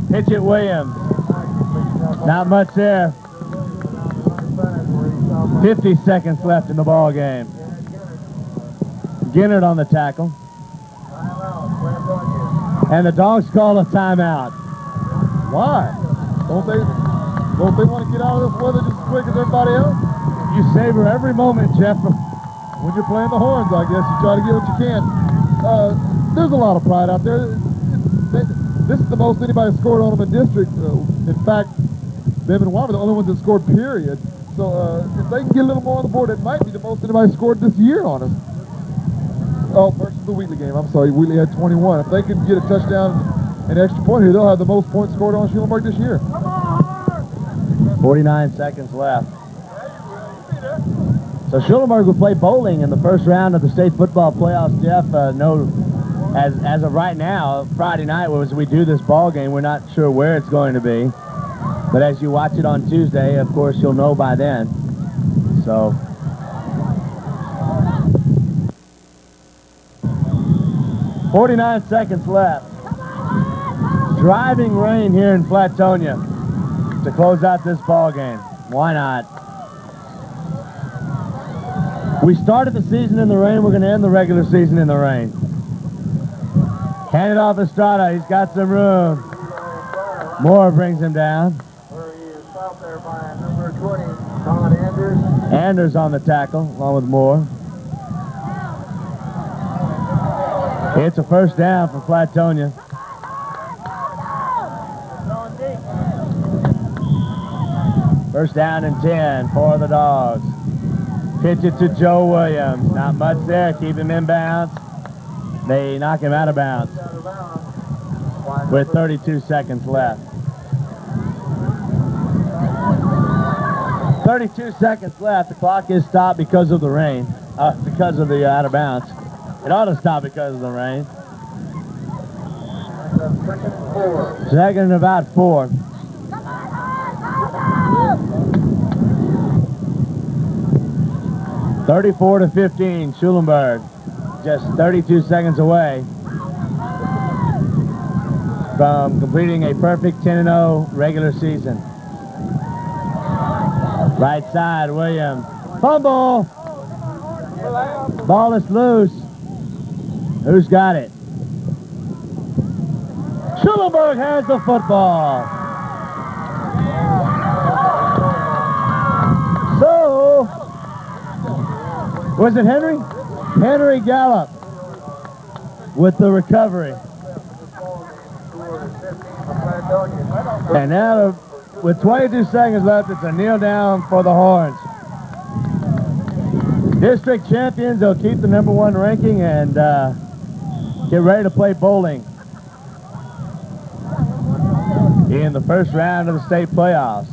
Pitch it Williams. Not much there. 50 seconds left in the ball game. Ginnard on the tackle. And the Dogs call a timeout. Why? Don't they want to get out of this weather just as quick as everybody else? You savor every moment, Jeff. When you're playing the horns, I guess you try to get what you can. There's a lot of pride out there. This is the most anybody scored on them in district. In fact, them and Wyoming are the only ones that scored, period. So if they can get a little more on the board, it might be the most anybody scored this year on us. Oh, versus the Wheatley game. I'm sorry, Wheatley had 21. If they can get a touchdown and extra point here, they'll have the most points scored on Schulenburg this year. 49 seconds left. So Schulenburg will play bowling in the first round of the state football playoffs. Jeff, as of right now, Friday night, as we do this ball game, we're not sure where it's going to be. But as you watch it on Tuesday, of course, you'll know by then. So 49 seconds left. Driving rain here in Flatonia to close out this ball game. Why not? We started the season in the rain. We're going to end the regular season in the rain. Hand it off Estrada. He's got some room. Moore brings him down. There by number 20, Todd Anders. Anders on the tackle, along with Moore. It's a first down for Flatonia. First down and 10 for the Dogs. Pitch it to Joe Williams. Not much there. Keep him in bounds. They knock him out of bounds with 32 seconds left. 32 seconds left. The clock is stopped because of the rain. Because of the out of bounds. It ought to stop because of the rain. Second and about 4. (34-15) Schulenburg. Just 32 seconds away from completing a perfect 10-0 regular season. Right side, Williams. Fumble! Ball is loose. Who's got it? Schulenburg has the football. So, was it Henry? Henry Gallup with the recovery. And now, with 22 seconds left, it's a kneel down for the Horns. District champions, they'll keep the #1 ranking and get ready to play bowling in the first round of the state playoffs.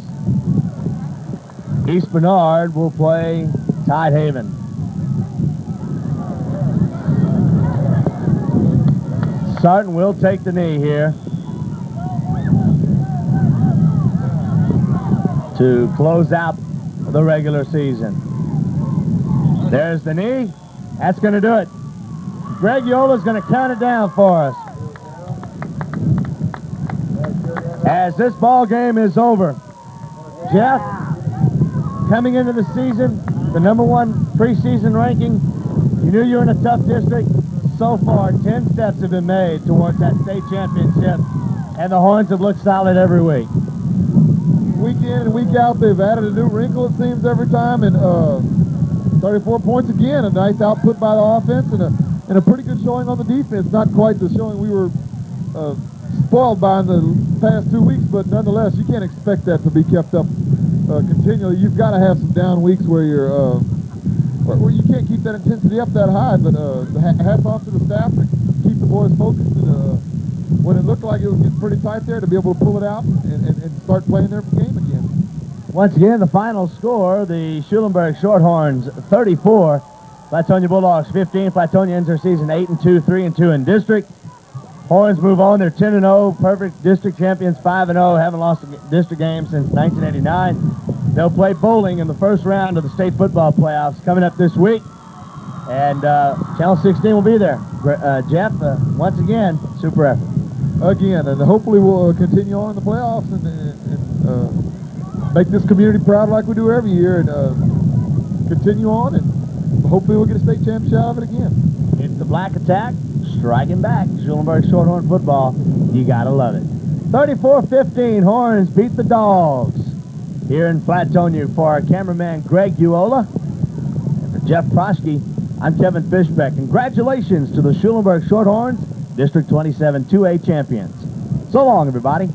East Bernard will play Tidehaven. Sarton will take the knee here. to close out the regular season. There's the knee. That's going to do it. Greg Yola's going to count it down for us. As this ball game is over, Jeff, coming into the season, the #1 preseason ranking, you knew you were in a tough district. So far, 10 steps have been made towards that state championship, and the Horns have looked solid every week. Week in and week out, they've added a new wrinkle, it seems, every time, and 34 points again. A nice output by the offense and a pretty good showing on the defense. Not quite the showing we were spoiled by in the past 2 weeks, but nonetheless, you can't expect that to be kept up continually. You've got to have some down weeks where you're where you can't keep that intensity up that high. But hats off to the staff to keep the boys focused. And when it looked like it was getting pretty tight there, to be able to pull it out and start playing their game again. Once again, the final score: the Schulenburg Shorthorns 34, Flatonia Bulldogs 15. Flatonia ends their season 8-2, 3-2 in district. Horns move on. They're 10-0, perfect district champions, 5-0, haven't lost a district game since 1989. They'll play bowling in the first round of the state football playoffs coming up this week. And Channel 16 will be there. Jeff, once again, super effort. Again, and hopefully we'll continue on in the playoffs and make this community proud like we do every year, and continue on, and hopefully we'll get a state championship out of it again. It's the Black Attack striking back. Schulenburg Shorthorn football, you gotta love it. 34-15, Horns beat the Dogs here in Flatonia. For our cameraman Greg Uola and for Jeff Prosky, I'm Kevin Fishbeck. Congratulations to the Schulenburg Shorthorns, District 27 2A champions. So long, everybody.